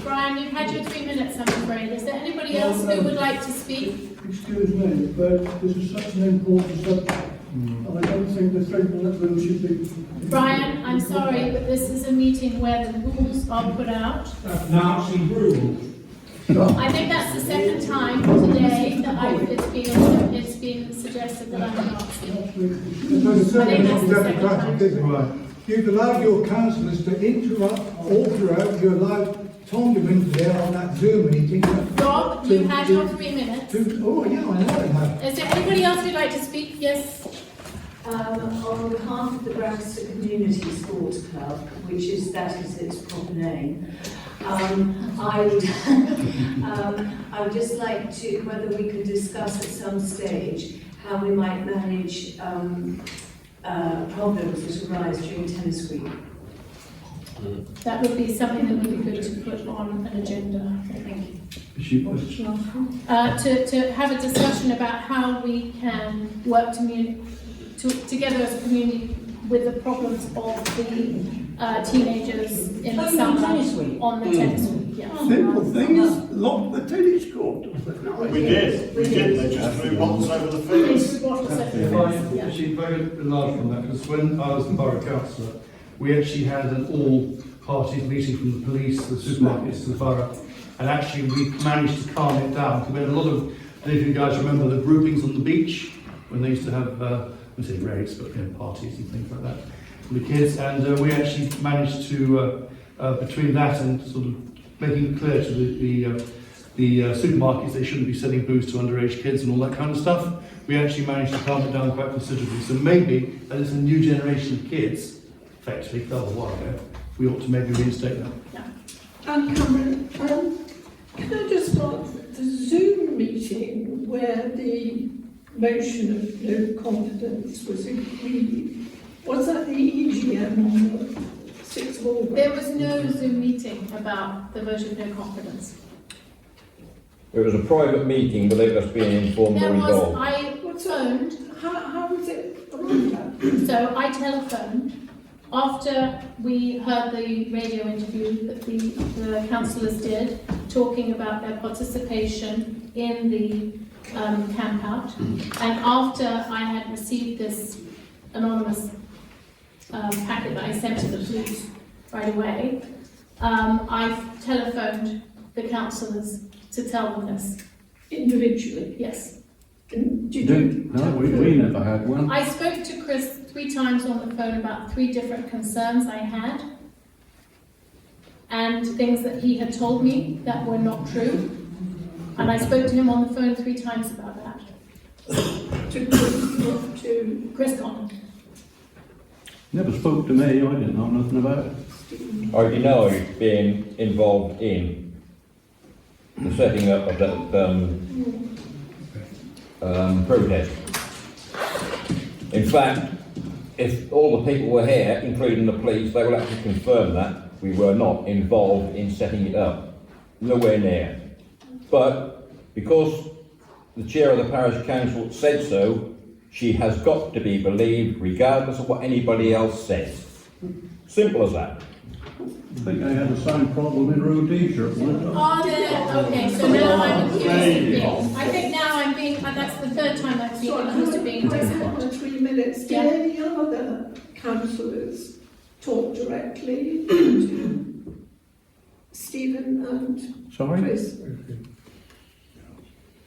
Brian, you've had your 3 minutes, I'm afraid. Is there anybody else who would like to speak? Excuse me, but this is such an important subject. I don't think the 3 minute rule should be. Brian, I'm sorry, but this is a meeting where the rules are put out. That's Nazi rules. I think that's the second time today that it's been suggested that I'm not. There's a democratic, isn't it? You've allowed your councillors to interrupt all throughout. You allowed Tom to be there on that Zoom meeting. Rob, you had your 3 minutes. Oh, yeah, I know I have. Is there anybody else who'd like to speak? Yes. On behalf of the Brancaster Community Sports Club, which is its proper name, I would just like to, whether we could discuss at some stage how we might manage problems that arise during tennis week. That would be something that would be good to put on an agenda, I think. To have a discussion about how we can work together as a community with the problems of the teenagers in the summer on the tennis week. Yeah. Simple thing is lock the tennis court. We did. They just threw bottles over the fields. If I actually very large from that, because when I was the Borough Councillor, we actually had an all-party meeting from the police, the supermarkets, the borough, and actually we managed to calm it down. We had a lot of, I don't know if you guys remember the groupings on the beach, when they used to have I say raves, but parties and things like that for the kids. And we actually managed to, between that and sort of making it clear to the supermarkets they shouldn't be selling booze to underage kids and all that kind of stuff, we actually managed to calm it down quite considerably. So maybe, as it's a new generation of kids, effectively, a while ago, we ought to maybe reinstate that. Cameron, can I just ask, the Zoom meeting where the motion of no confidence was agreed, was that the EGM on the 6th of August? There was no Zoom meeting about the vote of no confidence. It was a private meeting, but they must be informed or There was, involved. I phoned. How was it arrived at? So I telephoned after we heard the radio interview that the councillors did, talking about their participation in the camp out, and after I had received this anonymous packet that I sent to the police right away, I telephoned the councillors to tell them this. Individually? Yes. No, we never had one. I spoke to Chris 3 times on the phone about 3 different concerns I had and things that he had told me that were not true. And I spoke to him on the phone 3 times about that. To Chris Connor. Never spoke to me, I didn't know nothing about it. I deny being involved in the setting up of that protest. In fact, if all the people were here, including the police, they will actually confirm that we were not involved in setting it up. Nowhere near. But because the chair of the parish council said so, she has got to be believed regardless of what anybody else says. Simple as that. I think I had the same problem in Rhodesia at one time. Are there? Okay, so now I'm accused of being. I think now I'm being. That's the 3rd time I've been accused of being disciplined. 3 minutes. Did any other councillors talk directly to Stephen and Chris?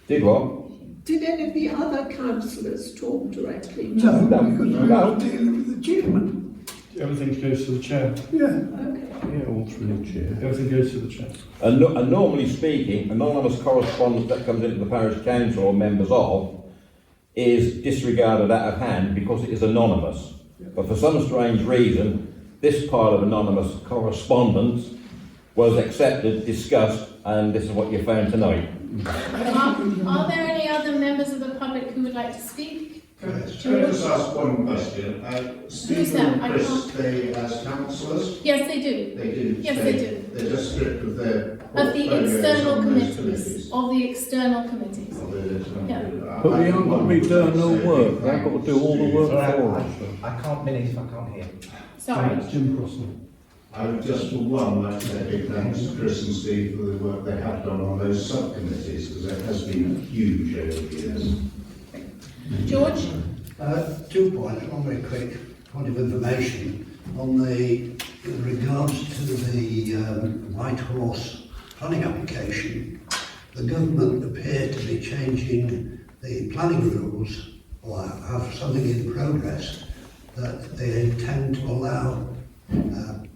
Did what? Did any of the other councillors talk directly to No, because I was dealing with the chairman. Everything goes to the chair. Yeah. Yeah, all through the chair. Everything goes to the chair. And normally speaking, anonymous correspondence that comes into the parish council or members of is disregarded out of hand because it is anonymous. But for some strange reason, this pile of anonymous correspondence was accepted, discussed, and this is what you found tonight. Are there any other members of the public who would like to speak? Yes, can I just ask one question? Stephen and Chris, they as councillors? Yes, they do. They do? Yes, they do. They're just stripped of their... Of the external committees. Of the external committees. Yeah. But we haven't got to be doing no work, they've got to do all the work for us. I can't minute if I can't hear. Sorry. Jim Crossley. I would just for one like to say big thanks to Chris and Steve for the work they have done on those subcommittees, because it has been huge over the years. George? 2 points, one very quick point of information on in regards to the White Horse planning application. The government appear to be changing the planning rules, or have something in progress that they intend to allow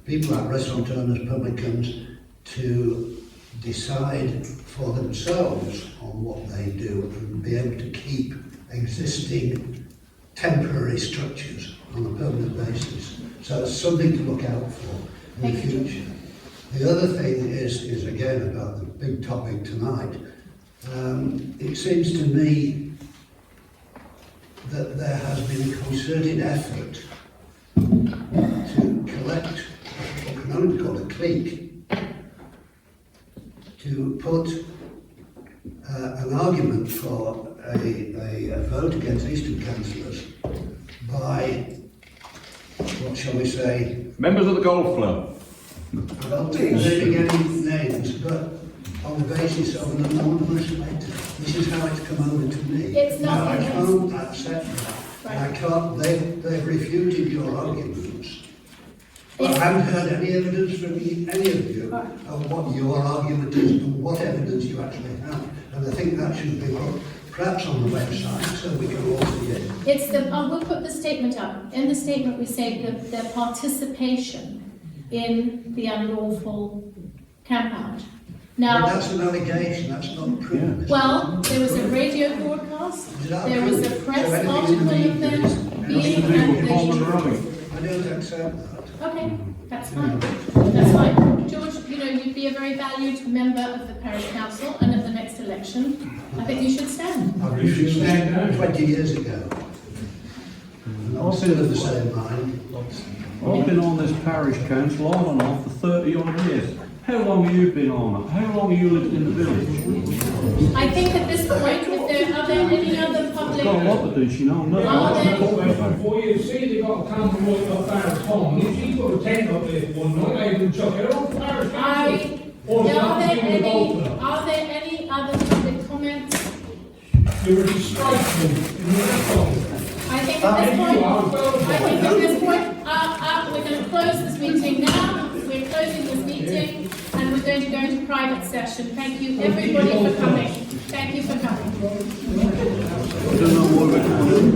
people like restaurant owners, publicans, to decide for themselves on what they do and be able to keep existing temporary structures on a permanent basis. So it's something to look out for in the future. The other thing is again about the big topic tonight. It seems to me that there has been a concerted effort to collect what can only be called a clique, to put an argument for a vote against Eastern councillors by, what shall we say? Members of the golf club. I don't think any names, but on the basis of an anonymous letter. This is how it's come over to me. It's not. Now, I can't accept that. Right. I can't. They've refuted your arguments. But I haven't heard any evidence from any of you of what your argument is and what evidence you actually have. And I think that should be perhaps on the website, so we can all see it. It's the, we'll put the statement up. In the statement we say that their participation in the unlawful campout. Now, Well, that's an allegation, that's not proven. well, there was a radio broadcast, Is that there was a true? press So anything article in of the- them being Nothing to do with at common the... rowing. I don't accept that. Okay, that's fine, that's fine. George, you know, you'd be a very valued member of the Parish Council, and at the next election, I think you should stand. I refused to stand down 20 years ago. And I'm still of the same mind. I've been on this parish council on and off for 30 odd years. How long have you been on it? How long have you lived in the village? I think at this point, if are there any other public... Got a lot to do, she knows. No, Are there... Before you see they got a camp right up Barrett's Pond, if she put a tent up there one night, I even chuck it off Barrett's Council. Or Are there any other public comments? You're a disgraceful in your phone. I think at this point, we're going to close this meeting now. We're closing this meeting and we're going to go into private session. Thank you everybody for coming. Thank you for coming. I don't know what we're going to do.